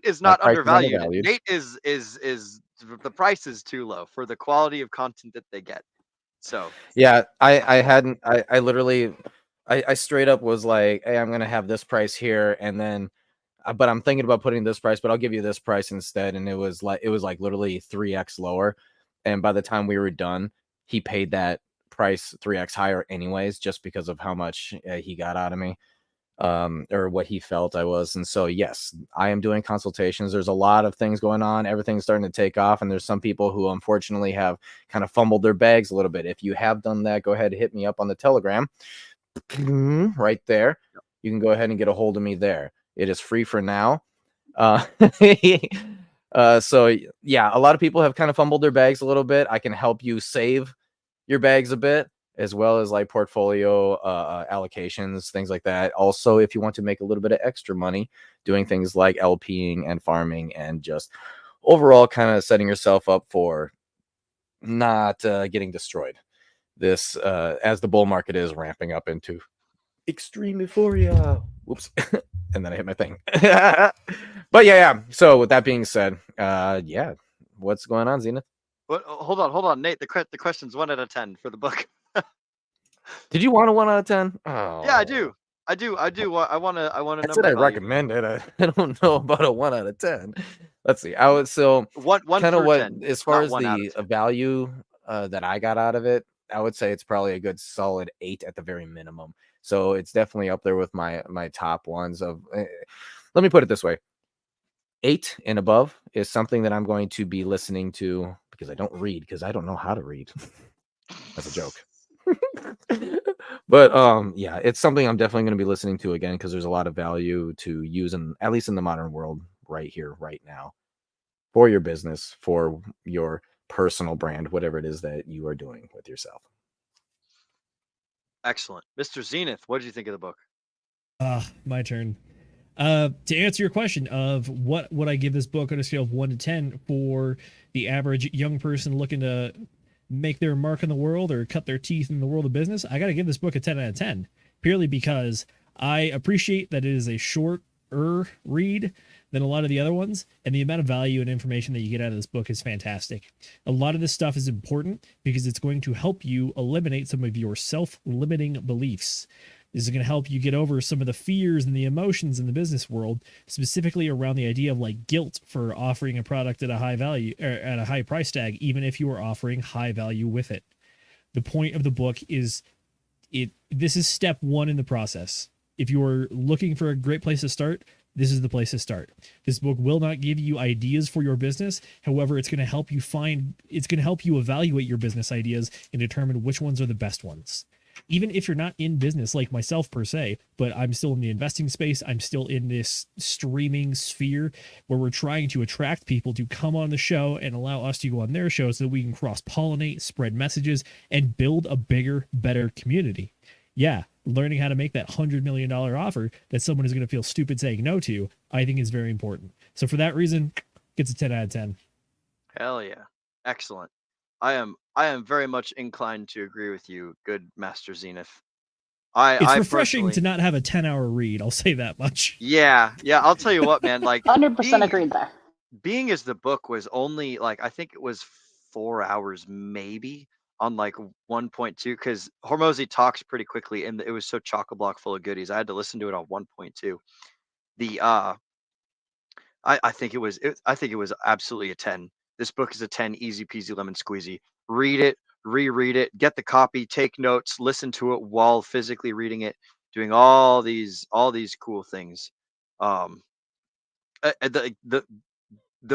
is not undervalued. Nate is the price is too low for the quality of content that they get. So yeah, I literally straight up was like, hey, I'm gonna have this price here, and then but I'm thinking about putting this price, but I'll give you this price instead. And it was like literally 3x lower. And by the time we were done, he paid that price 3x higher anyways, just because of how much he got out of me, or what he felt I was. And so, yes, I am doing consultations. There's a lot of things going on. Everything's starting to take off. And there's some people who unfortunately have kind of fumbled their bags a little bit. If you have done that, go ahead and hit me up on the Telegram right there. You can go ahead and get a hold of me there. It is free for now. So yeah, a lot of people have kind of fumbled their bags a little bit. I can help you save your bags a bit, as well as like portfolio allocations, things like that. Also, if you want to make a little bit of extra money doing things like LPing and farming and just overall kind of setting yourself up for not getting destroyed. This as the bull market is ramping up into extreme euphoria. Whoops. And then I hit my thing. But yeah. So with that being said, yeah, what's going on, Zenith? What? Hold on, Nate. The question's 1 out of 10 for the book. Did you want a 1 out of 10? Oh. Yeah, I do. I want to. I said I recommend it. I don't know about a 1 out of 10. Let's see. I would one kind of what 10, as far as not 1 out the of 10. value that I got out of it, I would say it's probably a good solid 8 at the very minimum. So it's definitely up there with my top ones of. Let me put it this way: 8 and above is something that I'm going to be listening to, because I don't read, because I don't know how to read. That's a joke. But yeah, it's something I'm definitely going to be listening to again, because there's a lot of value to use in, at least in the modern world, right here, right now, for your business, for your personal brand, whatever it is that you are doing with yourself. Excellent. Mr. Zenith, what did you think of the book? My turn. To answer your question of what would I give this book on a scale of 1 to 10 for the average young person looking to make their mark in the world or cut their teeth in the world of business, I got to give this book a 10 out of 10, purely because I appreciate that it is a shorter read than a lot of the other ones, and the amount of value and information that you get out of this book is fantastic. A lot of this stuff is important because it's going to help you eliminate some of your self-limiting beliefs. This is going to help you get over some of the fears and the emotions in the business world, specifically around the idea of like guilt for offering a product at a high value or at a high price tag, even if you are offering high value with it. The point of the book is this is step 1 in the process. If you are looking for a great place to start, this is the place to start. This book will not give you ideas for your business. However, it's going to help you evaluate your business ideas and determine which ones are the best ones. Even if you're not in business like myself per se, but I'm still in the investing space, I'm still in this streaming sphere where we're trying to attract people to come on the show and allow us to go on their show so that we can cross-pollinate, spread messages, and build a bigger, better community. Yeah, learning how to make that $100 million offer that someone is going to feel stupid saying no to, I think is very important. So for that reason, gets a 10 out of 10. Hell yeah. Excellent. I am very much inclined to agree with you, good Master Zenith. It's refreshing to not have a 10-hour read, I'll say that much. Yeah, I'll tell you what, man, like 100% agreed there. Being as the book was only like, I think it was 4 hours maybe on like 1.2, because Hormozi talks pretty quickly and it was so chock-a-block full of goodies. I had to listen to it on 1.2. The I think it was absolutely a 10. This book is a 10, easy peasy lemon squeezy. Read it, reread it, get the copy, take notes, listen to it while physically reading it, doing all these cool things. The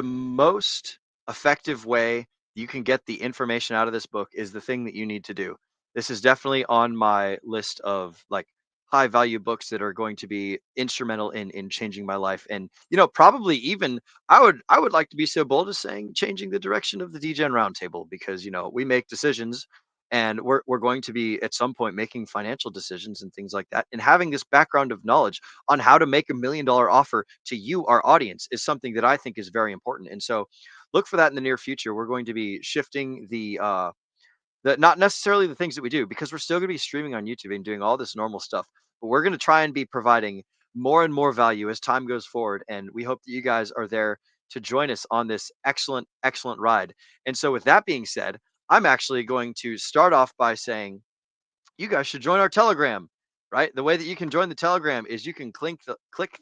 most effective way you can get the information out of this book is the thing that you need to do. This is definitely on my list of like high value books that are going to be instrumental in changing my life. And probably even I would like to be so bold as saying changing the direction of the DGen Roundtable, because we make decisions and we're going to be at some point making financial decisions and things like that, and having this background of knowledge on how to make $1 million offer to you, our audience, is something that I think is very important. And so look for that in the near future. We're going to be shifting the not necessarily the things that we do, because we're still going to be streaming on YouTube and doing all this normal stuff, but we're going to try and be providing more and more value as time goes forward. And we hope that you guys are there to join us on this excellent ride. And so with that being said, I'm actually going to start off by saying you guys should join our Telegram. right? The way that you can join the Telegram is you can click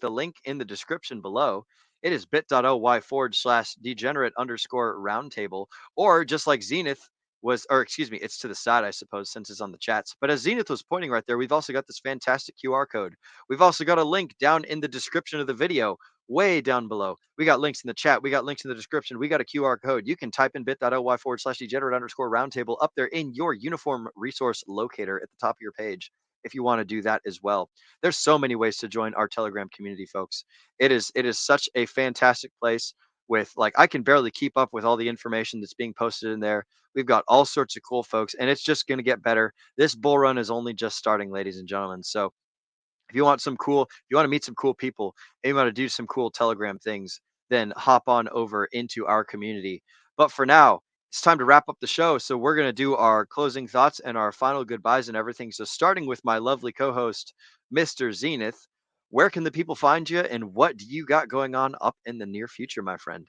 the link in the description below. It is bit.ly/degenerate_roundtable, or just like Zenith was, or excuse me, it's to the side, I suppose, since it's on the chats. But as Zenith was pointing right there, we've also got this fantastic QR code. We've also got a link down in the description of the video, way down below. We got links in the chat. We got links in the description. We got a QR code. You can type in bit.ly/degenerate_roundtable up there in your uniform resource locator at the top of your page if you want to do that as well. There's so many ways to join our Telegram community, folks. It is such a fantastic place with, like, I can barely keep up with all the information that's being posted in there. We've got all sorts of cool folks, and it's just going to get better. This bull run is only just starting, ladies and gentlemen. So if you want to meet some cool people, and you want to do some cool Telegram things, then hop on over into our community. But for now, it's time to wrap up the show. So we're going to do our closing thoughts and our final goodbyes and everything. So starting with my lovely co-host, Mr. Zenith, where can the people find you, and what do you got going on up in the near future, my friend?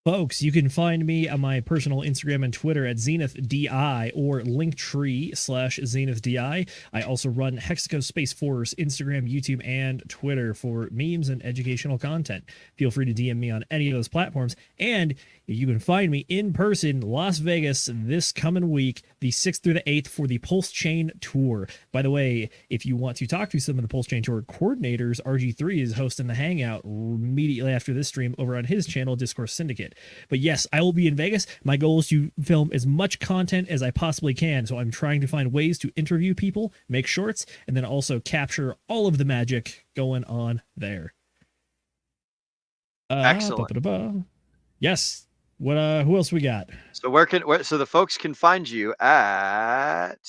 Folks, you can find me on my personal Instagram and Twitter at ZenithDI or Linktree/ZenithDI. I also run Hexaco Space Force Instagram, YouTube, and Twitter for memes and educational content. Feel free to DM me on any of those platforms. And you can find me in person, Las Vegas, this coming week, the 6th through the 8th, for the Pulse Chain Tour. By the way, if you want to talk to some of the Pulse Chain Tour coordinators, RG3 is hosting the hangout immediately after this stream over on his channel, Discourse Syndicate. But yes, I will be in Vegas. My goal is to film as much content as I possibly can. So I'm trying to find ways to interview people, make shorts, and then also capture all of the magic going on there. Excellent. Yes. What? Who else we got? So so the folks can find you at?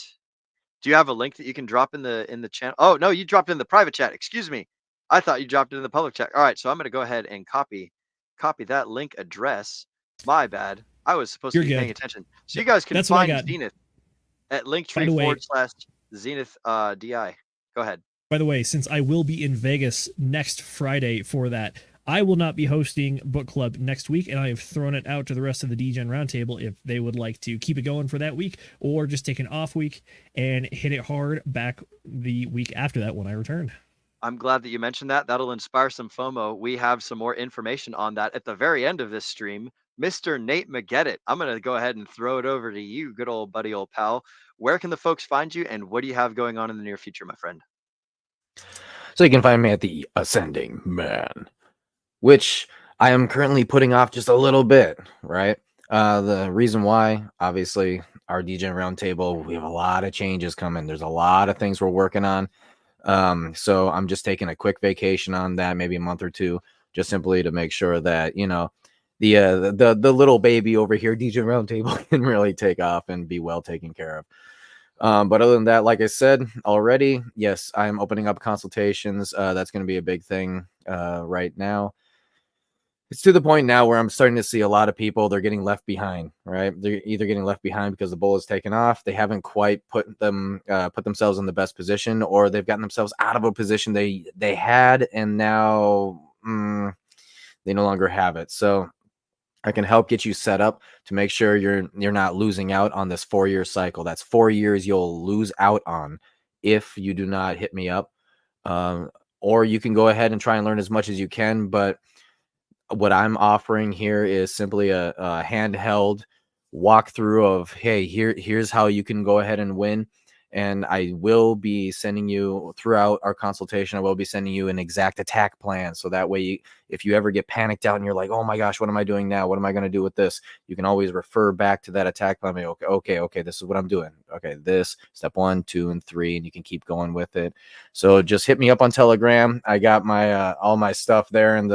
Do you have a link that you can drop in the channel? Oh no, you dropped in the private chat. Excuse me. I thought you dropped it in the public chat. All right, so I'm going to go ahead and copy that link address. My bad. I was supposed to be paying attention. So you guys can find Zenith at Linktree/Zenith DI. Go ahead. By the way, since I will be in Vegas next Friday for that, I will not be hosting book club next week, and I have thrown it out to the rest of the DGen Roundtable if they would like to keep it going for that week, or just take an off week and hit it hard back the week after that when I return. I'm glad that you mentioned that. That'll inspire some FOMO. We have some more information on that at the very end of this stream. Mr. Nate McGettit, I'm going to go ahead and throw it over to you, good old buddy, old pal. Where can the folks find you, and what do you have going on in the near future, my friend? So you can find me at the Ascending Man, which I am currently putting off just a little bit, right? The reason why, obviously, our DGen Roundtable, we have a lot of changes coming. There's a lot of things we're working on. So I'm just taking a quick vacation on that, maybe a month or two, just simply to make sure that, you know, the little baby over here, DGen Roundtable, can really take off and be well taken care of. But other than that, like I said already, yes, I'm opening up consultations. That's going to be a big thing right now. It's to the point now where I'm starting to see a lot of people, they're getting left behind, right? They're either getting left behind because the bull is taken off, they haven't quite put themselves in the best position, or they've gotten themselves out of a position they had, and now they no longer have it. So I can help get you set up to make sure you're not losing out on this 4-year cycle. That's 4 years you'll lose out on if you do not hit me up. Or you can go ahead and try and learn as much as you can, but what I'm offering here is simply a handheld walkthrough of, hey, here's how you can go ahead and win. And I will be sending you, throughout our consultation, I will be sending you an exact attack plan. So that way, if you ever get panicked out and you're like, oh my gosh, what am I doing now? What am I going to do with this? You can always refer back to that attack plan. Okay, this is what I'm doing. Okay, this, step 1, 2, and 3, and you can keep going with it. So just hit me up on Telegram. I got my all my stuff there, and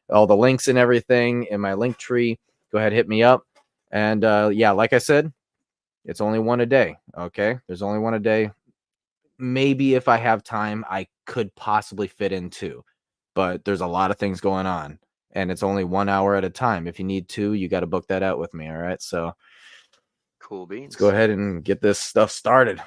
all the links and everything in my link tree. Go ahead, hit me up. And yeah, like I said, it's only one a day. Okay, there's only one a day. Maybe if I have time, I could possibly fit in 2, but there's a lot of things going on, and it's only 1 hour at a time. If you need 2, you got to book that out with me. All right, so cool beans. Let's go ahead and get this stuff started.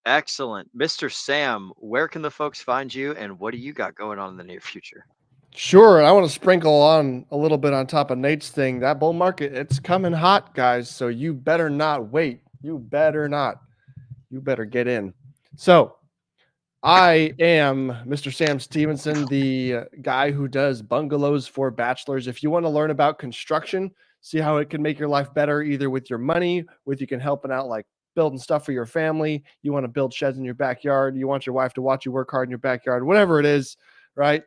Excellent. Mr. Sam, where can the folks find you, and what do you got going on in the near future? Sure. And I want to sprinkle on a little bit on top of Nate's thing. That bull market, it's coming hot, guys. So you better not wait. You better not. You better get in. So I am Mr. Sam Stevenson, the guy who does bungalows for bachelors. If you want to learn about construction, see how it can make your life better, either with your money, with you can helping out like building stuff for your family. You want to build sheds in your backyard. You want your wife to watch you work hard in your backyard, whatever it is, right?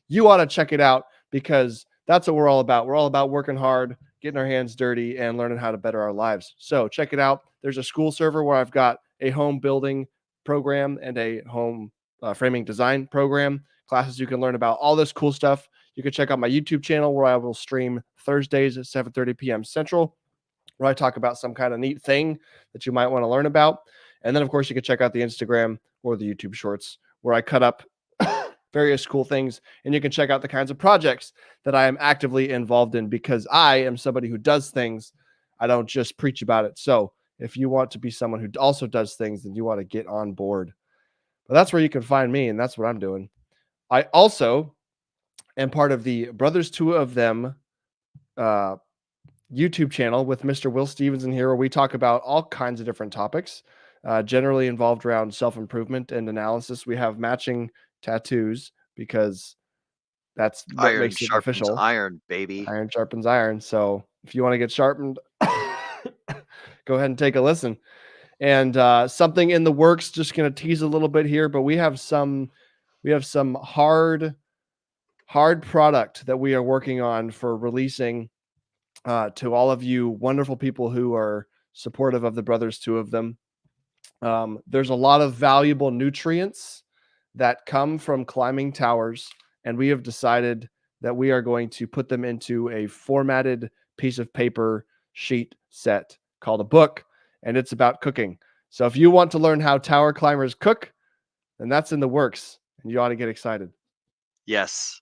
You ought to check it out because that's what we're all about. We're all about working hard, getting our hands dirty, and learning how to better our lives. So check it out. There's a school server where I've got a home building program and a home framing design program, classes you can learn about all this cool stuff. You can check out my YouTube channel where I will stream Thursdays at 7:30 p.m. Central, where I talk about some kind of neat thing that you might want to learn about. And then, of course, you can check out the Instagram or the YouTube shorts where I cut up various cool things. And you can check out the kinds of projects that I am actively involved in because I am somebody who does things. I don't just preach about it. So if you want to be someone who also does things, then you want to get on board. But that's where you can find me, and that's what I'm doing. I also am part of the Brothers Two of Them YouTube channel with Mr. Will Stevenson here, where we talk about all kinds of different topics, generally involved around self-improvement and analysis. We have matching tattoos because that's what Iron makes it sharpens official. iron, baby. Iron sharpens iron. So if you want to get sharpened, go ahead and take a listen. And something in the works, just going to tease a little bit here, but we have some hard product that we are working on for releasing to all of you wonderful people who are supportive of the Brothers Two of Them. There's a lot of valuable nutrients that come from climbing towers, and we have decided that we are going to put them into a formatted piece of paper sheet set called a book, and it's about cooking. So if you want to learn how tower climbers cook, then that's in the works, and you ought to get excited. Yes.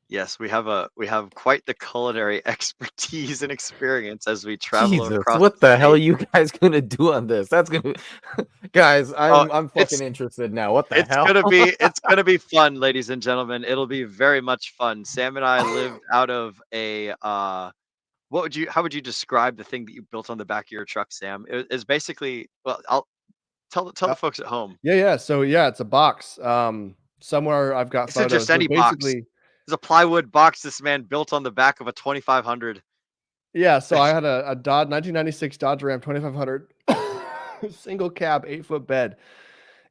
Yes, we have quite the culinary expertise and experience as we travel Jesus, across what the hell are state. you guys gonna do on this? That's gonna, guys. I'm fucking interested now. What the hell? It's gonna be fun, ladies and gentlemen. It'll be very much fun. Sam and I lived out of a how would you describe the thing that you built on the back of your truck, Sam? It's basically, well, I'll tell the folks at home. Yeah. So yeah, it's a box. Somewhere I've got It's not photos. just any box. It's a plywood box this man built on the back of a 2500. Yeah, so I had a Dodge 1996 Dodge Ram 2500 single cab 8-foot bed.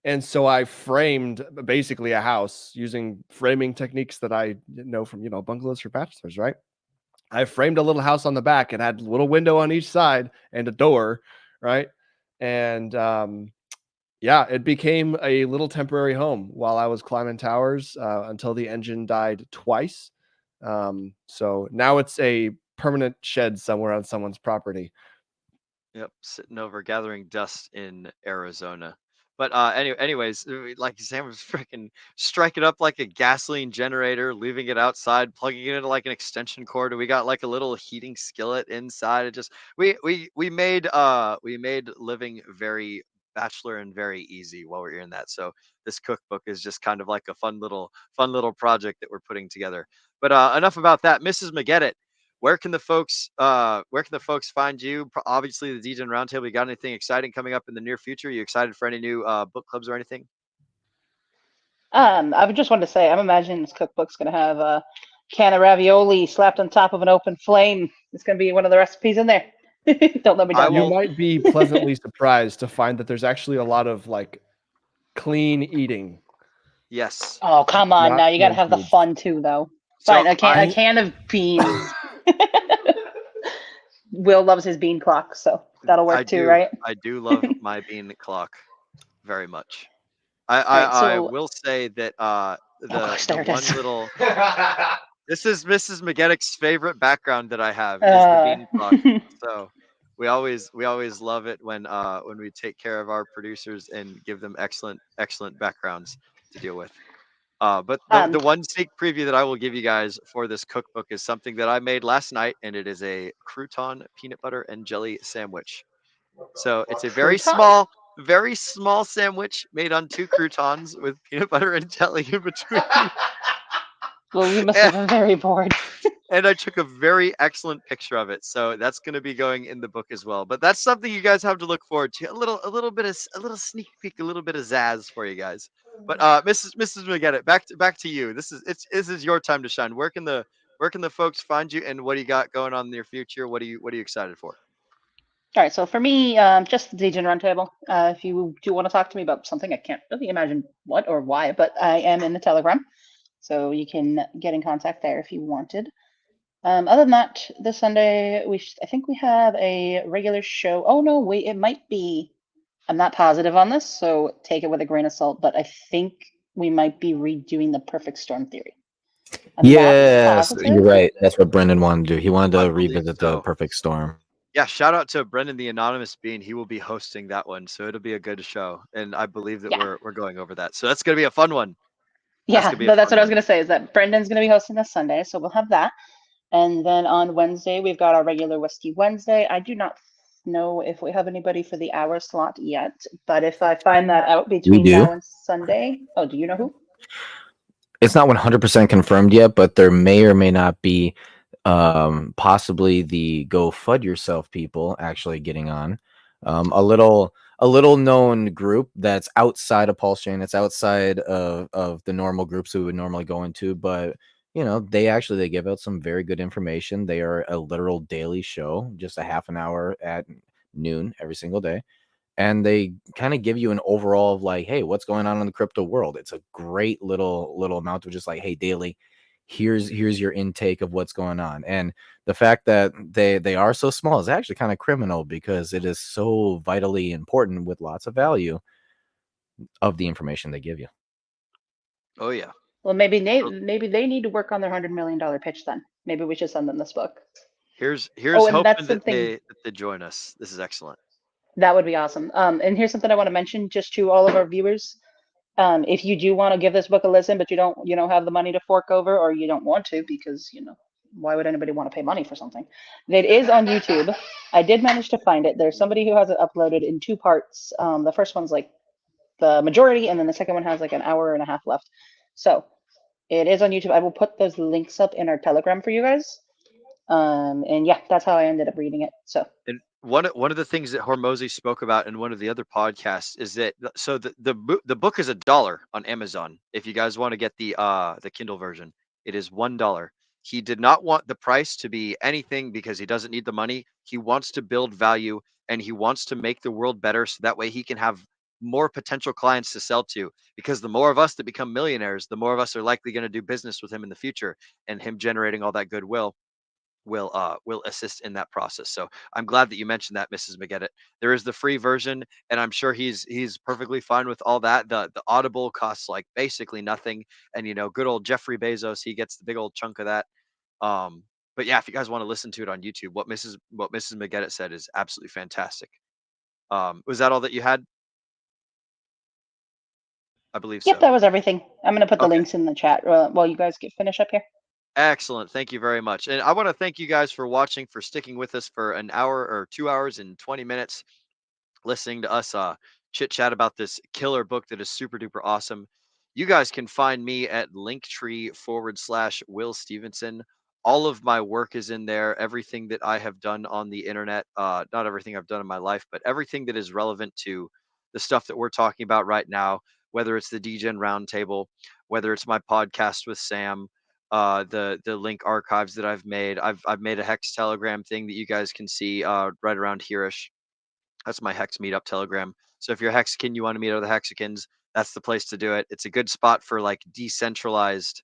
And so I framed basically a house using framing techniques that I know from, bungalows for bachelors, right? I framed a little house on the back and had a little window on each side and a door, right? And yeah, it became a little temporary home while I was climbing towers until the engine died twice. So now it's a permanent shed somewhere on someone's property. Yep, sitting over gathering dust in Arizona. But anyways, like Sam was freaking striking up like a gasoline generator, leaving it outside, plugging it into like an extension cord. And we got like a little heating skillet inside. It just we made living very bachelor and very easy while we're in that. So this cookbook is just kind of like a fun little project that we're putting together. But enough about that. Mrs. McGettit, where can the folks find you? Obviously, the DJ Roundtable. You got anything exciting coming up in the near future? Are you excited for any new book clubs or anything? I would just want to say, I'm imagining this cookbook's going to have a can of ravioli slapped on top of an open flame. It's going to be one of the recipes in there. Don't let me down. You might be pleasantly surprised to find that there's actually a lot of like clean eating. Yes. Oh, come on now. You got to have the fun too, though. Fine, a can of beans. Will loves his bean clock, so that'll work too, right? I do love my bean clock very much. I will say that the one little this is Mrs. McGettick's favorite background that I have is the bean clock. So we always love it when we take care of our producers and give them excellent backgrounds to deal with. But the one sneak preview that I will give you guys for this cookbook is something that I made last night, and it is a crouton peanut butter and jelly sandwich. So it's a very small sandwich made on 2 croutons with peanut butter and jelly in between. Well, you must have been very bored. And I took a very excellent picture of it, so that's going to be going in the book as well. But that's something you guys have to look forward to. A little sneak peek, a little bit of zazz for you guys. But Mrs. McGettit, back to you. This is your time to shine. Where can the folks find you, and what do you got going on in your future? What are you excited for? All right, so for me, just the DGen Roundtable. If you do want to talk to me about something, I can't really imagine what or why, but I am in the Telegram, so you can get in contact there if you wanted. Other than that, this Sunday, I think we have a regular show. Oh no, wait, it might be. I'm not positive on this, so take it with a grain of salt, but I think we might be redoing the perfect storm theory. I'm not Yes, positive. you're right. That's what Brendan wanted to do. He wanted I to believe revisit the so. perfect storm. Yeah, shout out to Brendan the Anonymous Bean. He will be hosting that one, so it'll be a good show. And I believe that Yeah. we're going over that. So that's gonna be a fun one. Yeah, that's what I was going to say, is that Brendan's going to be hosting this Sunday, so we'll have that. And then on Wednesday, we've got our regular Whiskey Wednesday. I do not know if we have anybody for the hour slot yet, but if I find that out between do. now and Sunday. Oh, do you know who? It's not 100% confirmed yet, but there may or may not be possibly the Go Fud Yourself people actually getting on. A little known group that's outside of Pulse Chain. It's outside of the normal groups we would normally go into, but you know, they give out some very good information. They are a literal daily show, just a half an hour at noon every single day. And they kind of give you an overall of like, hey, what's going on in the crypto world? It's a great little amount of just like, hey, daily, here's your intake of what's going on. And the fact that they are so small is actually kind of criminal, because it is so vitally important with lots of value of the information they give you. Oh yeah. Well, maybe they need to work on their $100 million pitch then. Maybe we should send them this book. Here's and hoping that's that something they join us. This is excellent. that would be awesome. And here's something I want to mention just to all of our viewers. If you do want to give this book a listen, but you don't have the money to fork over, or you don't want to, because why would anybody want to pay money for something? It is on YouTube. I did manage to find it. There's somebody who has it uploaded in 2 parts. The first one's like the majority, and then the second one has like an hour and a half left. So it is on YouTube. I will put those links up in our Telegram for you guys. And yeah, that's how I ended up reading it. So. And one of the things that Hormozi spoke about in one of the other podcasts is that the book is $1 on Amazon. If you guys want to get the Kindle version, it is $1. He did not want the price to be anything because he doesn't need the money. He wants to build value, and he wants to make the world better, so that way he can have more potential clients to sell to. Because the more of us that become millionaires, the more of us are likely going to do business with him in the future, and him generating all that goodwill will assist in that process. So I'm glad that you mentioned that, Mrs. McGettit. There is the free version, and I'm sure he's perfectly fine with all that. The Audible costs like basically nothing, and good old Jeffrey Bezos, he gets the big old chunk of that. But yeah, if you guys want to listen to it on YouTube, what Mrs. McGettit said is absolutely fantastic. Was that all that you had? I believe so. Yep, that was everything. I'm going to put the links in the chat while you guys finish up here. Excellent. Thank you very much. And I want to thank you guys for watching, for sticking with us for an hour or 2 hours and 20 minutes, listening to us chit chat about this killer book that is super duper awesome. You guys can find me at linktree/Will Stevenson. All of my work is in there. Everything that I have done on the internet, not everything I've done in my life, but everything that is relevant to the stuff that we're talking about right now, whether it's the DGen Roundtable, whether it's my podcast with Sam, the link archives that I've made. I've made a Hex Telegram thing that you guys can see right around here-ish. That's my Hex Meetup Telegram. So if you're a Hexican, you want to meet other Hexicans, that's the place to do it. It's a good spot for like decentralized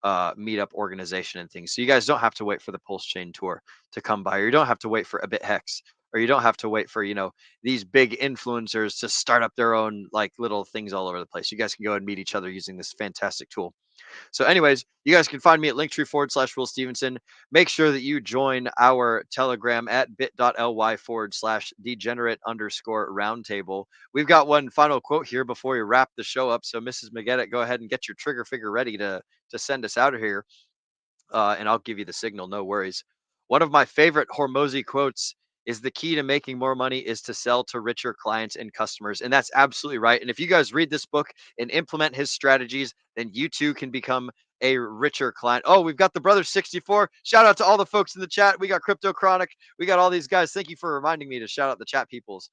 meetup organization and things. So you guys don't have to wait for the Pulse Chain tour to come by, or you don't have to wait for a bit Hex, or you don't have to wait for these big influencers to start up their own like little things all over the place. You guys can go and meet each other using this fantastic tool. So anyways, you guys can find me at linktree/Will Stevenson. Make sure that you join our Telegram at bit.ly/degenerate_roundtable. We've got one final quote here before we wrap the show up. So Mrs. McGettit, go ahead and get your trigger figure ready to send us out of here. And I'll give you the signal, no worries. One of my favorite Hormozi quotes is, the key to making more money is to sell to richer clients and customers. And that's absolutely right. And if you guys read this book and implement his strategies, then you too can become a richer client. Oh, we've got the Brother 64. Shout out to all the folks in the chat. We got Crypto Chronic. We got all these guys. Thank you for reminding me to shout out the chat peoples.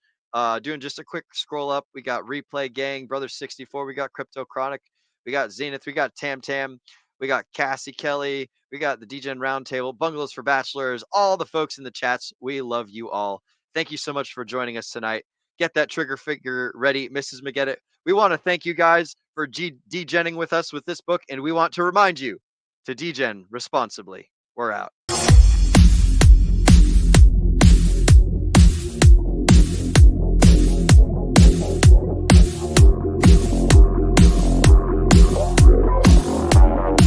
Doing just a quick scroll up. We got Replay Gang, Brother 64. We got Crypto Chronic. We got Zenith. We got Tam Tam. We got Cassie Kelly. We got the DGen Roundtable, Bungalows for Bachelors, all the folks in the chats. We love you all. Thank you so much for joining us tonight. Get that trigger figure ready, Mrs. McGettit. We want to thank you guys for degening with us with this book, and we want to remind you to degen responsibly. We're out.